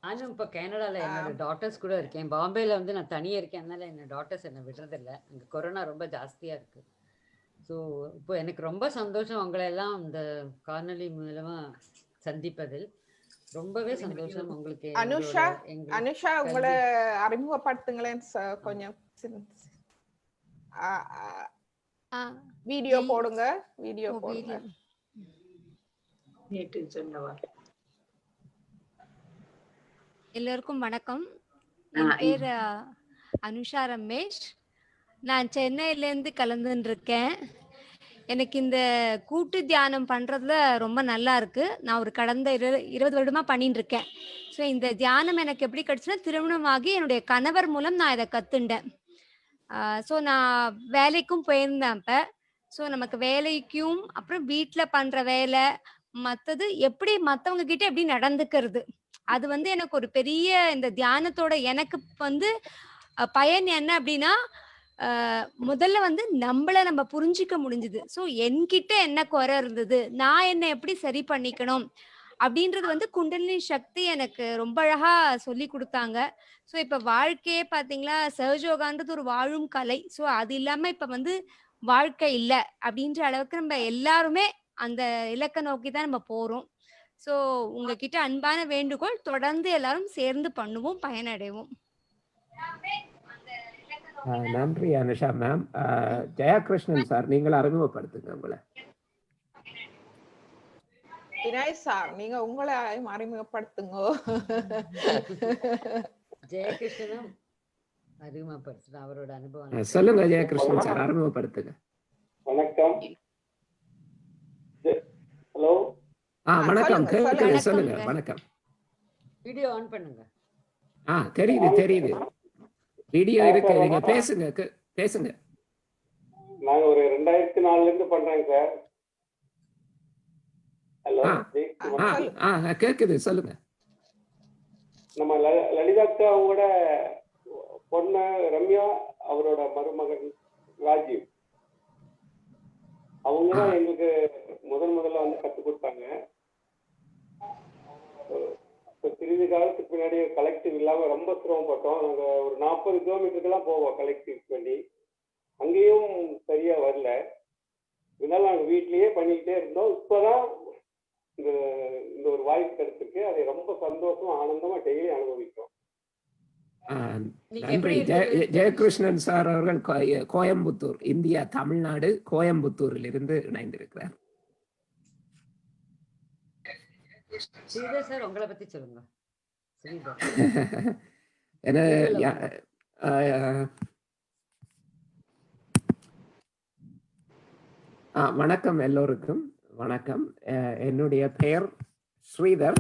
நானும் இப்போ கனடால என்னோட டாட்டர்ஸ் கூட இருக்கேன். பாம்பேல நான் தனியா இருக்கேன், அதனால என்னோட டாட்டர்ஸ் என்ன விடுறதில்லை. அங்க கொரோனா ரொம்ப ஜாஸ்தியா இருக்கு. ஸோ இப்போ எனக்கு ரொம்ப சந்தோஷம் உங்களை எல்லாம் இந்த காணொலி மூலமா சந்திப்பதில் ரொம்பவே சந்தோஷம். உங்களுக்கு அனுஷா உங்களை அறிமுகப்படுத்துங்களேன் கொஞ்சம். வீடியோ போடுங்க, வீடியோ போடுங்க. எல்லோருக்கும் வணக்கம். என் பேர் அனுஷா ரமேஷ். நான் சென்னையிலேருந்து கலந்துன்னு இருக்கேன். எனக்கு இந்த கூட்டு தியானம் பண்ணுறதுல ரொம்ப நல்லா இருக்குது. நான் ஒரு கடந்த 20 வருடமாக பண்ணிட்டு இருக்கேன். ஸோ இந்த தியானம் எனக்கு எப்படி கிடச்சுன்னா, திருமணமாகி என்னுடைய கணவர் மூலம் நான் இதை கற்றுண்டேன். ஸோ நான் வேலைக்கும் போயிருந்தேன் அப்போ. ஸோ நமக்கு வேலைக்கும் அப்புறம் வீட்டில் பண்ணுற வேலை மற்றது எப்படி மற்றவங்க கிட்ட எப்படி நடந்துக்கிறது, அது எனக்கு ஒரு பெரிய இந்த தியானத்தோட எனக்கு பயன் என்ன அப்படின்னா, முதல்ல நம்மள நம்ம புரிஞ்சிக்க முடிஞ்சுது. ஸோ என்கிட்ட என்ன குறை இருந்தது, நான் என்ன எப்படி சரி பண்ணிக்கணும் அப்படின்றது குண்டலினி சக்தி எனக்கு ரொம்ப அழகா சொல்லி கொடுத்தாங்க. ஸோ இப்ப வாழ்க்கையே பாத்தீங்களா, சஹஜயோகான்றது ஒரு வாழும் கலை. ஸோ அது இல்லாம இப்ப வாழ்க்கை இல்லை அப்படின்ற அளவுக்கு நம்ம எல்லாருமே அந்த இலக்க நோக்கி தான் நம்ம போறோம். ஸோ உங்ககிட்ட அன்பான வேண்டுகோள், தொடர்ந்து எல்லாரும் சேர்ந்து பண்ணுவோம், பயனடைவோம். நன்றி அனுஷா மேம். ஜெயகிருஷ்ணன் சார், நீங்கள் அறிமுகப்படுத்துங்க உங்களை. வினாய் சார், நீங்க உங்களை அறிமுகப்படுத்துங்க. ஜெயகிருஷ்ணனும் அறிமுகப்படுத்துறோம் அவரோட அனுபவம். சொல்லுங்க ஜெயகிருஷ்ணன் சார், அறிமுகப்படுத்துங்க. வணக்கம். ஹலோ. வணக்கம், கேக்குது, சொல்லுங்க. வணக்கம். வீடியோ ஆன் பண்ணுங்க. தெரியுது. வீடியோ இருக்கு, நீங்க பேசுங்க. நாங்க ஒரு 2004 இருந்து பண்றேங்க சார். ஹலோ. கேக்குது, சொல்லுங்க. நம்ம லலிதாக்கா அவங்களோட பொண்ணு ரம்யா, அவரோட மருமகன் ராஜீவ், அவங்கதான் எங்களுக்கு முதல்ல வந்து கற்றுக் கொடுத்தாங்க. சிறிது காலத்துக்கு பின்னாடி கலெக்டிவ் இல்லாம ரொம்ப சிரமப்பட்டோம். நாங்க ஒரு 40 கிலோமீட்டருக்கெல்லாம் போவோம் கலெக்டிவ் பண்ணி, அங்கேயும் சரியா வரல. இதனால நாங்க வீட்லயே பண்ணிக்கிட்டே இருந்தோம். இப்பதான் இந்த ஒரு வாய்ப்பு கிடைச்சிருக்கு. அதை ரொம்ப சந்தோஷமா ஆனந்தமா டெய்லி அனுபவிக்கிறோம். நன்றி. ஜெயகிருஷ்ணன் சார் அவர்கள் கோயம்புத்தூர், இந்தியா, தமிழ்நாடு, கோயம்புத்தூரில் இருந்து இணைந்திருக்கிறார். ஸ்ரீதர் சார், உங்களை பத்தி சொல்லுங்க. வணக்கம் எல்லோருக்கும். வணக்கம். என்னுடைய பெயர் ஸ்ரீதர்.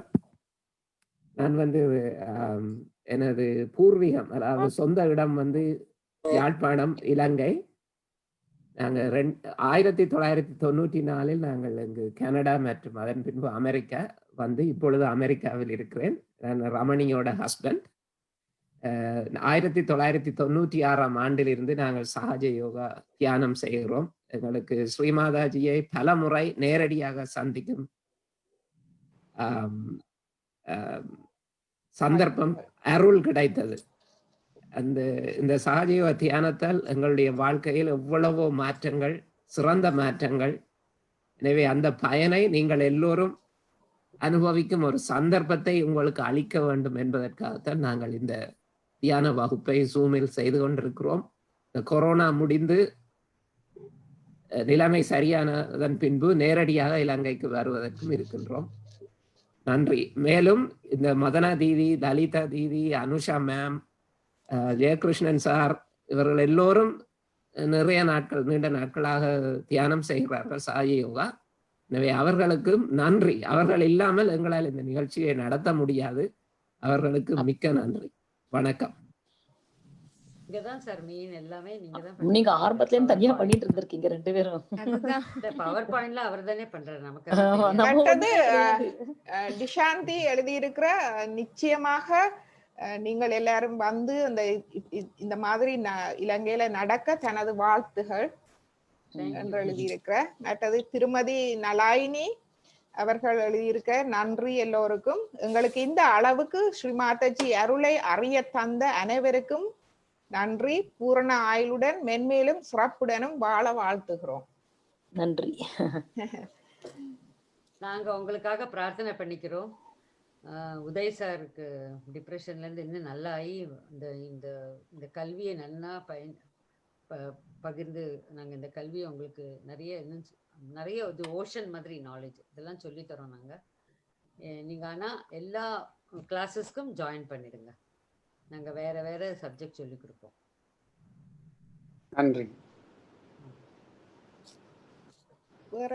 நான் வந்து எனது பூர்வீகம், அதாவது சொந்த இடம் வந்து யாழ்ப்பாணம், இலங்கை. நாங்கள் 1994 நாங்கள் இங்கு கனடா மற்றும் அதன் பின்பு அமெரிக்கா வந்து இப்பொழுது அமெரிக்காவில் இருக்கிறேன். நான் ரமணியோட ஹஸ்பண்ட். 1996 ஆண்டிலிருந்து நாங்கள் சகஜ யோகா தியானம் செய்கிறோம். எங்களுக்கு ஸ்ரீமாதாஜியை பல முறை நேரடியாக சந்திக்கும் சந்தர்ப்பம், அருள் கிடைத்தது. இந்த சகஜயோக தியானத்தால் எங்களுடைய வாழ்க்கையில் எவ்வளவோ மாற்றங்கள், சிறந்த மாற்றங்கள். எனவே அந்த பயனை நீங்கள் எல்லோரும் அனுபவிக்கும் ஒரு சந்தர்ப்பத்தை உங்களுக்கு அளிக்க வேண்டும் என்பதற்காகத்தான் நாங்கள் இந்த தியான வகுப்பை ஜூமில் செய்து கொண்டிருக்கிறோம். இந்த கொரோனா முடிந்து நிலைமை சரியானதன் பின்பு நேரடியாக இலங்கைக்கு வருவதற்கும் இருக்கின்றோம். நன்றி. மேலும் இந்த மதனா தீதி, லலிதா தீதி, அனுஷா மேம், ஜெயகிருஷ்ணன் சார், இவர்கள் எல்லோரும் நிறைய நாட்கள், நீண்ட நாட்களாக தியானம் செய்கிறார்கள் சகஜ யோகா. எனவே அவர்களுக்கும் நன்றி. அவர்கள் இல்லாமல் எங்களால் இந்த நிகழ்ச்சியை நடத்த முடியாது. அவர்களுக்கு மிக்க நன்றி. வணக்கம். இங்கதான் சார் மீன் எல்லாமே நீங்க ஆரம்பத்துல இருந்து தனியா பண்ணிட்டு இருந்திருக்கீங்க ரெண்டு பேரும். பவர் பாயிண்ட்ல அவர் தானே பண்றாரு. நமக்கு டிஷாந்தி எழுதியிருக்கிற, நிச்சயமாக நீங்கள் எல்லாரும் வந்து இந்த மாதிரி இலங்கையில நடக்க தனது வாழ்த்துகள் என்று எழுதியிருக்கிற. மற்றது திருமதி நலாயினி அவர்கள் எழுதியிருக்க, நன்றி எல்லோருக்கும். எங்களுக்கு இந்த அளவுக்கு ஸ்ரீமாதாஜி அருளை அறிய தந்த அனைவருக்கும் நன்றி. பூரண ஆயுளுடன் மென்மேலும் சிறப்புடனும் வாழ வாழ்த்துகிறோம். நன்றி. நாங்க உங்களுக்காக பிரார்த்தனை பண்ணிக்கிறோம். உதய் சாருக்கு டிப்ரெஷன்ல இருந்து இன்னும் நல்லா ஆகி இந்த கல்வியை நல்லா பகிர்ந்து நாங்க இந்த கல்வியை உங்களுக்கு நிறைய ஓஷன் மாதிரி நாலேஜ் இதெல்லாம் சொல்லி தரோம் நாங்க. நீங்க ஆனா எல்லா கிளாஸஸ்க்கும் ஜாயின் பண்ணிடுங்க. நாங்க வேற வேற சப்ஜெக்ட் சொல்லி கொடுப்போம். நன்றி. வேற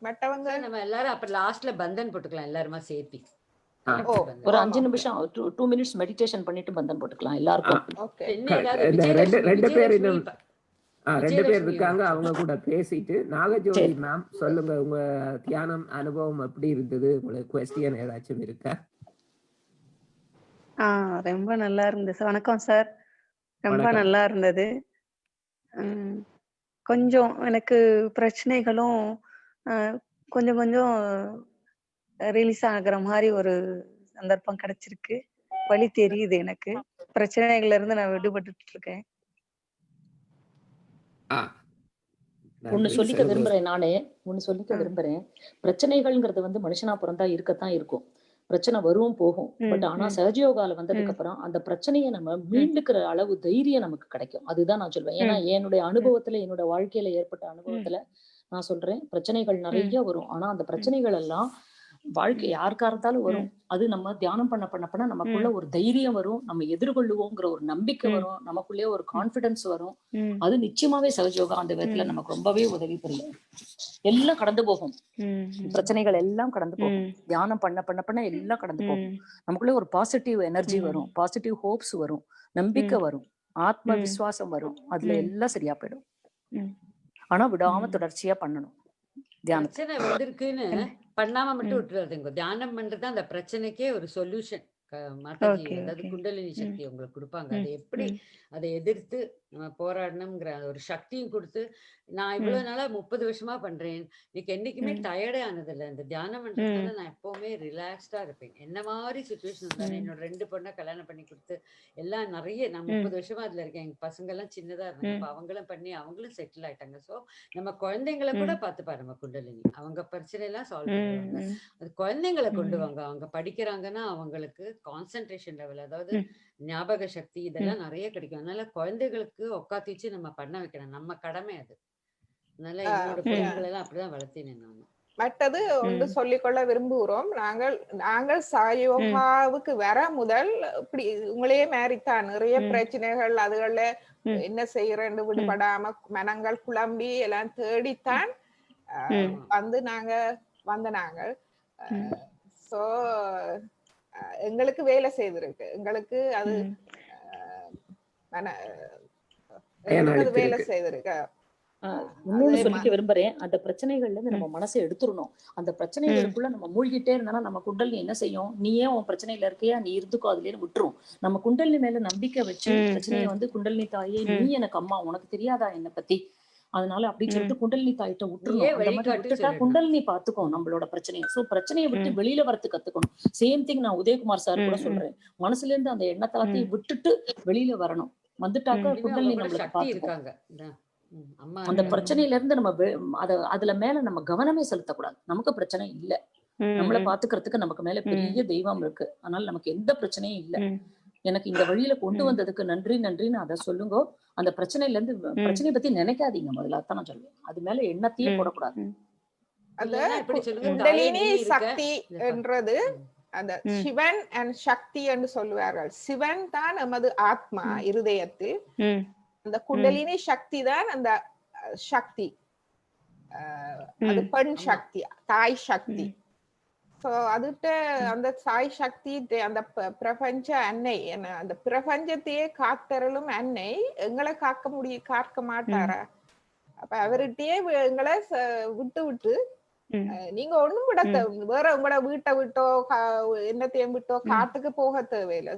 மற்றவங்க நம்ம எல்லாரும் அப்ப லாஸ்ட்ல பந்தன் போட்டுக்கலாம் எல்லாருமா சேர்த்தி. ஒரு 5 நிமிஷம் 2 minutes மெடிடேஷன் பண்ணிட்டு பந்தன் போட்டுக்கலாம் எல்லாருக்கும். ரெண்டு பேர் இருக்காங்க, அவங்க கூட பேசிட்டு. நாகஜோதி மேம், சொல்லுங்க, உங்க தியானம் அனுபவம் எப்படி இருந்தது? உங்களுக்கு குவெஸ்டியன் ஏதாச்சும் இருக்கா? ரொம்ப நல்லா இருந்தது. வணக்கம் சார். ரொம்ப நல்லா இருந்தது. கொஞ்சம் எனக்கு பிரச்சனைகளும் கொஞ்சம் கொஞ்சம் ரிலீஸ் ஆகிற மாதிரி ஒரு சந்தர்ப்பம் கிடைச்சிருக்கு. வழி தெரியுது எனக்கு. பிரச்சனைகள்ல இருந்து நான் விடுபட்டு இருக்கேன். ஒண்ணு நன்றி சொல்லிக்க செல்வ. விரும்புறேன் நானே. ஒண்ணு சொல்லிக்க விரும்புறேன். பிரச்சனைகள்ங்கிறது வந்து மனுஷனா பிறந்தா இருக்கத்தான் இருக்கும். பிரச்சனை வரும் போகும். பட் ஆனா சஹஜயோகால வந்ததுக்கு அப்புறம் அந்த பிரச்சனையை நம்ம மீண்டுக்கிற அளவு தைரியம் நமக்கு கிடைக்கும். அதுதான் நான் சொல்வேன். ஏன்னா என்னுடைய அனுபவத்துல, என்னோட வாழ்க்கையில ஏற்பட்ட அனுபவத்துல நான் சொல்றேன், பிரச்சனைகள் நிறைய வரும். ஆனா அந்த பிரச்சனைகள் எல்லாம் வாழ்க்கை யாருக்கா இருந்தாலும் வரும். அது நம்ம தியானம் பண்ண நமக்குள்ள ஒரு தைரியம் வரும். நம்ம எதிர்கொள்ளுவோங்கிற ஒரு நம்பிக்கை வரும். நமக்குள்ளே ஒரு கான்பிடன்ஸ் வரும். அது நிச்சயமாவே சஹஜயோகா அந்த விதத்துல நமக்கு ரொம்பவே உதவி புரியும். எல்லாம் கடந்து போகும். பிரச்சனைகள் எல்லாம் கடந்து போகும். தியானம் பண்ண எல்லாம் கடந்து போகும். நமக்குள்ள ஒரு பாசிட்டிவ் எனர்ஜி வரும். பாசிட்டிவ் ஹோப்ஸ் வரும். நம்பிக்கை வரும். ஆத்ம விசுவாசம் வரும். அதுல எல்லாம் சரியா போயிடும். ஆனா விடாம தொடர்ச்சியா பண்ணணும் தியானத்தை. பிரச்சனை வந்திருக்குன்னு பண்ணாம மட்டும் விட்டுறாதுங்க. தியானம் பண்றது அந்த பிரச்சனைக்கே ஒரு சொல்யூஷன். மாதாஜி அதாவது குண்டலினி சக்தி உங்களுக்கு கொடுப்பாங்க. அதை எப்படி அதை எதிர்த்து நம்ம போராடணுங்கிற ஒரு சக்தியும் கொடுத்து, நான் இவ்வளவு நாளா 30 வருஷமா பண்றேன். இன்னைக்கு என்னைக்குமே டயர்டே ஆனதில்லை. இந்த தியானம் பண்றதுனால நான் எப்பவுமே ரிலாக்ஸ்டா இருப்பேன். என்ன மாதிரி சுச்சுவேஷன் இருந்தாலும் என்னோட 2 பொண்ணை கல்யாணம் பண்ணி கொடுத்து எல்லாம் நிறைய நான் 30 வருஷமா அதுல இருக்கேன். எங்க பசங்க எல்லாம் சின்னதா இருந்தாங்க. இப்ப அவங்களும் பண்ணி அவங்களும் செட்டில் ஆயிட்டாங்க. சோ நம்ம குழந்தைங்களை கூட பார்த்துப்பா நம்ம குண்டலினி. அவங்க பிரச்சனை எல்லாம் சால்வ் பண்ணுவாங்க. அது குழந்தைங்களை கொண்டு வாங்க. அவங்க படிக்கிறாங்கன்னா அவங்களுக்கு கான்சென்ட்ரேஷன் லெவல், அதாவது ஞாபக சக்தி இதெல்லாம் நிறைய கிடைக்கும். அதனால குழந்தைகளுக்கு உட்காத்தி வச்சு நம்ம பண்ண வைக்கணும். நம்ம கடமை அது. அதனால என்னோட பொண்ணுங்களை எல்லாம் அப்படிதான் வளர்த்தினேன் நான். மற்றது ஒன்று சொல்லிக்கொள்ள விரும்புகிறோம். நாங்கள் சஹயோகாவுக்கு வர முதல் இப்படி உங்களையே மாறித்தான் நிறைய பிரச்சனைகள், அதுகள என்ன செய்யறேன்னு விடுபடாம மனங்கள் குழம்பி எல்லாம் தேடித்தான் வந்து நாங்கள் சோ எங்களுக்கு வேலை செய்திருக்கு. எங்களுக்கு அது வேலை செய்திருக்கு. இன்னொன்னு சொல்லிக்க விரும்புறேன். அந்த பிரச்சனைகள்ல இருந்து நம்ம மனசை எடுத்துடணும். அந்த பிரச்சனைகளுக்குள்ள நம்ம மூழ்கிட்டே இருந்தா நம்ம குண்டலினி என்ன செய்யும்? நீயே உன் பிரச்சனையில இருக்கையா, நீ இருந்துக்கோ அதுலயே விட்டுரும். நம்ம குண்டலினி மேல நம்பிக்கை வச்சு பிரச்சனையை வந்து குண்டலினி தாயே நீ எனக்கு அம்மா, உனக்கு தெரியாதா என்னை பத்தி, அதனால அப்படின்னு சொல்லிட்டு குண்டலினி தாயிட்ட விட்டுருணும். அந்த மாதிரி விட்டுட்டா குண்டலினி பாத்துக்கும் நம்மளோட பிரச்சனையை. சோ பிரச்சனையை விட்டு வெளியில வரத்து கத்துக்கணும். சேம் திங் நான் உதயகுமார் சார் கூட சொல்றேன். மனசுல இருந்து அந்த எண்ணத்தலத்தையும் விட்டுட்டு வெளியில வரணும். வந்துட்டாக்க குண்டலினி நம்மளுக்கு பாத்துக்கும். அந்த பிரச்சனையில இருந்து நம்ம அதுல மேல நம்ம கவனமே செலுத்தக்கூடாது. நமக்கு பிரச்சனை இல்ல, நம்மளை பாத்துக்கிறதுக்கு நமக்கு மேல பெரிய தெய்வம் இருக்கு. அதனால நமக்கு எந்த பிரச்சனையும் இல்ல. எனக்கு இந்த வழியில கொண்டு வந்ததுக்கு நன்றின்னு அதை சொல்லுங்க. அந்த பிரச்சனையில இருந்து பிரச்சனையை பத்தி நினைக்காதீங்க. முதல்ல தான் நான் சொல்லுவேன். அது மேல எண்ணத்தையே போடக்கூடாது. அந்த குண்டலினி சக்தி என்றது அந்த சிவன் அண்ட் சக்தி என்று சொல்லுவார்கள். சிவன் தான் நமது ஆத்மா இருதயத்தில். அந்த குண்டலினி சக்தி தான் அந்த சக்தி, அது பெண் சக்தி, தாய் சக்தி. சோ அதுட்ட அந்த தாய் சக்தி அந்த பிரபஞ்ச அன்னை, அந்த பிரபஞ்சத்தையே காத்தருளும் அன்னை எங்களை காக்க மாட்டாரா? அப்ப அவர்கிட்டயே எங்களை விட்டு நீங்க ஒண்ணும் விட வேற உங்களோட வீட்டை விட்டோ என்னத்தையும் விட்டோ காட்டுக்கு போக தேவையில்லை.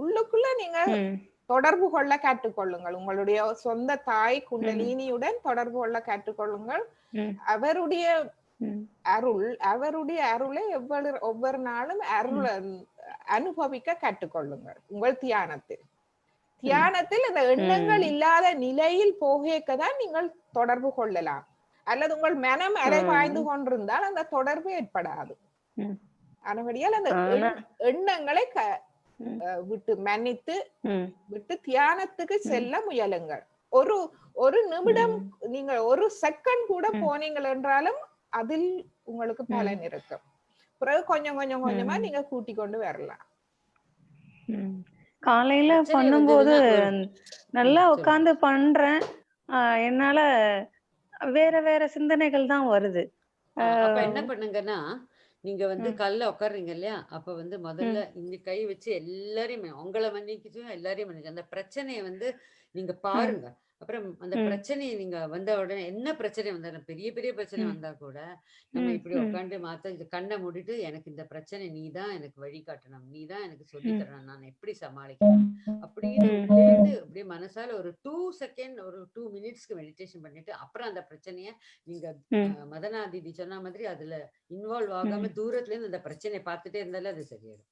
உள்ளுக்குள்ள நீங்க தொடர்பு கொள்ள கற்றுக்கொள்ளுங்கள். உங்களுடைய சொந்த தாய் குண்டலினியுடன் தொடர்பு கொள்ள கற்றுக்கொள்ளுங்கள். அவருடைய அருளை ஒவ்வொரு நாளும் அனுபவிக்க கற்றுக்கொள்ளுங்கள். உங்கள் தியானத்தில் இந்த எண்ணங்கள் இல்லாத நிலையில் போகதான் நீங்கள் தொடர்பு கொள்ளலாம். அல்லது உங்கள் மனம் அலைவாய்ந்து கொண்டிருந்தால் அந்த தொடர்பு ஏற்படாது. அதன்படியால் அந்த எண்ணங்களை விட்டு மன்னித்து விட்டு தியானத்துக்கு செல்ல முயலுங்கள். ஒரு நிமிடம் நீங்க ஒரு செகண்ட் கூட போனீங்கள் என்றாலும் அதில் உங்களுக்கு பலன் இருக்கும். பிறகு கொஞ்சம் கொஞ்சமா நீங்க கூட்டி கொண்டு வரலாம். காலையில பண்ணும்போது நல்லா உட்கார்ந்து பண்றேன். என்னால வேற சிந்தனைகள் தான் வருது. அப்ப என்ன பண்ணுங்கன்னா, நீங்க வந்து கல்ல உட்காடுறீங்க இல்லையா? அப்ப வந்து முதல்ல இந்த கை வச்சு எல்லாரையுமே உங்களை மன்னிக்கிச்சு எல்லாரையும் மன்னிச்சு அந்த பிரச்சனையை வந்து நீங்க பாருங்க. அப்புறம் அந்த பிரச்சனையை நீங்க வந்த உடனே என்ன பிரச்சனை வந்தாலும் பெரிய பெரிய பிரச்சனை வந்தா கூட நம்ம இப்படி உட்காந்து கண்ணை மூடிட்டு, எனக்கு இந்த பிரச்சனை நீதான் எனக்கு வழிகாட்டணும், நீதான் எனக்கு சொல்லி தரணும், நான் எப்படி சமாளிக்கணும் அப்படின்னு அப்படியே மனசால ஒரு 2 செகண்ட் ஒரு 2 மினிட்ஸ்க்கு மெடிடேஷன் பண்ணிட்டு அப்புறம் அந்த பிரச்சனைய நீங்க மதனா தீதி சொன்ன மாதிரி அதுல இன்வால்வ் ஆகாம தூரத்துல இருந்து அந்த பிரச்சனையை பார்த்துட்டே இருந்தாலும் அது சரியாயிடும்.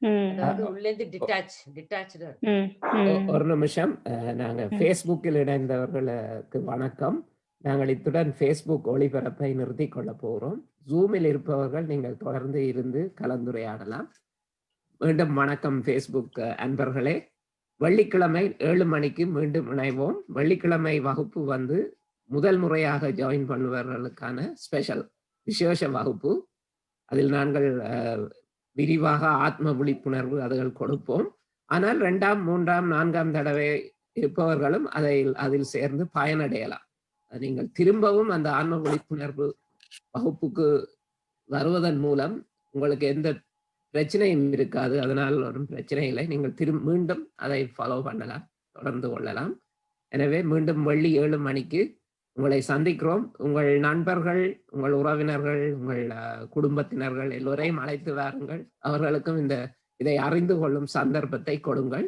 அதாவது உள்ளேந்து டிட்டாச்சா ஒரு நிமிஷம். நாங்க ஃபேஸ்புக்கில் இணைந்தவர்களுக்கு வணக்கம். நாங்கள் இத்துடன் ஃபேஸ்புக் ஒளிபரப்பை நிறுத்தி கொள்ள போகிறோம். ஜூமில் இருப்பவர்கள் நீங்கள் தொடர்ந்து இருந்து கலந்துரையாடலாம். மீண்டும் வணக்கம் ஃபேஸ்புக் அன்பர்களே. வெள்ளிக்கிழமை 7 மணிக்கு மீண்டும் இணைவோம். வெள்ளிக்கிழமை வகுப்பு வந்து முதல் முறையாக ஜாயின் பண்ணுபவர்களுக்கான ஸ்பெஷல் விசேஷ வகுப்பு. அதில் நாங்கள் விரிவாக ஆத்ம விழிப்புணர்வு அதுகள் கொடுப்போம். ஆனால் 2ஆம் 3ஆம் 4ஆம் தடவை இருப்பவர்களும் அதில் சேர்ந்து பயனடையலாம். நீங்கள் திரும்பவும் அந்த ஆன்ம விழிப்புணர்வு வகுப்புக்கு வருவதன் மூலம் உங்களுக்கு எந்த பிரச்சனையும் இருக்காது. அதனால் ஒரு பிரச்சனை இல்லை. நீங்கள் மீண்டும் அதை ஃபாலோ பண்ணலாம், தொடர்ந்து கொள்ளலாம். எனவே மீண்டும் வெள்ளி 7 மணிக்கு உங்களை சந்திக்கிறோம். உங்கள் நண்பர்கள், உங்கள் உறவினர்கள், உங்கள் குடும்பத்தினர்கள் எல்லோரையும் அழைத்து வாருங்கள். அவர்களுக்கும் இதை அறிந்து கொள்ளும் சந்தர்ப்பத்தை கொடுங்கள்.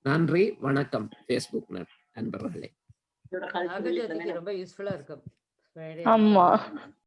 நன்றி, வணக்கம் ஃபேஸ்புக் நண்பர்களே. நாகஜோதிக்கு ரொம்ப யூஸ்ஃபுல்லா இருக்கும். ஆமா.